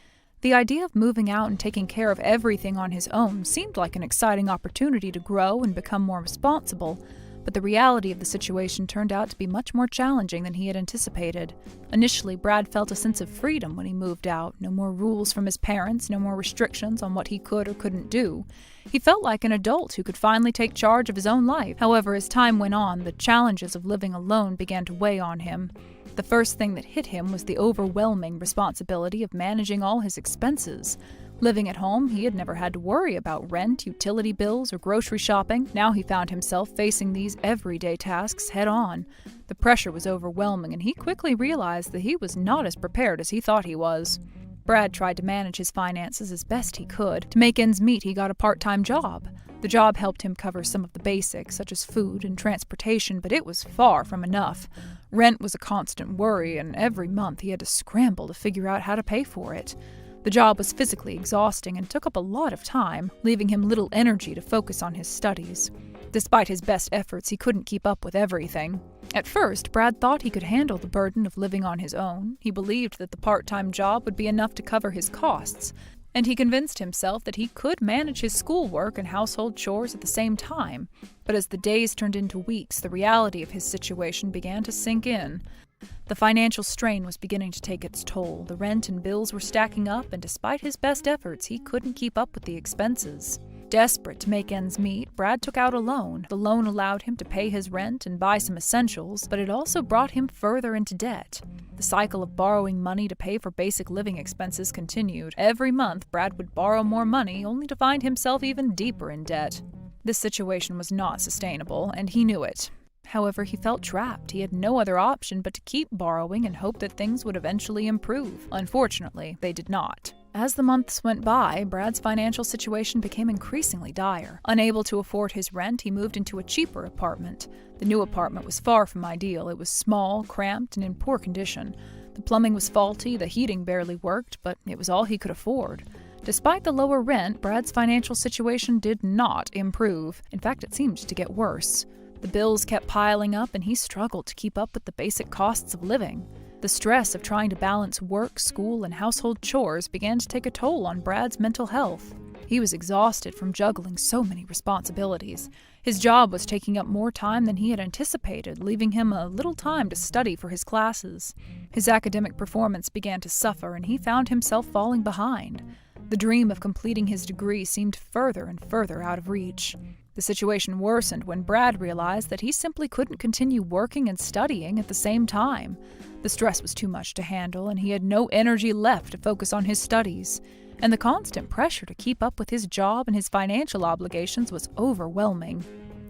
The idea of moving out and taking care of everything on his own seemed like an exciting opportunity to grow and become more responsible, but the reality of the situation turned out to be much more challenging than he had anticipated. Initially, Brad felt a sense of freedom when he moved out. No more rules from his parents, no more restrictions on what he could or couldn't do. He felt like an adult who could finally take charge of his own life. However, as time went on, the challenges of living alone began to weigh on him. The first thing that hit him was the overwhelming responsibility of managing all his expenses. Living at home, he had never had to worry about rent, utility bills, or grocery shopping. Now he found himself facing these everyday tasks head-on. The pressure was overwhelming, and he quickly realized that he was not as prepared as he thought he was. Brad tried to manage his finances as best he could. To make ends meet, he got a part-time job. The job helped him cover some of the basics, such as food and transportation, but it was far from enough. Rent was a constant worry, and every month he had to scramble to figure out how to pay for it. The job was physically exhausting and took up a lot of time, leaving him little energy to focus on his studies. Despite his best efforts, he couldn't keep up with everything. At first, Brad thought he could handle the burden of living on his own. He believed that the part-time job would be enough to cover his costs, and he convinced himself that he could manage his schoolwork and household chores at the same time. But as the days turned into weeks, the reality of his situation began to sink in. The financial strain was beginning to take its toll. The rent and bills were stacking up, and despite his best efforts, he couldn't keep up with the expenses. Desperate to make ends meet, Brad took out a loan. The loan allowed him to pay his rent and buy some essentials, but it also brought him further into debt. The cycle of borrowing money to pay for basic living expenses continued. Every month, Brad would borrow more money, only to find himself even deeper in debt. This situation was not sustainable, and he knew it. However, he felt trapped. He had no other option but to keep borrowing and hope that things would eventually improve. Unfortunately, they did not. As the months went by, Brad's financial situation became increasingly dire. Unable to afford his rent, he moved into a cheaper apartment. The new apartment was far from ideal. It was small, cramped, and in poor condition. The plumbing was faulty, the heating barely worked, but it was all he could afford. Despite the lower rent, Brad's financial situation did not improve. In fact, it seemed to get worse. The bills kept piling up, and he struggled to keep up with the basic costs of living. The stress of trying to balance work, school, and household chores began to take a toll on Brad's mental health. He was exhausted from juggling so many responsibilities. His job was taking up more time than he had anticipated, leaving him a little time to study for his classes. His academic performance began to suffer, and he found himself falling behind. The dream of completing his degree seemed further and further out of reach. The situation worsened when Brad realized that he simply couldn't continue working and studying at the same time. The stress was too much to handle, and he had no energy left to focus on his studies. And the constant pressure to keep up with his job and his financial obligations was overwhelming.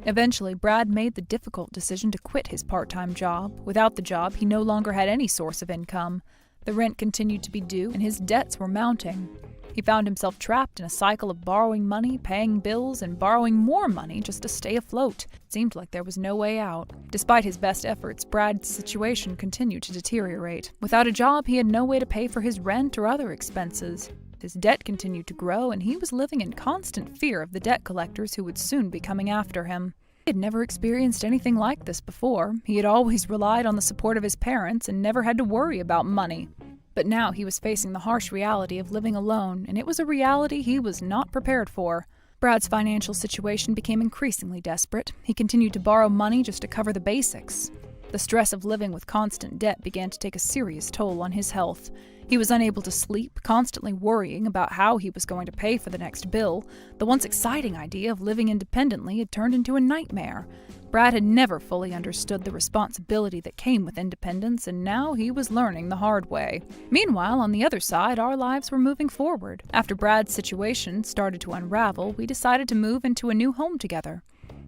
Eventually, Brad made the difficult decision to quit his part-time job. Without the job, he no longer had any source of income. The rent continued to be due, and his debts were mounting. He found himself trapped in a cycle of borrowing money, paying bills, and borrowing more money just to stay afloat. It seemed like there was no way out. Despite his best efforts, Brad's situation continued to deteriorate. Without a job, he had no way to pay for his rent or other expenses. His debt continued to grow, and he was living in constant fear of the debt collectors who would soon be coming after him. He had never experienced anything like this before. He had always relied on the support of his parents and never had to worry about money. But now he was facing the harsh reality of living alone, and it was a reality he was not prepared for. Brad's financial situation became increasingly desperate. He continued to borrow money just to cover the basics. The stress of living with constant debt began to take a serious toll on his health. He was unable to sleep, constantly worrying about how he was going to pay for the next bill. The once exciting idea of living independently had turned into a nightmare. Brad had never fully understood the responsibility that came with independence, and now he was learning the hard way. Meanwhile, on the other side, our lives were moving forward. After Brad's situation started to unravel, we decided to move into a new home together.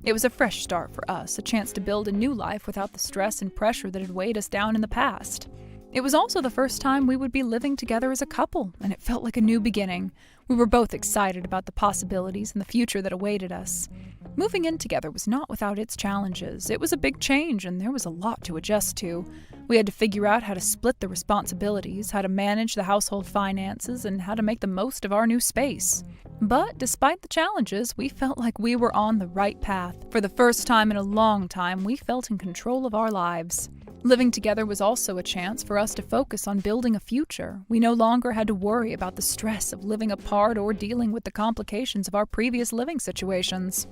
It was a fresh start for us, a chance to build a new life without the stress and pressure that had weighed us down in the past. It was also the first time we would be living together as a couple, and it felt like a new beginning. We were both excited about the possibilities and the future that awaited us. Moving in together was not without its challenges. It was a big change, and there was a lot to adjust to. We had to figure out how to split the responsibilities, how to manage the household finances, and how to make the most of our new space. But despite the challenges, we felt like we were on the right path. For the first time in a long time, we felt in control of our lives. Living together was also a chance for us to focus on building a future. We no longer had to worry about the stress of living apart or dealing with the complications of our previous living situations.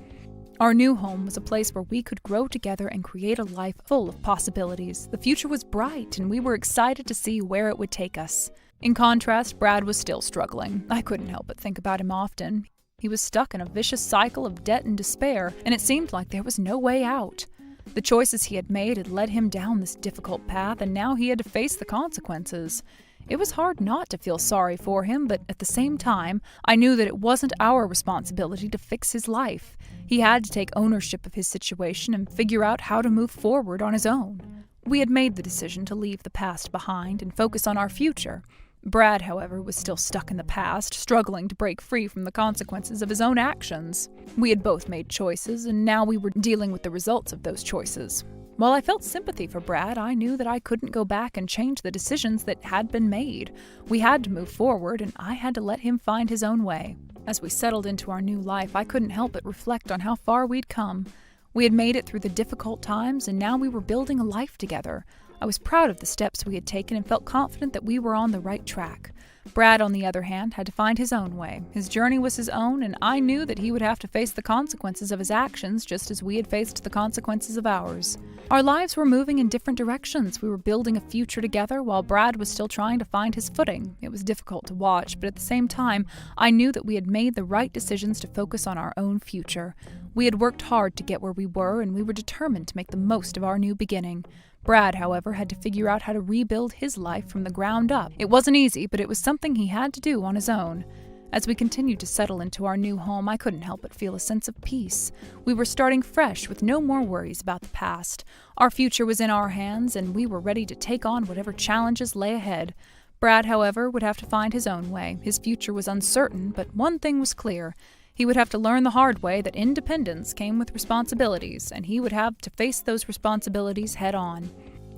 Our new home was a place where we could grow together and create a life full of possibilities. The future was bright, and we were excited to see where it would take us. In contrast, Brad was still struggling. I couldn't help but think about him often. He was stuck in a vicious cycle of debt and despair, and it seemed like there was no way out. The choices he had made had led him down this difficult path, and now he had to face the consequences. It was hard not to feel sorry for him, but at the same time, I knew that it wasn't our responsibility to fix his life. He had to take ownership of his situation and figure out how to move forward on his own. We had made the decision to leave the past behind and focus on our future. Brad, however, was still stuck in the past, struggling to break free from the consequences of his own actions. We had both made choices, and now we were dealing with the results of those choices. While I felt sympathy for Brad, I knew that I couldn't go back and change the decisions that had been made. We had to move forward, and I had to let him find his own way. As we settled into our new life, I couldn't help but reflect on how far we'd come. We had made it through the difficult times, and now we were building a life together. I was proud of the steps we had taken and felt confident that we were on the right track. Brad, on the other hand, had to find his own way. His journey was his own, and I knew that he would have to face the consequences of his actions just as we had faced the consequences of ours. Our lives were moving in different directions. We were building a future together while Brad was still trying to find his footing. It was difficult to watch, but at the same time, I knew that we had made the right decisions to focus on our own future. We had worked hard to get where we were, and we were determined to make the most of our new beginning. Brad, however, had to figure out how to rebuild his life from the ground up. It wasn't easy, but it was something he had to do on his own. As we continued to settle into our new home, I couldn't help but feel a sense of peace. We were starting fresh with no more worries about the past. Our future was in our hands, and we were ready to take on whatever challenges lay ahead. Brad, however, would have to find his own way. His future was uncertain, but one thing was clear. He would have to learn the hard way that independence came with responsibilities, and he would have to face those responsibilities head on.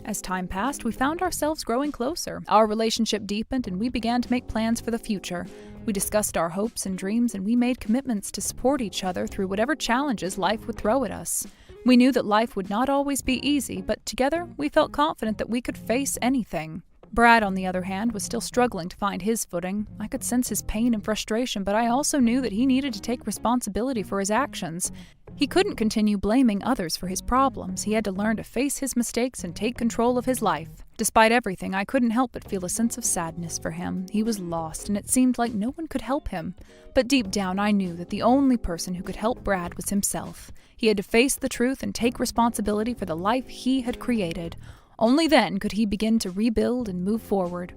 As time passed, we found ourselves growing closer. Our relationship deepened, and we began to make plans for the future. We discussed our hopes and dreams, and we made commitments to support each other through whatever challenges life would throw at us. We knew that life would not always be easy, but together we felt confident that we could face anything. Brad, on the other hand, was still struggling to find his footing. I could sense his pain and frustration, but I also knew that he needed to take responsibility for his actions. He couldn't continue blaming others for his problems. He had to learn to face his mistakes and take control of his life. Despite everything, I couldn't help but feel a sense of sadness for him. He was lost, and it seemed like no one could help him. But deep down, I knew that the only person who could help Brad was himself. He had to face the truth and take responsibility for the life he had created. Only then could he begin to rebuild and move forward.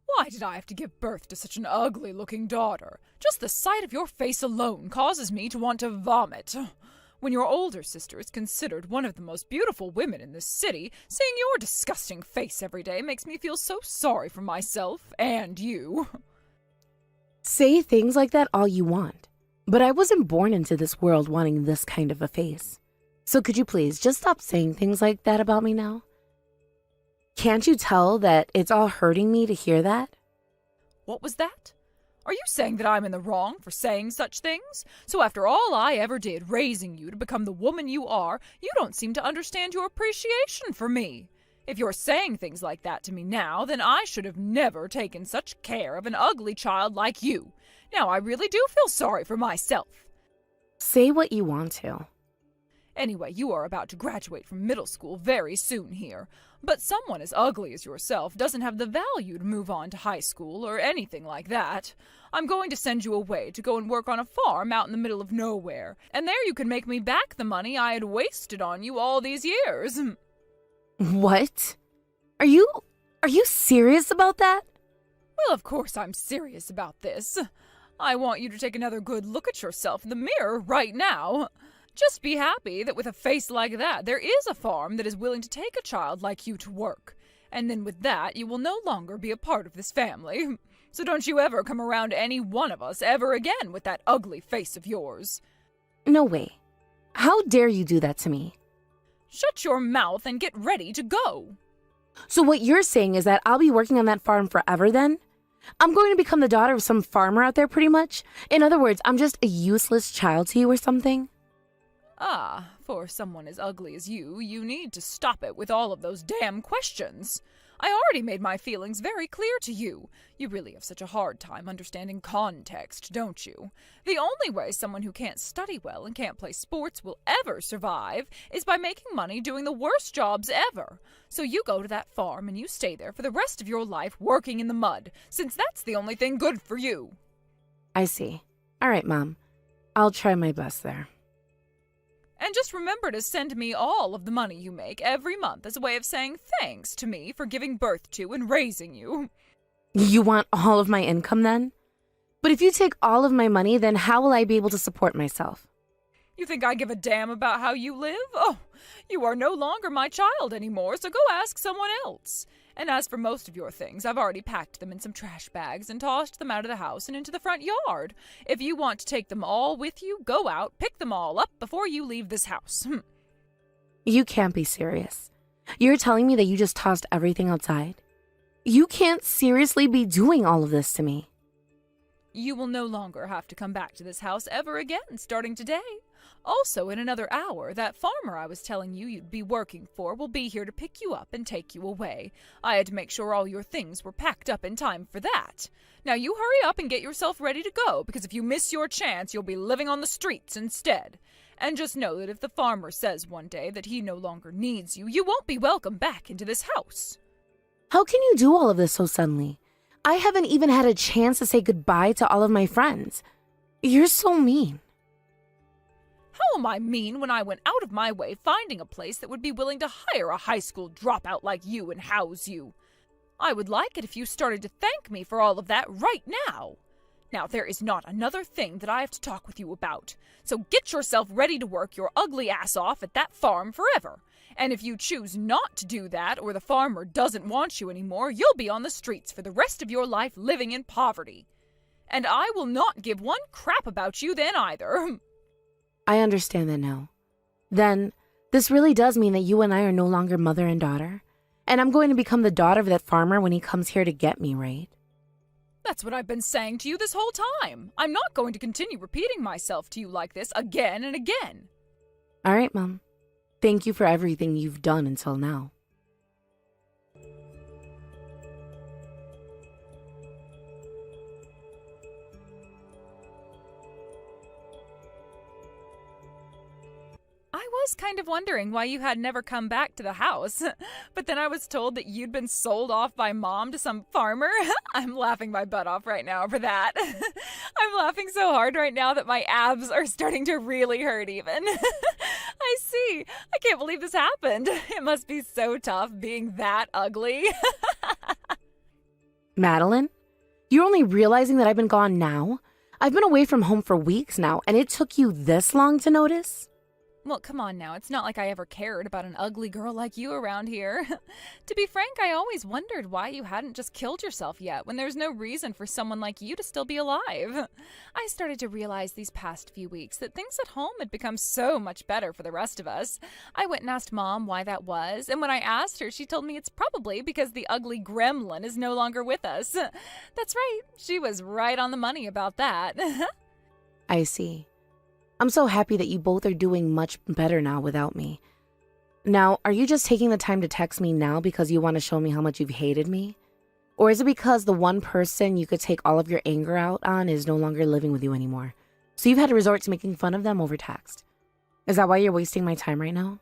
Why did I have to give birth to such an ugly-looking daughter? Just the sight of your face alone causes me to want to vomit. When your older sister is considered one of the most beautiful women in this city, seeing your disgusting face every day makes me feel so sorry for myself and you. Say things like that all you want, but I wasn't born into this world wanting this kind of a face. So could you please just stop saying things like that about me now? Can't you tell that it's all hurting me to hear that? What was that? Are you saying that I'm in the wrong for saying such things? So after all I ever did raising you to become the woman you are, you don't seem to understand your appreciation for me. If you're saying things like that to me now, then I should have never taken such care of an ugly child like you. Now I really do feel sorry for myself. Say what you want to. Anyway, you are about to graduate from middle school very soon here. But someone as ugly as yourself doesn't have the value to move on to high school or anything like that. I'm going to send you away to go and work on a farm out in the middle of nowhere. And there you can make me back the money I had wasted on you all these years. What? Are you serious about that? Well, of course I'm serious about this. I want you to take another good look at yourself in the mirror right now. Just be happy that with a face like that, there is a farm that is willing to take a child like you to work. And then with that, you will no longer be a part of this family. So don't you ever come around any one of us ever again with that ugly face of yours. No way. How dare you do that to me? Shut your mouth and get ready to go. So what you're saying is that I'll be working on that farm forever then? I'm going to become the daughter of some farmer out there pretty much? In other words, I'm just a useless child to you or something? Ah, for someone as ugly as you need to stop it with all of those damn questions. I already made my feelings very clear to you. You really have such a hard time understanding context, don't you? The only way someone who can't study well and can't play sports will ever survive is by making money doing the worst jobs ever. So you go to that farm and you stay there for the rest of your life working in the mud, since that's the only thing good for you. I see. All right, Mom. I'll try my best there. And just remember to send me all of the money you make every month as a way of saying thanks to me for giving birth to and raising you. You want all of my income then? But if you take all of my money, then how will I be able to support myself? You think I give a damn about how you live? Oh, you are no longer my child anymore, so go ask someone else. And as for most of your things, I've already packed them in some trash bags and tossed them out of the house and into the front yard. If you want to take them all with you, go out, pick them all up before you leave this house. You can't be serious. You're telling me that you just tossed everything outside? You can't seriously be doing all of this to me. You will no longer have to come back to this house ever again, starting today. Also, in another hour, that farmer I was telling you you'd be working for will be here to pick you up and take you away. I had to make sure all your things were packed up in time for that. Now you hurry up and get yourself ready to go, because if you miss your chance, you'll be living on the streets instead. And just know that if the farmer says one day that he no longer needs you, you won't be welcome back into this house. How can you do all of this so suddenly? I haven't even had a chance to say goodbye to all of my friends. You're so mean. How am I mean when I went out of my way finding a place that would be willing to hire a high school dropout like you and house you? I would like it if you started to thank me for all of that right now. Now, there is not another thing that I have to talk with you about, so get yourself ready to work your ugly ass off at that farm forever. And if you choose not to do that, or the farmer doesn't want you anymore, you'll be on the streets for the rest of your life living in poverty. And I will not give one crap about you then either. I understand that now. Then, this really does mean that you and I are no longer mother and daughter? And I'm going to become the daughter of that farmer when he comes here to get me, right? That's what I've been saying to you this whole time. I'm not going to continue repeating myself to you like this again and again. All right, Mom. Thank you for everything you've done until now. I was kind of wondering why you had never come back to the house, but then I was told that you'd been sold off by Mom to some farmer. I'm laughing my butt off right now for that. I'm laughing so hard right now that my abs are starting to really hurt even. I see. I can't believe this happened. It must be so tough being that ugly. Madeline, you're only realizing that I've been gone now? I've been away from home for weeks now, and it took you this long to notice? Well, come on now. It's not like I ever cared about an ugly girl like you around here. To be frank, I always wondered why you hadn't just killed yourself yet when there's no reason for someone like you to still be alive. I started to realize these past few weeks that things at home had become so much better for the rest of us. I went and asked Mom why that was, and when I asked her, she told me it's probably because the ugly gremlin is no longer with us. That's right. She was right on the money about that. I see. I'm so happy that you both are doing much better now without me. Now, are you just taking the time to text me now because you want to show me how much you've hated me? Or is it because the one person you could take all of your anger out on is no longer living with you anymore? So you've had to resort to making fun of them over text. Is that why you're wasting my time right now?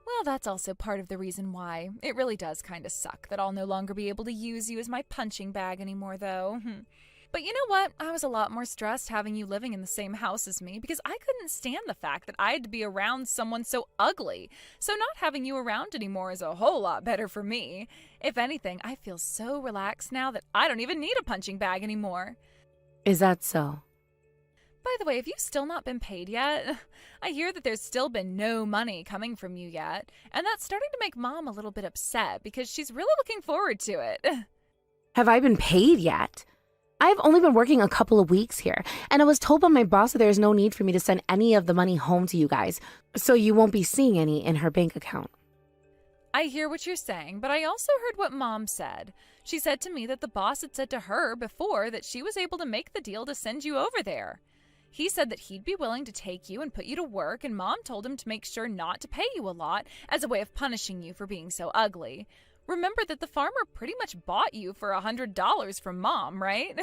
Well, that's also part of the reason why. It really does kind of suck that I'll no longer be able to use you as my punching bag anymore, though. But you know what? I was a lot more stressed having you living in the same house as me because I couldn't stand the fact that I had to be around someone so ugly. So not having you around anymore is a whole lot better for me. If anything, I feel so relaxed now that I don't even need a punching bag anymore. Is that so? By the way, have you still not been paid yet? I hear that there's still been no money coming from you yet, and that's starting to make Mom a little bit upset because she's really looking forward to it. Have I been paid yet? I've only been working a couple of weeks here, and I was told by my boss that there's no need for me to send any of the money home to you guys, so you won't be seeing any in her bank account. I hear what you're saying, but I also heard what Mom said. She said to me that the boss had said to her before that she was able to make the deal to send you over there. He said that he'd be willing to take you and put you to work, and Mom told him to make sure not to pay you a lot as a way of punishing you for being so ugly. Remember that the farmer pretty much bought you for $100 from Mom, right?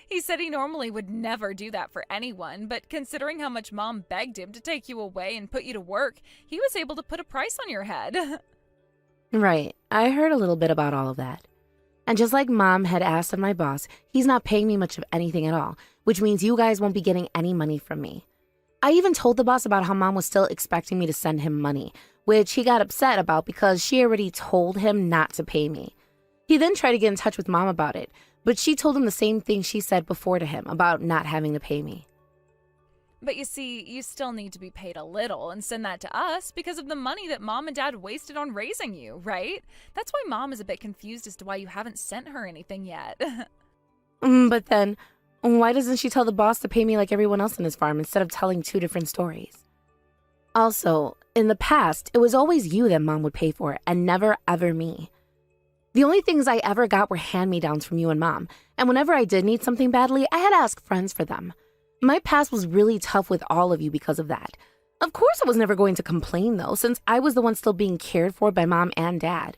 He said he normally would never do that for anyone, but considering how much Mom begged him to take you away and put you to work, he was able to put a price on your head. Right, I heard a little bit about all of that. And just like Mom had asked of my boss, he's not paying me much of anything at all, which means you guys won't be getting any money from me. I even told the boss about how Mom was still expecting me to send him money, which he got upset about because she already told him not to pay me. He then tried to get in touch with Mom about it, but she told him the same thing she said before to him about not having to pay me. But you see, you still need to be paid a little and send that to us because of the money that Mom and Dad wasted on raising you, right? That's why Mom is a bit confused as to why you haven't sent her anything yet. But then, why doesn't she tell the boss to pay me like everyone else in his farm instead of telling two different stories? Also, in the past, it was always you that Mom would pay for and never ever me. The only things I ever got were hand-me-downs from you and Mom, and whenever I did need something badly, I had to ask friends for them. My past was really tough with all of you because of that. Of course I was never going to complain though, since I was the one still being cared for by Mom and Dad.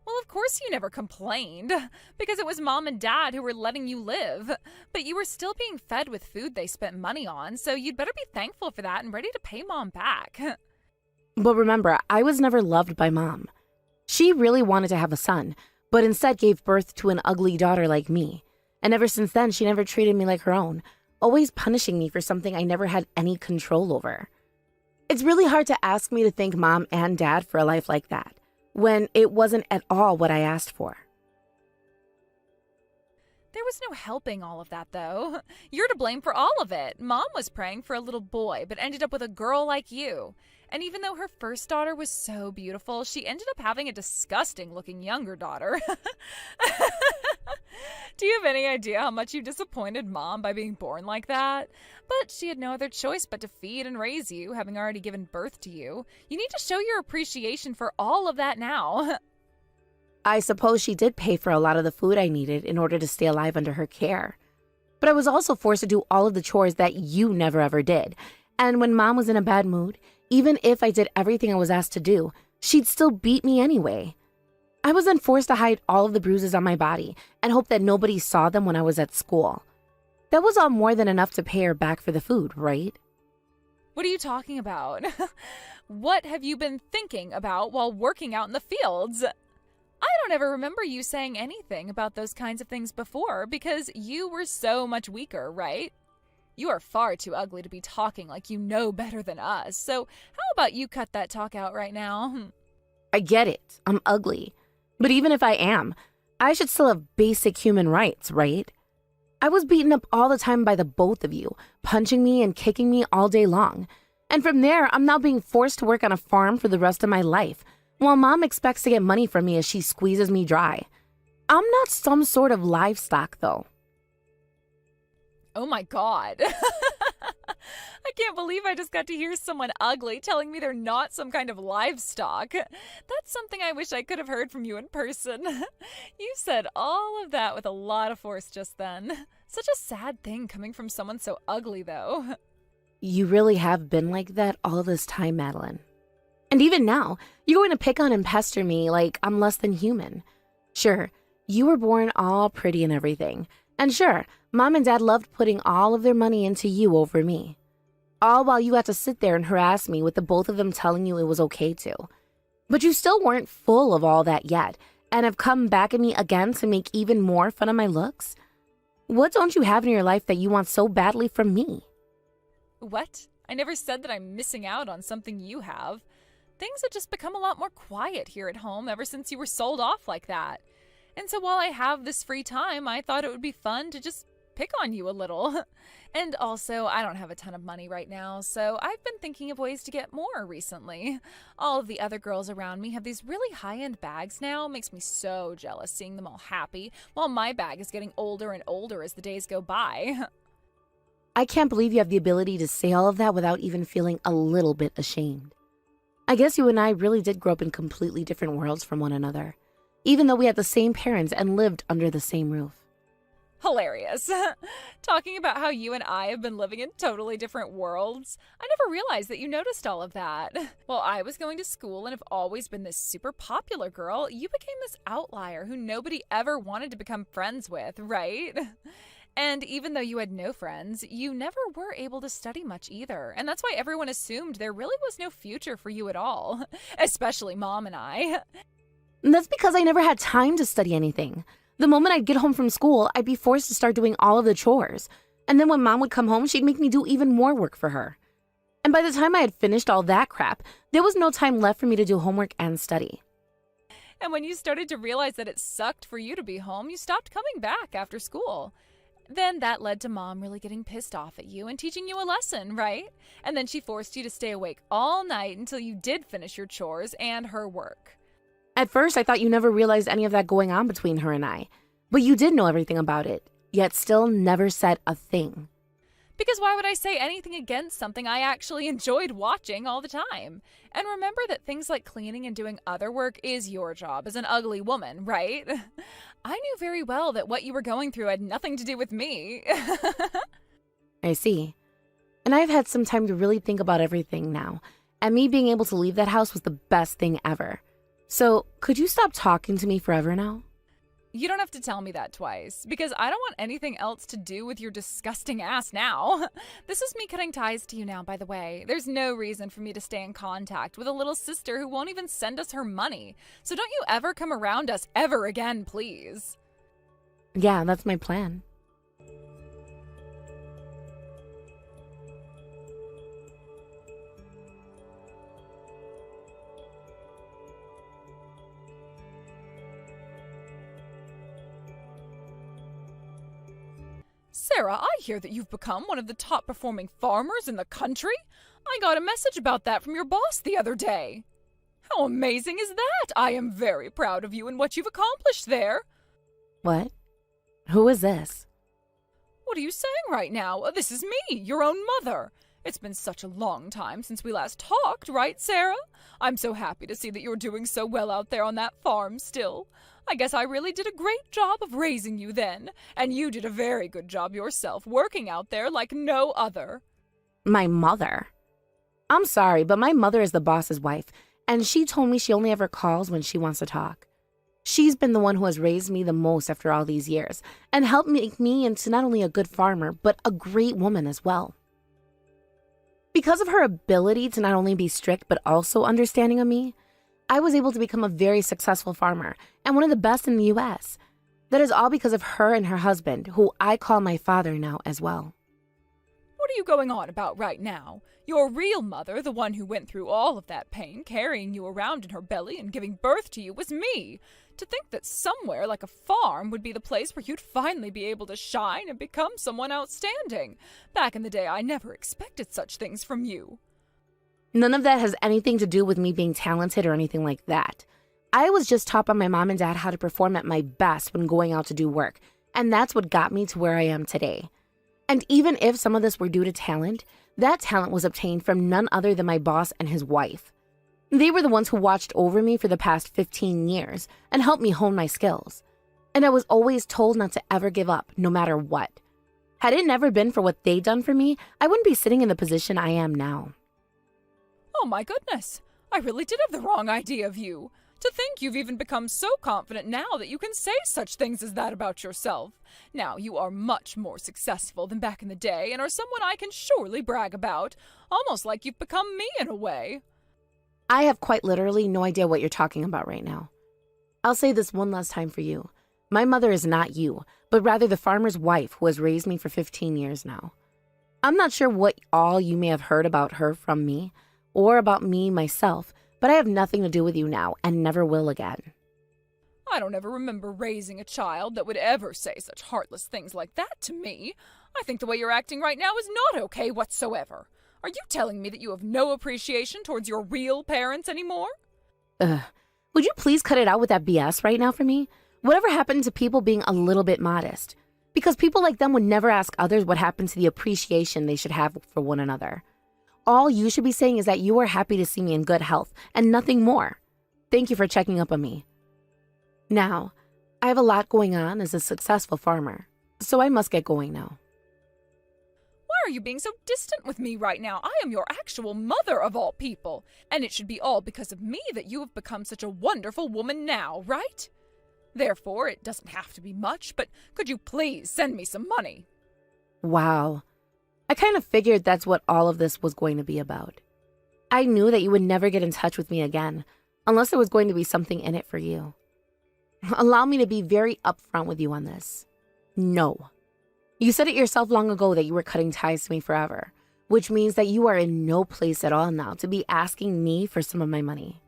Well, of course you never complained, because it was Mom and Dad who were letting you live. But you were still being fed with food they spent money on, so you'd better be thankful for that and ready to pay Mom back. But remember, I was never loved by Mom. She really wanted to have a son, but instead gave birth to an ugly daughter like me. And ever since then, she never treated me like her own, always punishing me for something I never had any control over. It's really hard to ask me to thank Mom and Dad for a life like that, when it wasn't at all what I asked for. There was no helping all of that, though. You're to blame for all of it. Mom was praying for a little boy, but ended up with a girl like you. And even though her first daughter was so beautiful, she ended up having a disgusting-looking younger daughter. Do you have any idea how much you disappointed Mom by being born like that? But she had no other choice but to feed and raise you, having already given birth to you. You need to show your appreciation for all of that now. I suppose she did pay for a lot of the food I needed in order to stay alive under her care. But I was also forced to do all of the chores that you never ever did. And when Mom was in a bad mood, even if I did everything I was asked to do, she'd still beat me anyway. I was then forced to hide all of the bruises on my body and hope that nobody saw them when I was at school. That was all more than enough to pay her back for the food, right? What are you talking about? What have you been thinking about while working out in the fields? I don't ever remember you saying anything about those kinds of things before because you were so much weaker, right? You are far too ugly to be talking like you know better than us, so how about you cut that talk out right now? I get it. I'm ugly. But even if I am, I should still have basic human rights, right? I was beaten up all the time by the both of you, punching me and kicking me all day long. And from there, I'm now being forced to work on a farm for the rest of my life, while Mom expects to get money from me as she squeezes me dry. I'm not some sort of livestock, though. Oh my god. I can't believe I just got to hear someone ugly telling me they're not some kind of livestock. That's something I wish I could have heard from you in person. You said all of that with a lot of force just then. Such a sad thing coming from someone so ugly, though. You really have been like that all this time, Madeline. And even now, you're going to pick on and pester me like I'm less than human. Sure, you were born all pretty and everything. And sure, Mom and Dad loved putting all of their money into you over me. All while you had to sit there and harass me with the both of them telling you it was okay to. But you still weren't full of all that yet, and have come back at me again to make even more fun of my looks? What don't you have in your life that you want so badly from me? What? I never said that I'm missing out on something you have. Things have just become a lot more quiet here at home ever since you were sold off like that. And so while I have this free time, I thought it would be fun to just pick on you a little. And also, I don't have a ton of money right now, so I've been thinking of ways to get more recently. All of the other girls around me have these really high-end bags now. Makes me so jealous seeing them all happy, while my bag is getting older and older as the days go by. I can't believe you have the ability to say all of that without even feeling a little bit ashamed. I guess you and I really did grow up in completely different worlds from one another, even though we had the same parents and lived under the same roof. Hilarious. Talking about how you and I have been living in totally different worlds. I never realized that you noticed all of that. While I was going to school and have always been this super popular girl, you became this outlier who nobody ever wanted to become friends with, right? And even though you had no friends, you never were able to study much either. And that's why everyone assumed there really was no future for you at all. Especially Mom and I. That's because I never had time to study anything. The moment I'd get home from school, I'd be forced to start doing all of the chores. And then when Mom would come home, she'd make me do even more work for her. And by the time I had finished all that crap, there was no time left for me to do homework and study. And when you started to realize that it sucked for you to be home, you stopped coming back after school. Then that led to Mom really getting pissed off at you and teaching you a lesson, right? And then she forced you to stay awake all night until you did finish your chores and her work. At first, I thought you never realized any of that going on between her and I. But you did know everything about it, yet still never said a thing. Because why would I say anything against something I actually enjoyed watching all the time? And remember that things like cleaning and doing other work is your job as an ugly woman, right? I knew very well that what you were going through had nothing to do with me. I see. And I've had some time to really think about everything now, and me being able to leave that house was the best thing ever. So, could you stop talking to me forever now? You don't have to tell me that twice, because I don't want anything else to do with your disgusting ass now. This is me cutting ties to you now, by the way. There's no reason for me to stay in contact with a little sister who won't even send us her money. So don't you ever come around us ever again, please. Yeah, that's my plan. Sarah, I hear that you've become one of the top performing farmers in the country. I got a message about that from your boss the other day. How amazing is that? I am very proud of you and what you've accomplished there. What? Who is this? What are you saying right now? This is me, your own mother. It's been such a long time since we last talked, right, Sarah? I'm so happy to see that you're doing so well out there on that farm still. I guess I really did a great job of raising you then, and you did a very good job yourself working out there like no other. My mother? I'm sorry, but my mother is the boss's wife, and she told me she only ever calls when she wants to talk. She's been the one who has raised me the most after all these years, and helped make me into not only a good farmer, but a great woman as well. Because of her ability to not only be strict, but also understanding of me, I was able to become a very successful farmer and one of the best in the U.S. That is all because of her and her husband, who I call my father now as well. What are you going on about right now? Your real mother, the one who went through all of that pain, carrying you around in her belly and giving birth to you, was me. To think that somewhere like a farm would be the place where you'd finally be able to shine and become someone outstanding. Back in the day, I never expected such things from you. None of that has anything to do with me being talented or anything like that. I was just taught by my mom and dad how to perform at my best when going out to do work, and that's what got me to where I am today. And even if some of this were due to talent, that talent was obtained from none other than my boss and his wife. They were the ones who watched over me for the past 15 years and helped me hone my skills. And I was always told not to ever give up, no matter what. Had it never been for what they'd done for me, I wouldn't be sitting in the position I am now. Oh my goodness, I really did have the wrong idea of you. To think you've even become so confident now that you can say such things as that about yourself. Now you are much more successful than back in the day and are someone I can surely brag about, almost like you've become me in a way. I have quite literally no idea what you're talking about right now. I'll say this one last time for you. My mother is not you, but rather the farmer's wife who has raised me for 15 years now. I'm not sure what all you may have heard about her from me, or about me myself, but I have nothing to do with you now and never will again. I don't ever remember raising a child that would ever say such heartless things like that to me. I think the way you're acting right now is not okay whatsoever. Are you telling me that you have no appreciation towards your real parents anymore? Would you please cut it out with that BS right now for me? Whatever happened to people being a little bit modest? Because people like them would never ask others what happened to the appreciation they should have for one another. All you should be saying is that you are happy to see me in good health and nothing more. Thank you for checking up on me. Now, I have a lot going on as a successful farmer, so I must get going now. Why are you being so distant with me right now? I am your actual mother of all people, and it should be all because of me that you have become such a wonderful woman now, right? Therefore, it doesn't have to be much, but could you please send me some money? Wow. I kind of figured that's what all of this was going to be about. I knew that you would never get in touch with me again, unless there was going to be something in it for you. Allow me to be very upfront with you on this. No. You said it yourself long ago that you were cutting ties to me forever, which means that you are in no place at all now to be asking me for some of my money.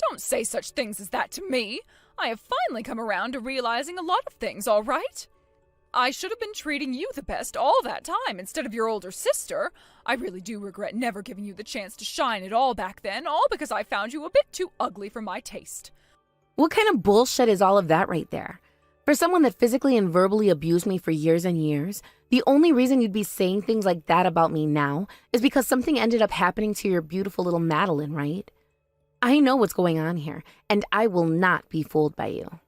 Don't say such things as that to me. I have finally come around to realizing a lot of things, all right? I should have been treating you the best all that time instead of your older sister. I really do regret never giving you the chance to shine at all back then, all because I found you a bit too ugly for my taste. What kind of bullshit is all of that right there? For someone that physically and verbally abused me for years and years, the only reason you'd be saying things like that about me now is because something ended up happening to your beautiful little Madeline, right? I know what's going on here, and I will not be fooled by you.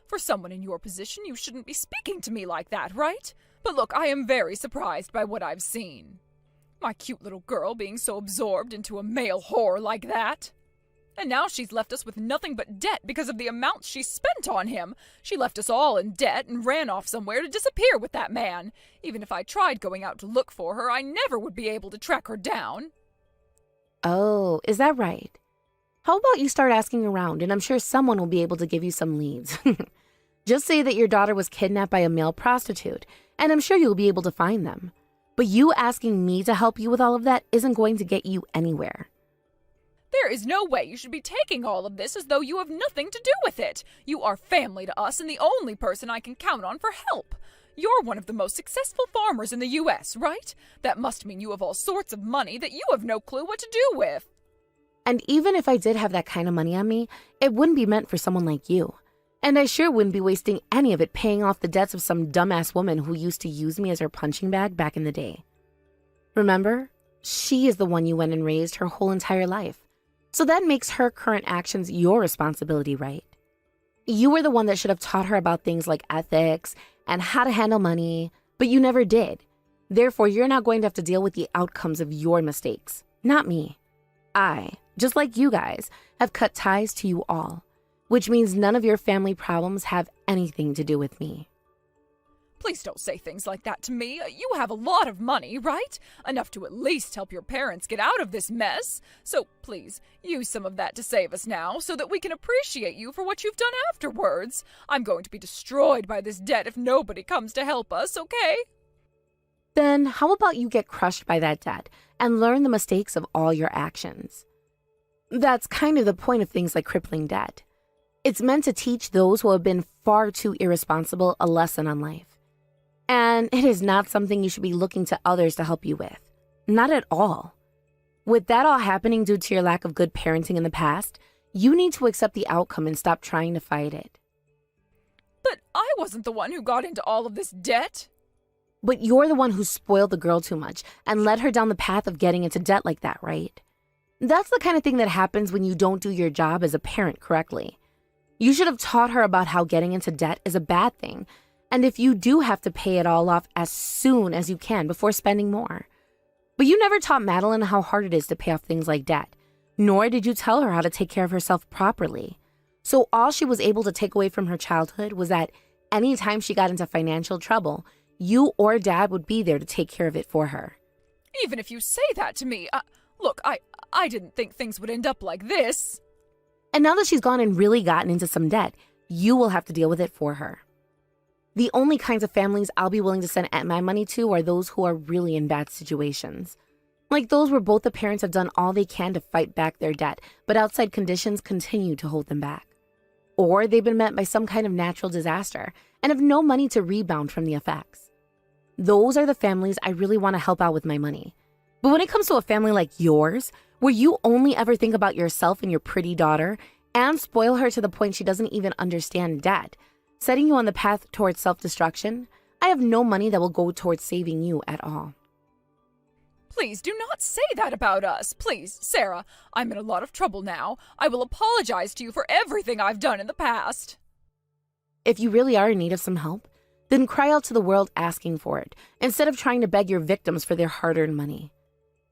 For someone in your position, you shouldn't be speaking to me like that, right? But look, I am very surprised by what I've seen. My cute little girl being so absorbed into a male whore like that. And now she's left us with nothing but debt because of the amounts she spent on him. She left us all in debt and ran off somewhere to disappear with that man. Even if I tried going out to look for her, I never would be able to track her down. Oh, is that right? How about you start asking around, and I'm sure someone will be able to give you some leads. Just say that your daughter was kidnapped by a male prostitute, and I'm sure you'll be able to find them. But you asking me to help you with all of that isn't going to get you anywhere. There is no way you should be taking all of this as though you have nothing to do with it. You are family to us and the only person I can count on for help. You're one of the most successful farmers in the U.S., right? That must mean you have all sorts of money that you have no clue what to do with. And even if I did have that kind of money on me, it wouldn't be meant for someone like you. And I sure wouldn't be wasting any of it paying off the debts of some dumbass woman who used to use me as her punching bag back in the day. Remember? She is the one you went and raised her whole entire life. So that makes her current actions your responsibility, right? You were the one that should have taught her about things like ethics and how to handle money, but you never did. Therefore, you're not going to have to deal with the outcomes of your mistakes, not me. I, just like you guys, have cut ties to you all, which means none of your family problems have anything to do with me. Please don't say things like that to me. You have a lot of money, right? Enough to at least help your parents get out of this mess. So please, use some of that to save us now so that we can appreciate you for what you've done afterwards. I'm going to be destroyed by this debt if nobody comes to help us, okay? Then how about you get crushed by that debt and learn the mistakes of all your actions? That's kind of the point of things like crippling debt. It's meant to teach those who have been far too irresponsible a lesson on life. And it is not something you should be looking to others to help you with. Not at all. With that all happening due to your lack of good parenting in the past, you need to accept the outcome and stop trying to fight it. But I wasn't the one who got into all of this debt. But you're the one who spoiled the girl too much and led her down the path of getting into debt like that, right? That's the kind of thing that happens when you don't do your job as a parent correctly. You should have taught her about how getting into debt is a bad thing, and if you do have to pay it all off as soon as you can before spending more. But you never taught Madeline how hard it is to pay off things like debt, nor did you tell her how to take care of herself properly. So all she was able to take away from her childhood was that anytime she got into financial trouble, you or Dad would be there to take care of it for her. Even if you say that to me, look, I didn't think things would end up like this. And now that she's gone and really gotten into some debt, you will have to deal with it for her. The only kinds of families I'll be willing to send my money to are those who are really in bad situations. Like those where both the parents have done all they can to fight back their debt, but outside conditions continue to hold them back. or they've been met by some kind of natural disaster and have no money to rebound from the effects. Those are the families I really want to help out with my money. But when it comes to a family like yours, where you only ever think about yourself and your pretty daughter and spoil her to the point she doesn't even understand debt, setting you on the path towards self-destruction, I have no money that will go towards saving you at all. Please do not say that about us. Please, Sarah, I'm in a lot of trouble now. I will apologize to you for everything I've done in the past. If you really are in need of some help, then cry out to the world asking for it, instead of trying to beg your victims for their hard-earned money.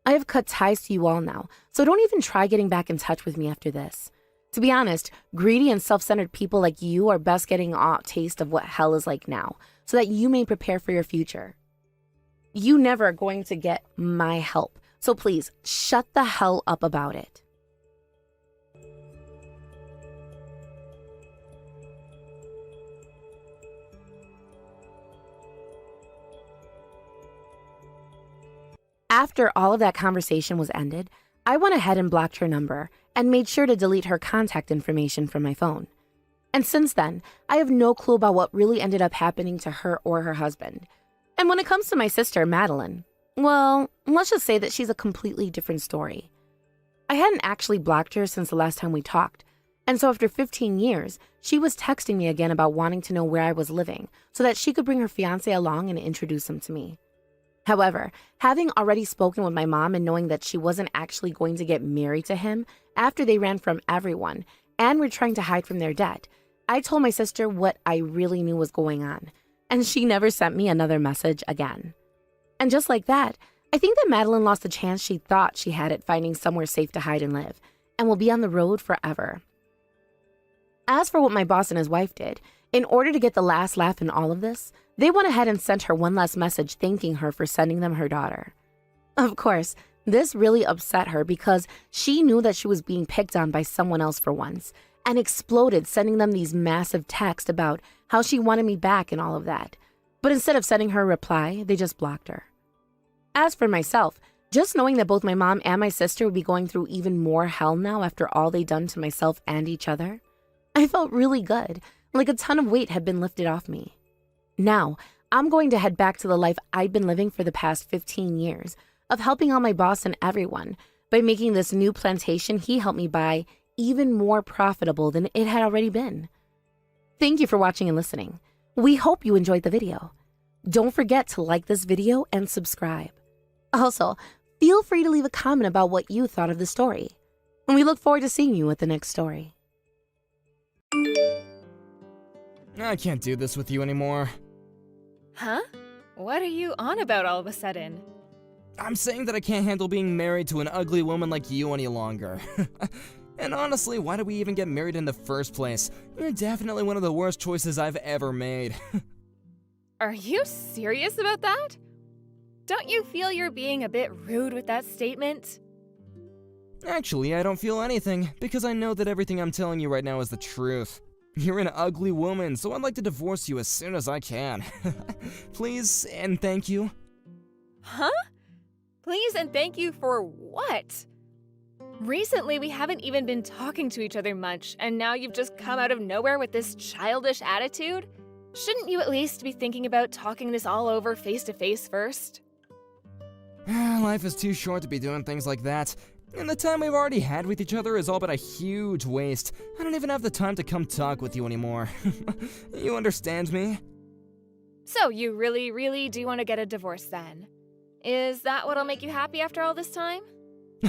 I have cut ties to you all now, so don't even try getting back in touch with me after this. To be honest, greedy and self-centered people like you are best getting a taste of what hell is like now, so that you may prepare for your future. You never are going to get my help, so please, shut the hell up about it. After all of that conversation was ended, I went ahead and blocked her number and made sure to delete her contact information from my phone. And since then, I have no clue about what really ended up happening to her or her husband. And when it comes to my sister, Madeline, well, let's just say that she's a completely different story. I hadn't actually blocked her since the last time we talked, and so after 15 years, she was texting me again about wanting to know where I was living so that she could bring her fiancé along and introduce him to me. However, having already spoken with my mom and knowing that she wasn't actually going to get married to him after they ran from everyone and were trying to hide from their debt, I told my sister what I really knew was going on, and she never sent me another message again. And just like that, I think that Madeline lost the chance she thought she had at finding somewhere safe to hide and live, and will be on the road forever. As for what my boss and his wife did, in order to get the last laugh in all of this, they went ahead and sent her one last message thanking her for sending them her daughter. Of course, this really upset her because she knew that she was being picked on by someone else for once, and exploded sending them these massive texts about how she wanted me back and all of that. But instead of sending her a reply, they just blocked her. As for myself, just knowing that both my mom and my sister would be going through even more hell now after all they'd done to myself and each other, I felt really good, like a ton of weight had been lifted off me. Now, I'm going to head back to the life I've been living for the past 15 years, of helping out my boss and everyone by making this new plantation he helped me buy even more profitable than it had already been. Thank you for watching and listening. We hope you enjoyed the video. Don't forget to like this video and subscribe. Also, feel free to leave a comment about what you thought of the story. And we look forward to seeing you at the next story. I can't do this with you anymore. Huh? What are you on about all of a sudden? I'm saying that I can't handle being married to an ugly woman like you any longer. And honestly, why did we even get married in the first place? You're definitely one of the worst choices I've ever made. Are you serious about that? Don't you feel you're being a bit rude with that statement? Actually, I don't feel anything, because I know that everything I'm telling you right now is the truth. You're an ugly woman, so I'd like to divorce you as soon as I can. Please and thank you. Huh? Please and thank you for what? Recently, we haven't even been talking to each other much, and now you've just come out of nowhere with this childish attitude? Shouldn't you at least be thinking about talking this all over face to face first? Life is too short to be doing things like that. And the time we've already had with each other is all but a huge waste. I don't even have the time to come talk with you anymore. You understand me? So you really, really do want to get a divorce then? Is that what'll make you happy after all this time?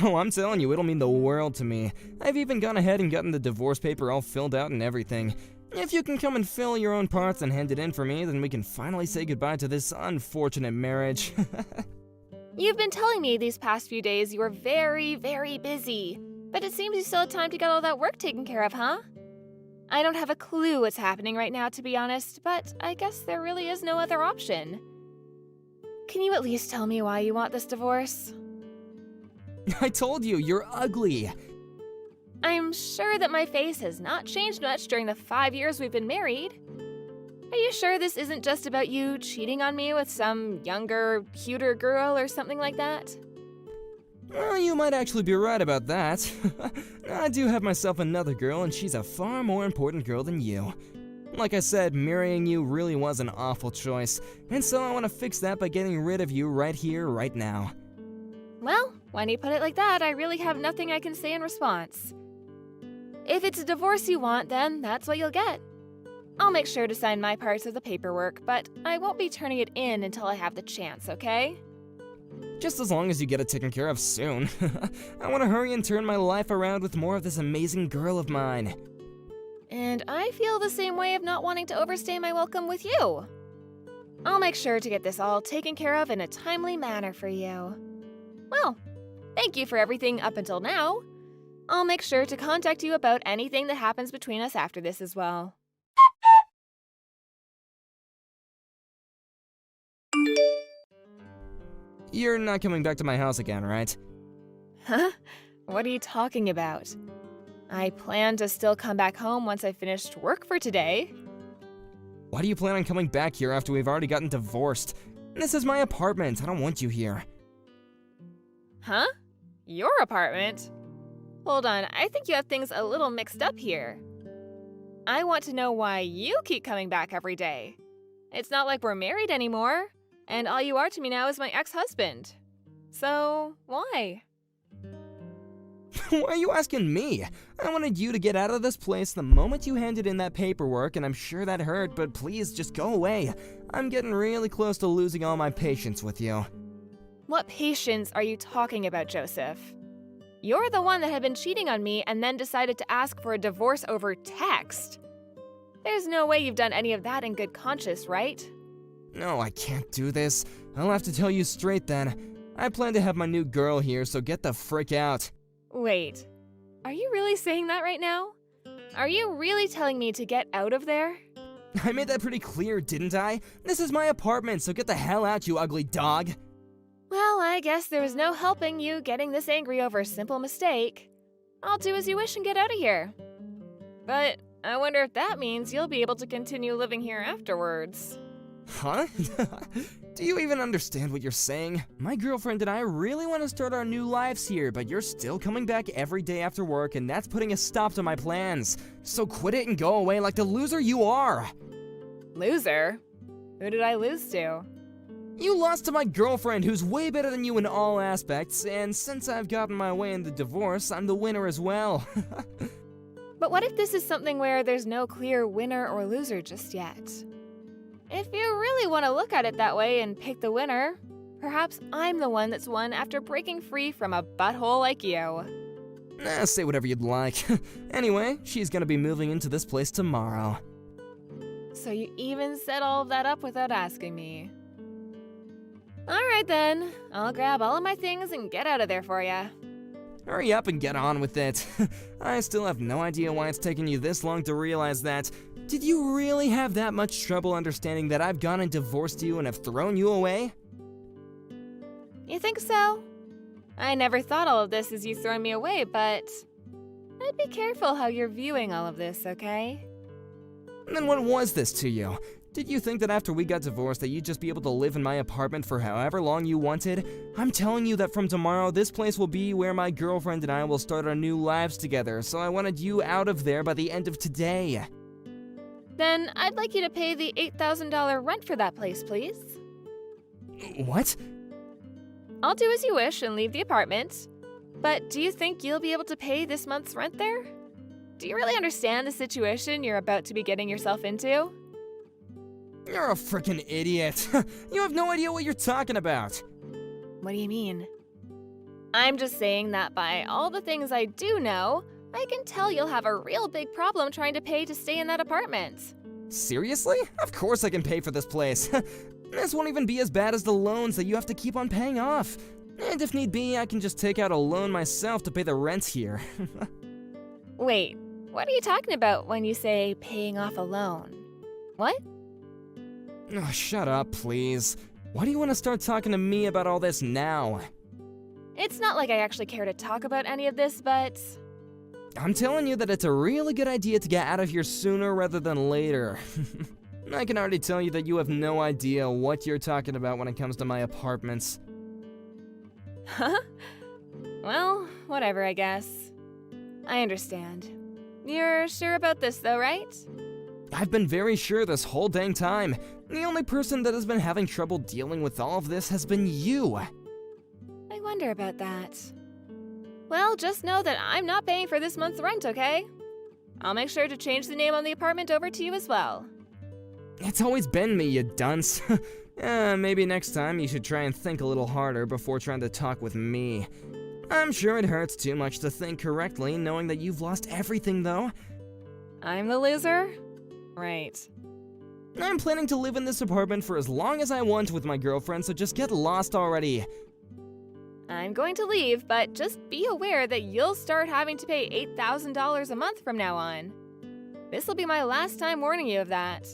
Oh, I'm telling you, it'll mean the world to me. I've even gone ahead and gotten the divorce paper all filled out and everything. If you can come and fill your own parts and hand it in for me, then we can finally say goodbye to this unfortunate marriage. You've been telling me these past few days you were very, very busy, but it seems you still have time to get all that work taken care of, huh? I don't have a clue what's happening right now, to be honest, but I guess there really is no other option. Can you at least tell me why you want this divorce? I told you, you're ugly. I'm sure that my face has not changed much during the 5 years we've been married. Are you sure this isn't just about you cheating on me with some younger, cuter girl or something like that? Well, you might actually be right about that. I do have myself another girl, and she's a far more important girl than you. Like I said, marrying you really was an awful choice, and so I want to fix that by getting rid of you right here, right now. Well, when you put it like that, I really have nothing I can say in response. If it's a divorce you want, then that's what you'll get. I'll make sure to sign my parts of the paperwork, but I won't be turning it in until I have the chance, okay? Just as long as you get it taken care of soon. I want to hurry and turn my life around with more of this amazing girl of mine. And I feel the same way of not wanting to overstay my welcome with you. I'll make sure to get this all taken care of in a timely manner for you. Well, thank you for everything up until now. I'll make sure to contact you about anything that happens between us after this as well. You're not coming back to my house again, right? Huh? What are you talking about? I plan to still come back home once I finished work for today. Why do you plan on coming back here after we've already gotten divorced? This is my apartment. I don't want you here. Huh? Your apartment? Hold on, I think you have things a little mixed up here. I want to know why you keep coming back every day. It's not like we're married anymore, and all you are to me now is my ex-husband. So, why? Why are you asking me? I wanted you to get out of this place the moment you handed in that paperwork, and I'm sure that hurt, but please just go away. I'm getting really close to losing all my patience with you. What patience are you talking about, Joseph? You're the one that had been cheating on me and then decided to ask for a divorce over text. There's no way you've done any of that in good conscience, right? No, I can't do this. I'll have to tell you straight then. I plan to have my new girl here, so get the frick out. Wait, are you really saying that right now? Are you really telling me to get out of there? I made that pretty clear, didn't I? This is my apartment, so get the hell out, you ugly dog. Well, I guess there was no helping you getting this angry over a simple mistake. I'll do as you wish and get out of here. But I wonder if that means you'll be able to continue living here afterwards. Huh? Do you even understand what you're saying? My girlfriend and I really want to start our new lives here, but you're still coming back every day after work, and that's putting a stop to my plans. So quit it and go away like the loser you are. Loser? Who did I lose to? You lost to my girlfriend, who's way better than you in all aspects, and since I've gotten my way in the divorce, I'm the winner as well. But what if this is something where there's no clear winner or loser just yet? If you really want to look at it that way and pick the winner, perhaps I'm the one that's won after breaking free from a butthole like you. Say whatever you'd like. Anyway, she's gonna be moving into this place tomorrow. So you even set all of that up without asking me. Alright then, I'll grab all of my things and get out of there for ya. Hurry up and get on with it. I still have no idea why it's taken you this long to realize that. Did you really have that much trouble understanding that I've gone and divorced you and have thrown you away? You think so? I never thought all of this as you throwing me away, but I'd be careful how you're viewing all of this, okay? Then what was this to you? Did you think that after we got divorced that you'd just be able to live in my apartment for however long you wanted? I'm telling you that from tomorrow, this place will be where my girlfriend and I will start our new lives together, so I wanted you out of there by the end of today. Then I'd like you to pay the $8,000 rent for that place, please. What? I'll do as you wish and leave the apartment. But do you think you'll be able to pay this month's rent there? Do you really understand the situation you're about to be getting yourself into? You're a freaking idiot. You have no idea what you're talking about. What do you mean? I'm just saying that by all the things I do know, I can tell you'll have a real big problem trying to pay to stay in that apartment. Seriously? Of course I can pay for this place. This won't even be as bad as the loans that you have to keep on paying off. And if need be, I can just take out a loan myself to pay the rent here. Wait, what are you talking about when you say paying off a loan? What? Oh, shut up, please. Why do you want to start talking to me about all this now? It's not like I actually care to talk about any of this, but I'm telling you that it's a really good idea to get out of here sooner rather than later. I can already tell you that you have no idea what you're talking about when it comes to my apartments. Huh? Well, whatever, I guess. I understand. You're sure about this, though, right? I've been very sure this whole dang time. The only person that has been having trouble dealing with all of this has been you. I wonder about that. Well, just know that I'm not paying for this month's rent, okay? I'll make sure to change the name on the apartment over to you as well. It's always been me, you dunce. Maybe next time you should try and think a little harder before trying to talk with me. I'm sure it hurts too much to think correctly, knowing that you've lost everything, though. I'm the loser? Right. I'm planning to live in this apartment for as long as I want with my girlfriend, so just get lost already. I'm going to leave, but just be aware that you'll start having to pay $8,000 a month from now on. This will be my last time warning you of that.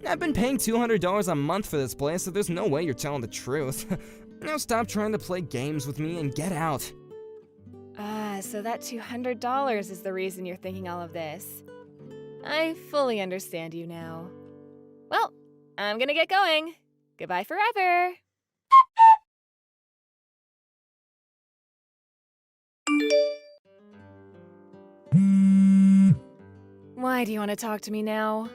I've been paying $200 a month for this place, so there's no way you're telling the truth. Now stop trying to play games with me and get out. So that $200 is the reason you're thinking all of this. I fully understand you now. Well, I'm gonna get going. Goodbye forever. Why do you want to talk to me now?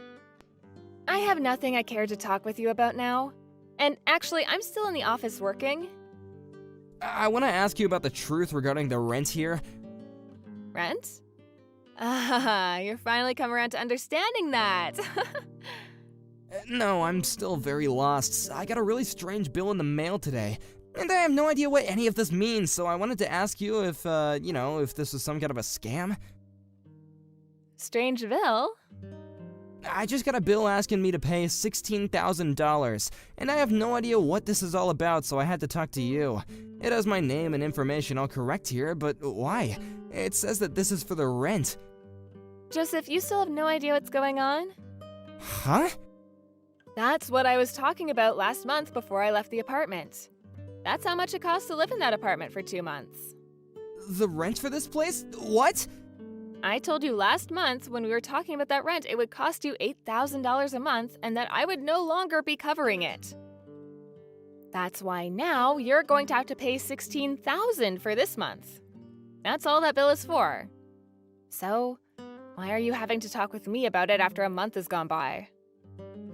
I have nothing I care to talk with you about now. And actually, I'm still in the office working. I want to ask you about the truth regarding the rent here. Rent? You're finally come around to understanding that. No, I'm still very lost. I got a really strange bill in the mail today, and I have no idea what any of this means, so I wanted to ask you if, if this was some kind of a scam. Strange bill? I just got a bill asking me to pay $16,000, and I have no idea what this is all about, so I had to talk to you. It has my name and information all correct here, but why? It says that this is for the rent. Joseph, you still have no idea what's going on? Huh? That's what I was talking about last month before I left the apartment. That's how much it costs to live in that apartment for 2 months. The rent for this place? What? I told you last month when we were talking about that rent, it would cost you $8,000 a month and that I would no longer be covering it. That's why now you're going to have to pay $16,000 for this month. That's all that bill is for. So, why are you having to talk with me about it after a month has gone by?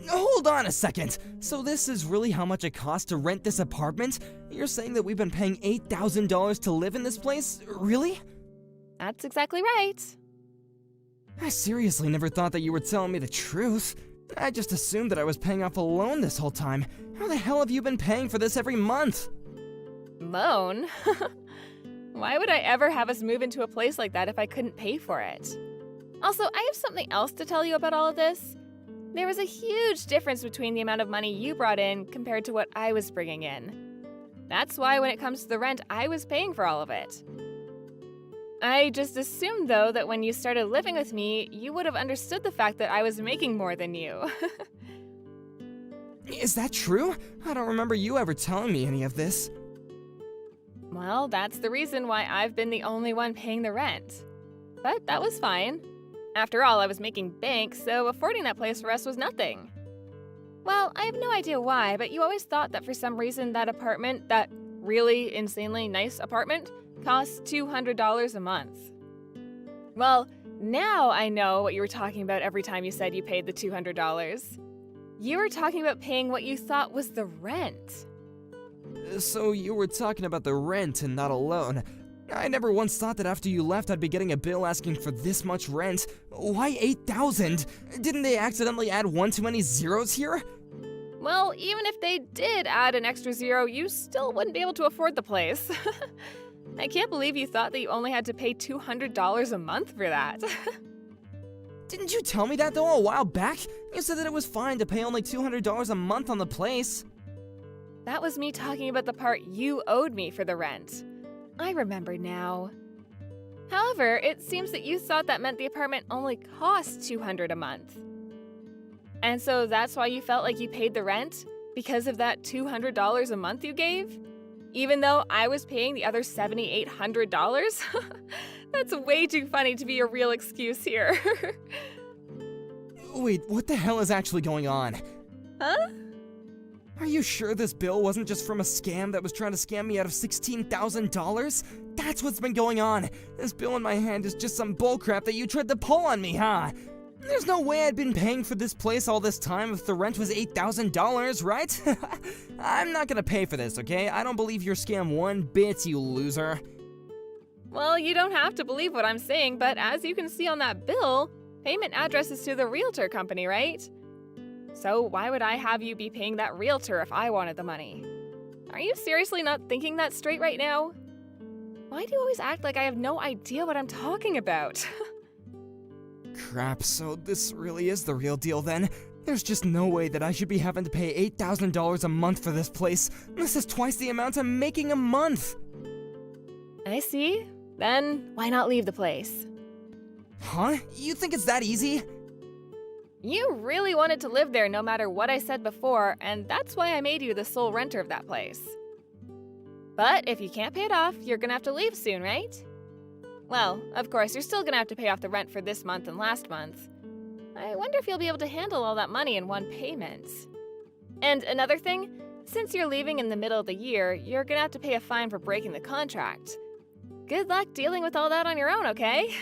Hold on a second. So this is really how much it costs to rent this apartment? You're saying that we've been paying $8,000 to live in this place? Really? That's exactly right. I seriously never thought that you were telling me the truth. I just assumed that I was paying off a loan this whole time. How the hell have you been paying for this every month? Loan? Why would I ever have us move into a place like that if I couldn't pay for it? Also, I have something else to tell you about all of this. There was a huge difference between the amount of money you brought in compared to what I was bringing in. That's why when it comes to the rent, I was paying for all of it. I just assumed, though, that when you started living with me, you would have understood the fact that I was making more than you. Is that true? I don't remember you ever telling me any of this. Well, that's the reason why I've been the only one paying the rent. But that was fine. After all, I was making bank, so affording that place for us was nothing. Well, I have no idea why, but you always thought that for some reason that apartment, that really insanely nice apartment, costs $200 a month. Well, now I know what you were talking about every time you said you paid the $200. You were talking about paying what you thought was the rent. So you were talking about the rent and not a loan. I never once thought that after you left I'd be getting a bill asking for this much rent. Why $8,000? Didn't they accidentally add one too many zeros here? Well, even if they did add an extra zero, you still wouldn't be able to afford the place. I can't believe you thought that you only had to pay $200 a month for that. Didn't you tell me that though a while back? You said that it was fine to pay only $200 a month on the place. That was me talking about the part you owed me for the rent. I remember now. However, it seems that you thought that meant the apartment only cost $200 a month. And so that's why you felt like you paid the rent? Because of that $200 a month you gave? Even though I was paying the other $7,800? That's way too funny to be a real excuse here. Wait, what the hell is actually going on? Huh? Are you sure this bill wasn't just from a scam that was trying to scam me out of $16,000? That's what's been going on. This bill in my hand is just some bullcrap that you tried to pull on me, huh? There's no way I'd been paying for this place all this time if the rent was $8,000, right? I'm not gonna pay for this, okay? I don't believe your scam one bit, you loser. Well, you don't have to believe what I'm saying, but as you can see on that bill, payment address is to the realtor company, right? So why would I have you be paying that realtor if I wanted the money? Are you seriously not thinking that straight right now? Why do you always act like I have no idea what I'm talking about? Crap, so this really is the real deal then? There's just no way that I should be having to pay $8,000 a month for this place. This is twice the amount I'm making a month. I see. Then why not leave the place? Huh? You think it's that easy? You really wanted to live there no matter what I said before, and that's why I made you the sole renter of that place. But if you can't pay it off, you're gonna have to leave soon, right? Well, of course, you're still gonna have to pay off the rent for this month and last month. I wonder if you'll be able to handle all that money in one payment. And another thing, since you're leaving in the middle of the year, you're gonna have to pay a fine for breaking the contract. Good luck dealing with all that on your own, okay?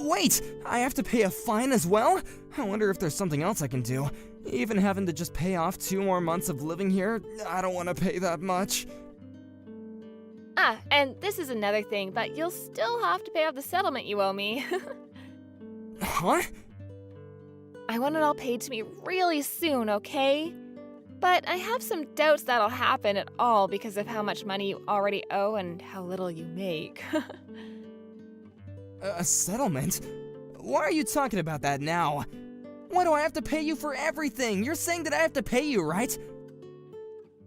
Wait, I have to pay a fine as well? I wonder if there's something else I can do. Even having to just pay off 2 more months of living here, I don't want to pay that much. Ah, and this is another thing, but you'll still have to pay off the settlement you owe me. Huh? I want it all paid to me really soon, okay? But I have some doubts that'll happen at all because of how much money you already owe and how little you make. A settlement? Why are you talking about that now? Why do I have to pay you for everything? You're saying that I have to pay you, right?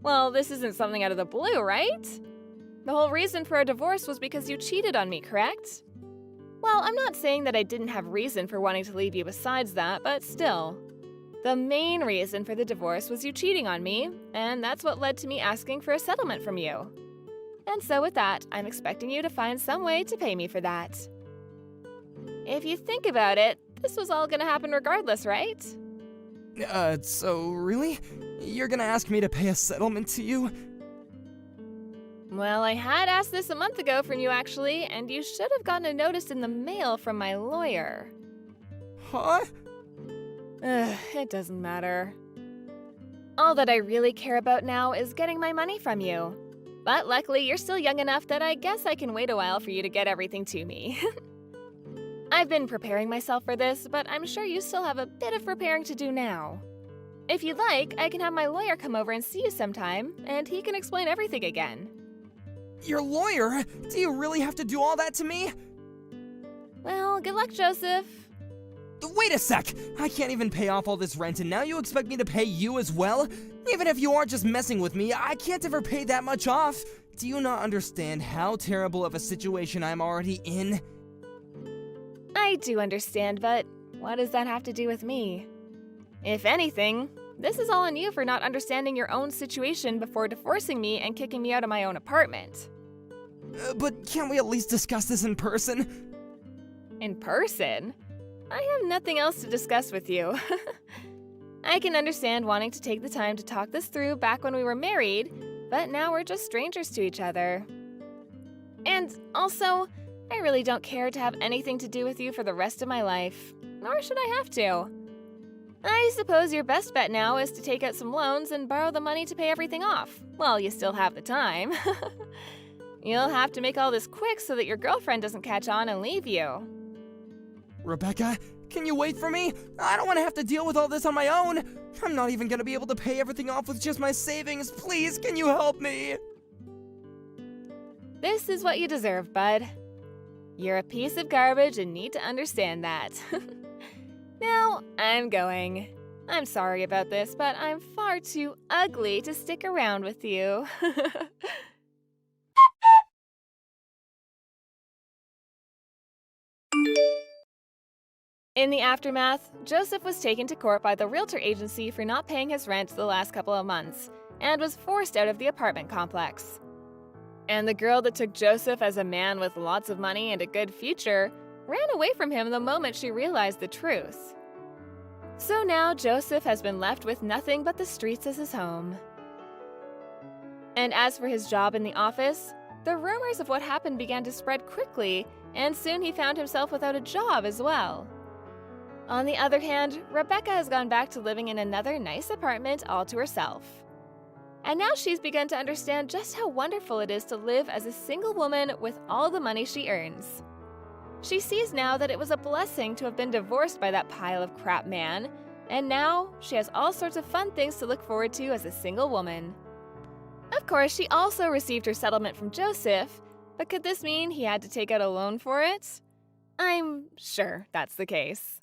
Well, this isn't something out of the blue, right? The whole reason for our divorce was because you cheated on me, correct? Well, I'm not saying that I didn't have reason for wanting to leave you besides that, but still. The main reason for the divorce was you cheating on me, and that's what led to me asking for a settlement from you. And so with that, I'm expecting you to find some way to pay me for that. If you think about it, this was all gonna happen regardless, right? So really? You're gonna ask me to pay a settlement to you? Well, I had asked this a month ago from you actually, and you should have gotten a notice in the mail from my lawyer. Huh? It doesn't matter. All that I really care about now is getting my money from you. But luckily, you're still young enough that I guess I can wait a while for you to get everything to me. I've been preparing myself for this, but I'm sure you still have a bit of preparing to do now. If you'd like, I can have my lawyer come over and see you sometime, and he can explain everything again. Your lawyer? Do you really have to do all that to me? Well, good luck, Joseph. Wait a sec! I can't even pay off all this rent, and now you expect me to pay you as well? Even if you are just messing with me, I can't ever pay that much off. Do you not understand how terrible of a situation I'm already in? I do understand, but what does that have to do with me? If anything, this is all on you for not understanding your own situation before divorcing me and kicking me out of my own apartment. But can't we at least discuss this in person? In person? I have nothing else to discuss with you. I can understand wanting to take the time to talk this through back when we were married, but now we're just strangers to each other. And also, I really don't care to have anything to do with you for the rest of my life, nor should I have to. I suppose your best bet now is to take out some loans and borrow the money to pay everything off, while you still have the time. You'll have to make all this quick so that your girlfriend doesn't catch on and leave you. Rebecca, can you wait for me? I don't want to have to deal with all this on my own. I'm not even going to be able to pay everything off with just my savings. Please, can you help me? This is what you deserve, bud. You're a piece of garbage and need to understand that. Now, I'm going. I'm sorry about this, but I'm far too ugly to stick around with you. In the aftermath, Joseph was taken to court by the realtor agency for not paying his rent the last couple of months, and was forced out of the apartment complex. And the girl that took Joseph as a man with lots of money and a good future ran away from him the moment she realized the truth. So now Joseph has been left with nothing but the streets as his home. And as for his job in the office, the rumors of what happened began to spread quickly, and soon he found himself without a job as well. On the other hand, Rebecca has gone back to living in another nice apartment all to herself. And now she's begun to understand just how wonderful it is to live as a single woman with all the money she earns. She sees now that it was a blessing to have been divorced by that pile of crap man, and now she has all sorts of fun things to look forward to as a single woman. Of course, she also received her settlement from Joseph, but could this mean he had to take out a loan for it? I'm sure that's the case.